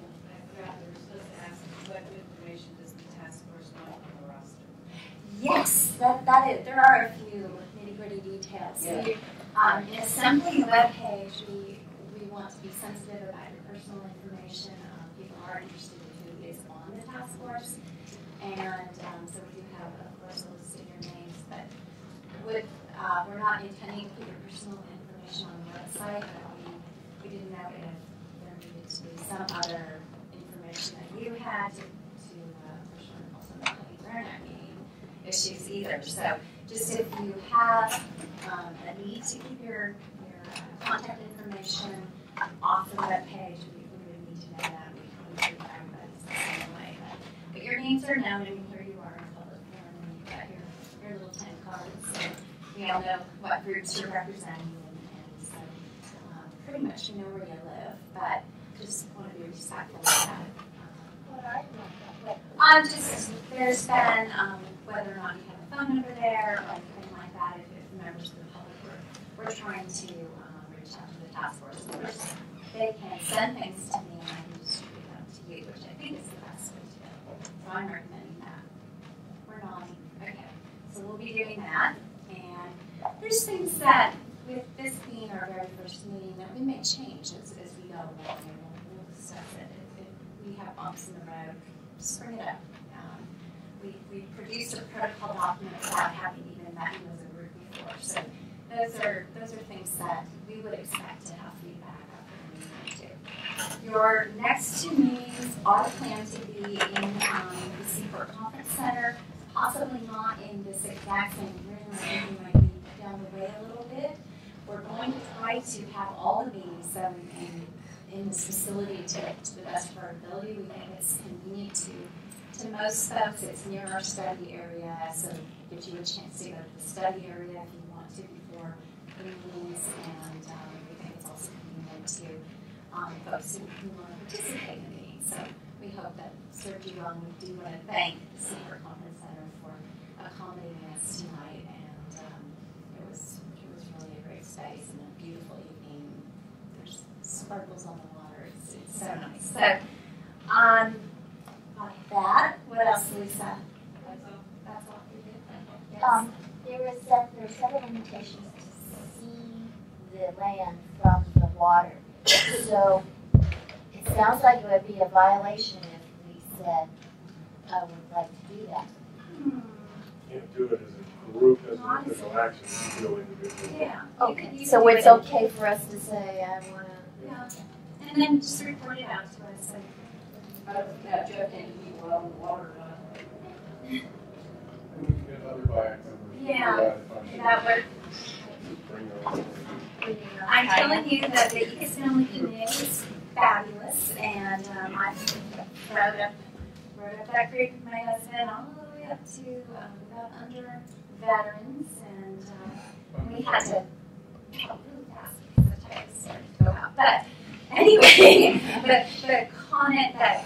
[SPEAKER 13] Yes, that is. There are a few nitty-gritty details. Yeah. In assembling the web page, we want to be sensitive about your personal information. People are interested in who is on the task force, and so we do have, of course, a list of your names. But we're not intending to put your personal information on the website. But we didn't know if there needed to be some other information that you had to also not having internet issues either. So just if you have a need to keep your contact information off the web page, we would need to know that. We can treat everybody the same way. But your names are known, and here you are in public forum, and you've got your little time cards. So we all know what groups you're representing, and so pretty much you know where you live, but just want to be respectful of that. There's been whether or not you have a phone number there or anything like that, if members of the public we're trying to reach out to the task force. Of course, they can send things to me and I can distribute them to you, which I think is the best way to go. So I'm recommending that. We're nodding. Okay. So we'll be doing that. And there's things that, with this being our very first meeting, that we may change as we go along, and we'll discuss it. If we have bumps in the road, just bring it up. We produced a protocol document without having even
[SPEAKER 5] met you as a group before. So those are things that we would expect to have feedback after the meeting too. Your next two meetings are planned to be in the Seaport Conference Center, possibly not in this exact same room. I think we might be down the way a little bit. We're going to try to have all the meetings in this facility to the best of our ability. We think it's convenient to most folks. It's near our study area, so it gives you a chance to go to the study area if you want to before the meetings, and we think it's also convenient to folks who want to participate in the meetings. So we hope that served you well, and we do want to thank the Seaport Conference Center for accommodating us tonight, and it was really a great space and a beautiful evening. There's sparkles on the water. It's so nice. So, like that, what else, Lisa? That's all we did. Yes.
[SPEAKER 13] There were several invitations to see the land from the water. So it sounds like it would be a violation if we said, I would like to do that.
[SPEAKER 8] Can't do it as a group, as an official action, you do individually.
[SPEAKER 5] Yeah.
[SPEAKER 13] Okay. So it's okay for us to say, I want to.
[SPEAKER 5] Yeah. And then just report it out to us.
[SPEAKER 2] I don't have Jeff and people out on the water.
[SPEAKER 8] We can get other BIAC members.
[SPEAKER 5] Yeah, that would.
[SPEAKER 8] Bring their own.
[SPEAKER 5] I'm telling you that the Ecos Family Committee is fabulous, and I wrote up that group with my husband all the way up to about under veterans, and we had to talk really fast because the time started to go out. But anyway, the comment that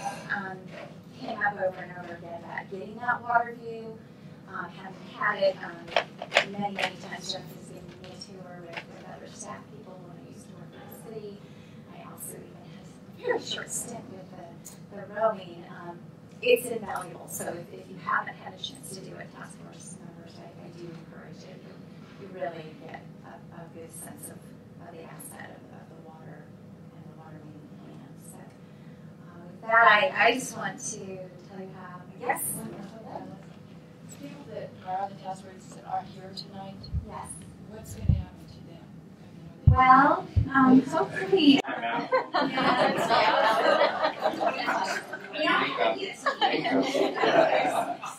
[SPEAKER 5] came up over and over again about getting that water view, having had it many times. Jeff has given me a tour with other staff people when I used to work in the city. I also even had a very short stint with the rowing. It's invaluable. So if you haven't had a chance to do it, task force members, I do encourage it. You really get a good sense of the asset of the water and the water main plan. So with that, I just want to tell you how. Yes.
[SPEAKER 9] People that are on the task force that aren't here tonight,
[SPEAKER 5] yes.
[SPEAKER 9] What's going to happen to them?
[SPEAKER 5] Well, hopefully.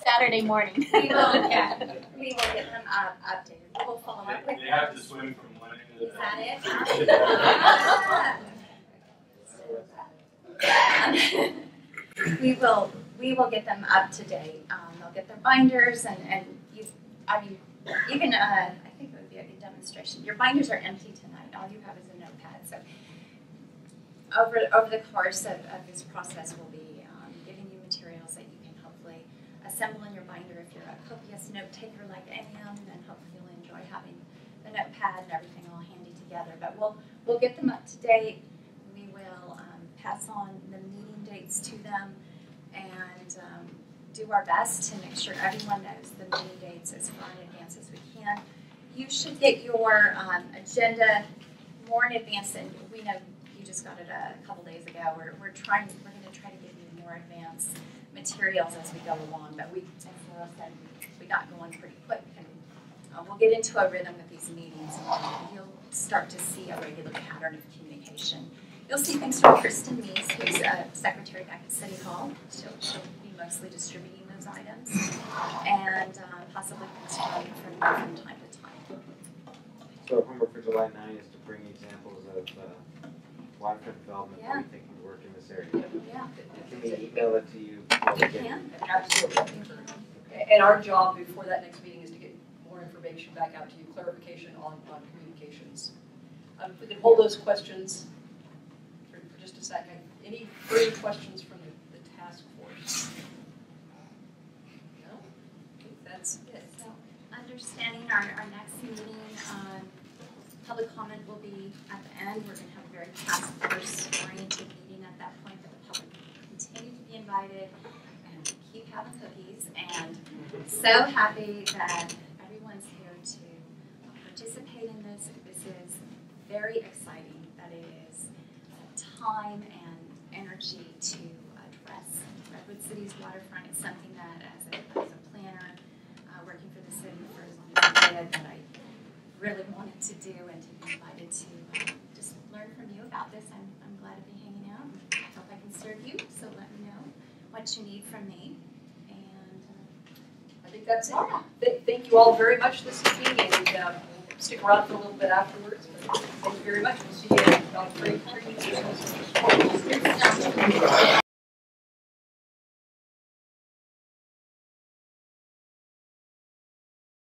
[SPEAKER 13] Saturday morning.
[SPEAKER 5] We will get them updated. We'll follow up with
[SPEAKER 14] They have to swim from one end to the
[SPEAKER 5] other. Is that it? We will get them up to date. They'll get their binders and you can I think it would be a good demonstration. Your binders are empty tonight. All you have is a notepad. So over the course of this process, we'll be giving you materials that you can hopefully assemble in your binder. If you're a copious note taker like I am, then hopefully you'll enjoy having the notepad and everything all handy together. But we'll get them up to date. We will pass on the meeting dates to them and do our best to make sure everyone knows the meeting dates as far in advance as we can. You should get your agenda more in advance than we know. You just got it a couple days ago. We're going to try to give you more advanced materials as we go along. But as Laura said, we got going pretty quick, and we'll get into a rhythm with these meetings, and you'll start to see a regular pattern of communication. You'll see things from Kristen Meese, who's a secretary back at City Hall. She'll be mostly distributing those items, and possibly things from time to time.
[SPEAKER 11] So our homework for July 9 is to bring examples of waterfront development that we think would work in this area.
[SPEAKER 5] Yeah.
[SPEAKER 11] Can we email it to you?
[SPEAKER 5] You can, absolutely.
[SPEAKER 2] And our job before that next meeting is to get more information back out to you, clarification on communications. If we can hold those questions for just a second. Any further questions from the task force? No? I think that's it.
[SPEAKER 5] So, understanding our next meeting, public comment will be at the end. We're going to have a very task force oriented meeting at that point, but the public will continue to be invited and keep having cookies. And so happy that everyone's here to participate in this. This is very exciting that it is time and energy to address Redwood City's waterfront. It's something that as a planner working for the city for as long as I've area that I really wanted to do, and to be invited to just learn from you about this. I'm glad to be hanging out. I hope I can serve you, so let me know what you need from me. And
[SPEAKER 2] I think that's it. Thank you all very much this evening, and stick around for a little bit afterwards. But thank you very much. We'll see you in about 3 weeks.